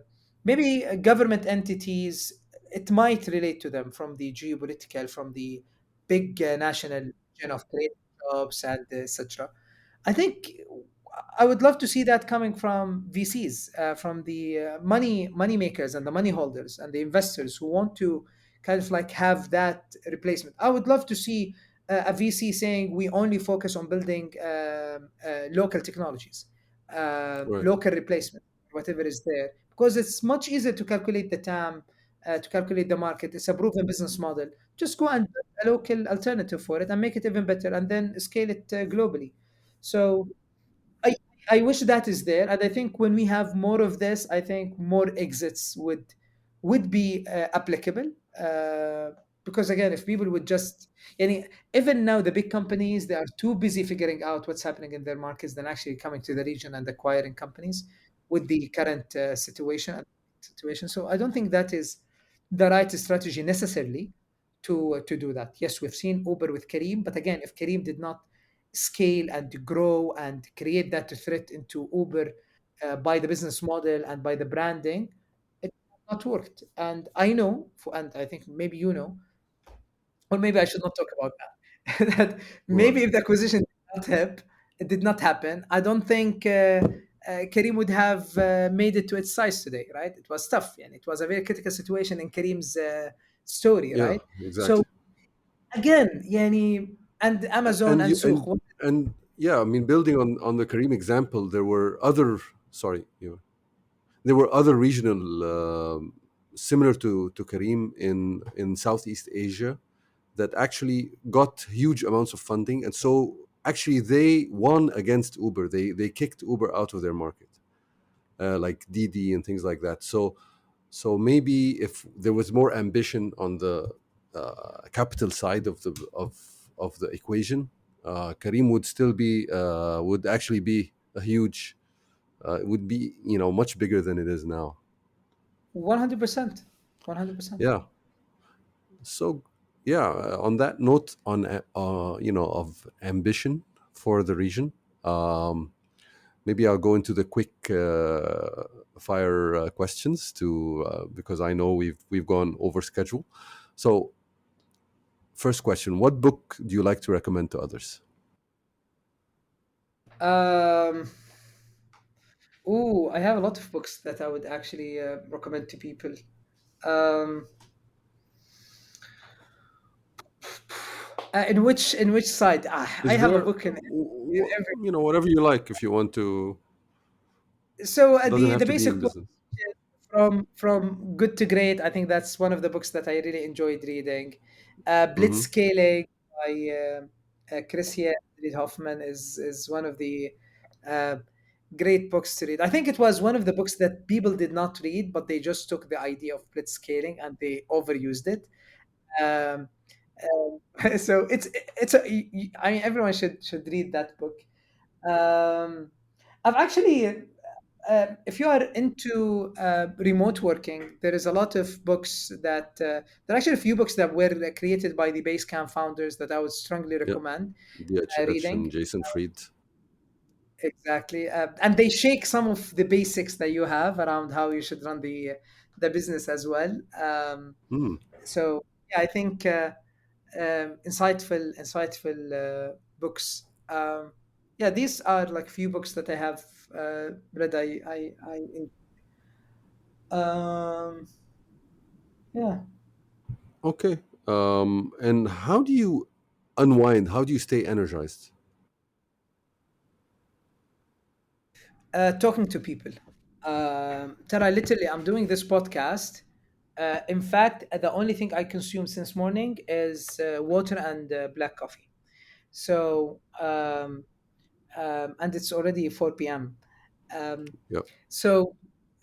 Maybe government entities, it might relate to them from the geopolitical, from the big national of trade jobs and etc. I think I would love to see that coming from VCs, from the money makers and the money holders and the investors who want to kind of like have that replacement. I would love to see a VC saying we only focus on building local technologies, Right. local replacement, whatever is there, because it's much easier to calculate the TAM, to calculate the market. It's a proven business model. Just go and build a local alternative for it and make it even better, and then scale it globally. So I I wish that is there, and I think when we have more of this, I think more exits would be applicable. Because again, if people would just, even now the big companies, they are too busy figuring out what's happening in their markets than actually coming to the region and acquiring companies with the current situation. So I don't think that is the right strategy necessarily to do that. Yes, we've seen Uber with Kareem, but again, if Kareem did not scale and grow and create that threat into Uber by the business model and by the branding, it has not worked. And I know, and I think maybe you know, or maybe I should not talk about that, that What? maybe if the acquisition did not help, It did not happen. I don't think Kareem would have made it to its size today, right? It was tough, and it was a very critical situation in Kareem's story, Yeah, right? So exactly. again, yani, and Amazon And and you Souk. and yeah, I mean, building on the Kareem example, there were other, sorry, there were other regional, similar to Kareem, in Southeast Asia, that actually got huge amounts of funding, and so actually they won against Uber. They kicked Uber out of their market, like Didi and things like that. So maybe if there was more ambition on the capital side of the equation, Kareem would still be, would actually be a huge, would be, much bigger than it is now. 100%, 100%. Yeah. So yeah, on that note, on of ambition for the region, um, maybe I'll go into the quick fire questions to, because I know we've gone over schedule. So first question: what book do you like to recommend to others? Um, I have a lot of books that I would actually recommend to people. Um, in which side? I Is have a there, book in every. whatever you like, if you want to? So Doesn't the have the to be basic in book, business. from good to great. I think that's one of the books that I really enjoyed reading. Mm-hmm. Blitzscaling by Chris Reed Hoffman is one of the uh, great books to read. I think it was one of the books that people did not read, but they just took the idea of blitzscaling and they overused it. Um, so I mean, everyone should read that book. Um, I've actually, if you are into remote working, there is a lot of books there are actually a few books that were created by the Basecamp founders that I would strongly Yeah, recommend DHH reading. and Jason Fried. Exactly, and they shake some of the basics that you have around how you should run the business as well. Hmm. So yeah, I think insightful books. Yeah, these are like few books that I have read. Um, yeah. Okay. And how do you unwind? How do you stay energized? Talking to people. Tara, literally, I'm doing this podcast. In fact, the only thing I consume since morning is water and black coffee. So, and it's already 4 p.m. Um, Yeah. so,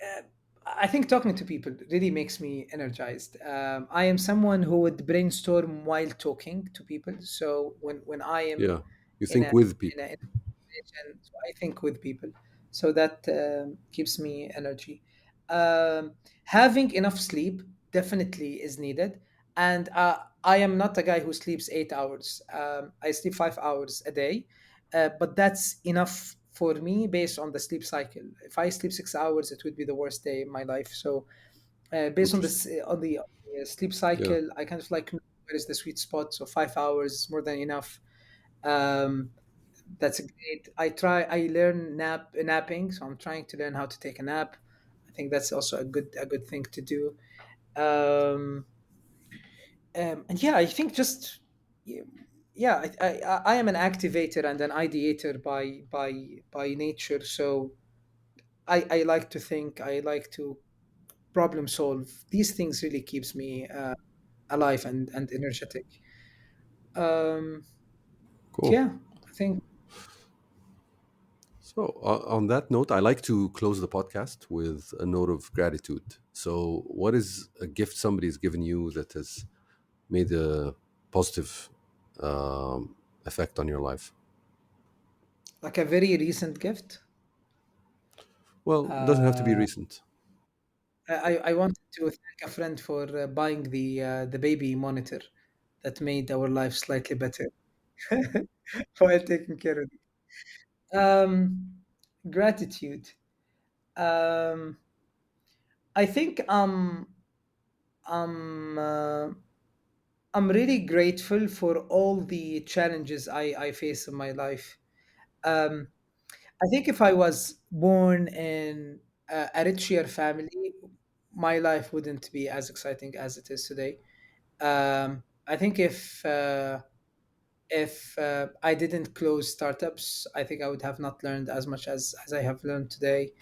uh, I think talking to people really makes me energized. I am someone who would brainstorm while talking to people. So when I am Yeah. You in think a with in people. a situation, so I think with people. So that keeps me energy. Um, Having enough sleep definitely is needed, and I am not a guy who sleeps 8 hours. I sleep 5 hours a day, but that's enough for me based on the sleep cycle. If I sleep 6 hours, it would be the worst day in my life. So based on Interesting. this on the sleep Yeah. cycle, I kind of like know where is the sweet spot. So 5 hours is more than enough. Um, that's great. I learn napping, so I'm trying to learn how to take a nap. I think that's also a good thing to do. Um, and yeah, I think just yeah, yeah, I am an activator and an ideator by nature. So I like to think, I like to problem solve. These things really keeps me alive and energetic. Um, Cool. yeah, I think So, on that note, I like to close the podcast with a note of gratitude. So, what is a gift somebody's given you that has made a positive effect on your life? like a very recent gift. Well, it doesn't have to be Uh, recent. I wanted to thank a friend for buying the baby monitor that made our life slightly better while taking care of it. Gratitude. Um, I think I'm uh, I'm really grateful for all the challenges I face in my life. Um, I think if I was born in a richer family, my life wouldn't be as exciting as it is today. I think if I didn't close startups, I think I would have not learned as much as I have learned today.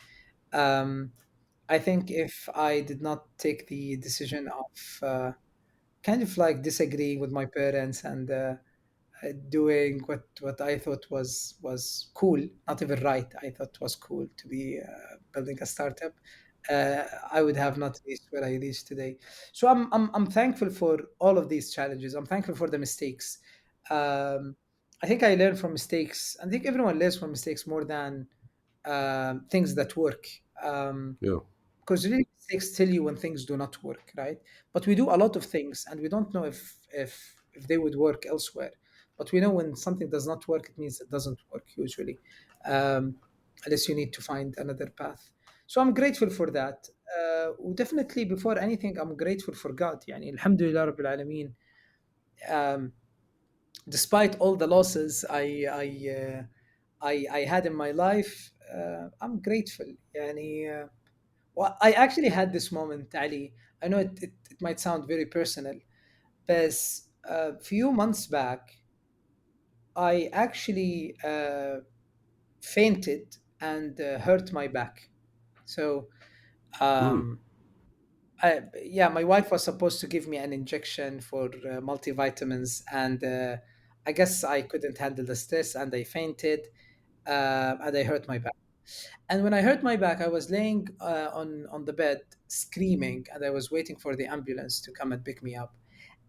Um, I think if I did not take the decision of kind of like disagreeing with my parents and doing what I thought was cool, not even right. I thought was cool to be building a startup. I would have not reached where I reached today. So I'm thankful for all of these challenges. I'm thankful for the mistakes. Um, I think I learn from mistakes. I think everyone learns from mistakes more than things that work. Yeah. Because really mistakes tell you when things do not work, right? But we do a lot of things and we don't know if they would work elsewhere. But we know when something does not work, it means it doesn't work usually, um, unless you need to find another path. So I'm grateful for that. Definitely, before anything, I'm grateful for God. Yani, Alhamdulillah Rabbil Alameen. Um, Despite all the losses I had in my life, I'm grateful. Yani, well, I actually had this moment, Ali. I know it might sound very personal, but a few months back, I actually fainted and hurt my back. So, Mm. um, yeah, my wife was supposed to give me an injection for multivitamins, and I guess I couldn't handle the stress, and I fainted, and I hurt my back. And when I hurt my back, I was laying on the bed screaming, and I was waiting for the ambulance to come and pick me up.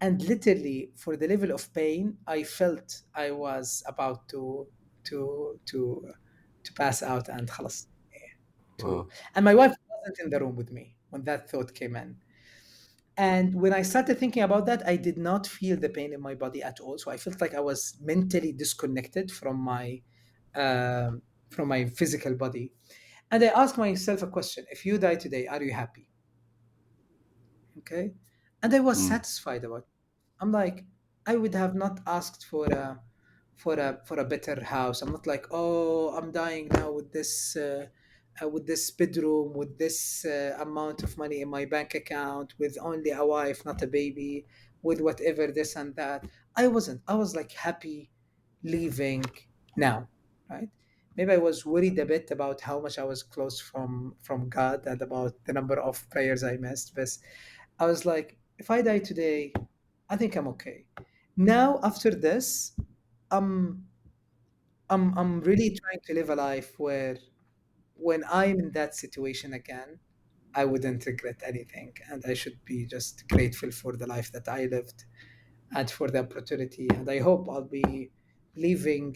And literally, for the level of pain, I felt I was about to to to pass out and خلاص, Uh, to. And my wife wasn't in the room with me when that thought came in. And when I started thinking about that, I did not feel the pain in my body at all. So I felt like I was mentally disconnected um, from my physical body. And I asked myself a question: if you die today, are you happy? Okay. And I was mm. satisfied about it. I'm like, I would have not asked for a better house. I'm not like, oh, I'm dying now with this bedroom, with this amount of money in my bank account, with only a wife, not a baby, with whatever this and that. I wasn't. I was like happy leaving now, right? Maybe I was worried a bit about how much I was close from God and about the number of prayers I missed. But I was like, if I die today, I think I'm okay. Now after this, I'm I'm really trying to live a life where when I'm in that situation again, I wouldn't regret anything, and I should be just grateful for the life that I lived and for the opportunity. And I hope I'll be leaving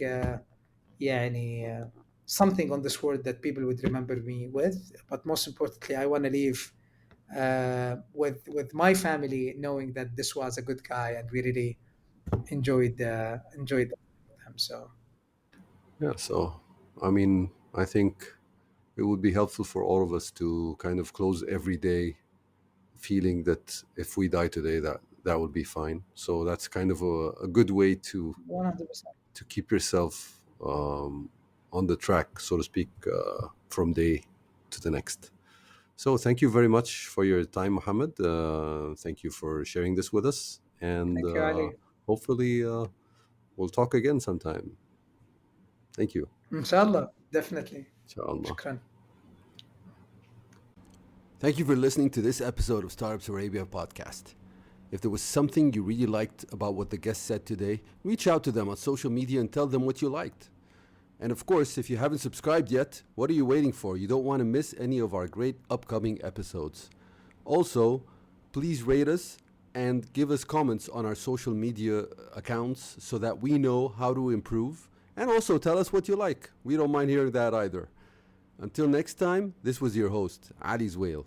يعني, something on this world that people would remember me with. But most importantly, I want to leave with my family, knowing that this was a good guy and we really enjoyed him. So Yeah. So, I mean, I think it would be helpful for all of us to kind of close every day feeling that if we die today, that would be fine. So that's kind of a good way 100%. to keep yourself on the track, so to speak, from day to the next. So thank you very much for your time, Mohammed. Thank you for sharing this with us, and Thank you, Ali. hopefully we'll talk again sometime. Thank you. Inshallah, definitely. Inshallah. Shukran. Thank you for listening to this episode of Startups Arabia podcast. If there was something you really liked about what the guest said today, reach out to them on social media and tell them what you liked. And of course, if you haven't subscribed yet, what are you waiting for? You don't want to miss any of our great upcoming episodes. Also, please rate us and give us comments on our social media accounts so that we know how to improve. And also tell us what you like. We don't mind hearing that either. Until next time, this was your host, Ali's Whale.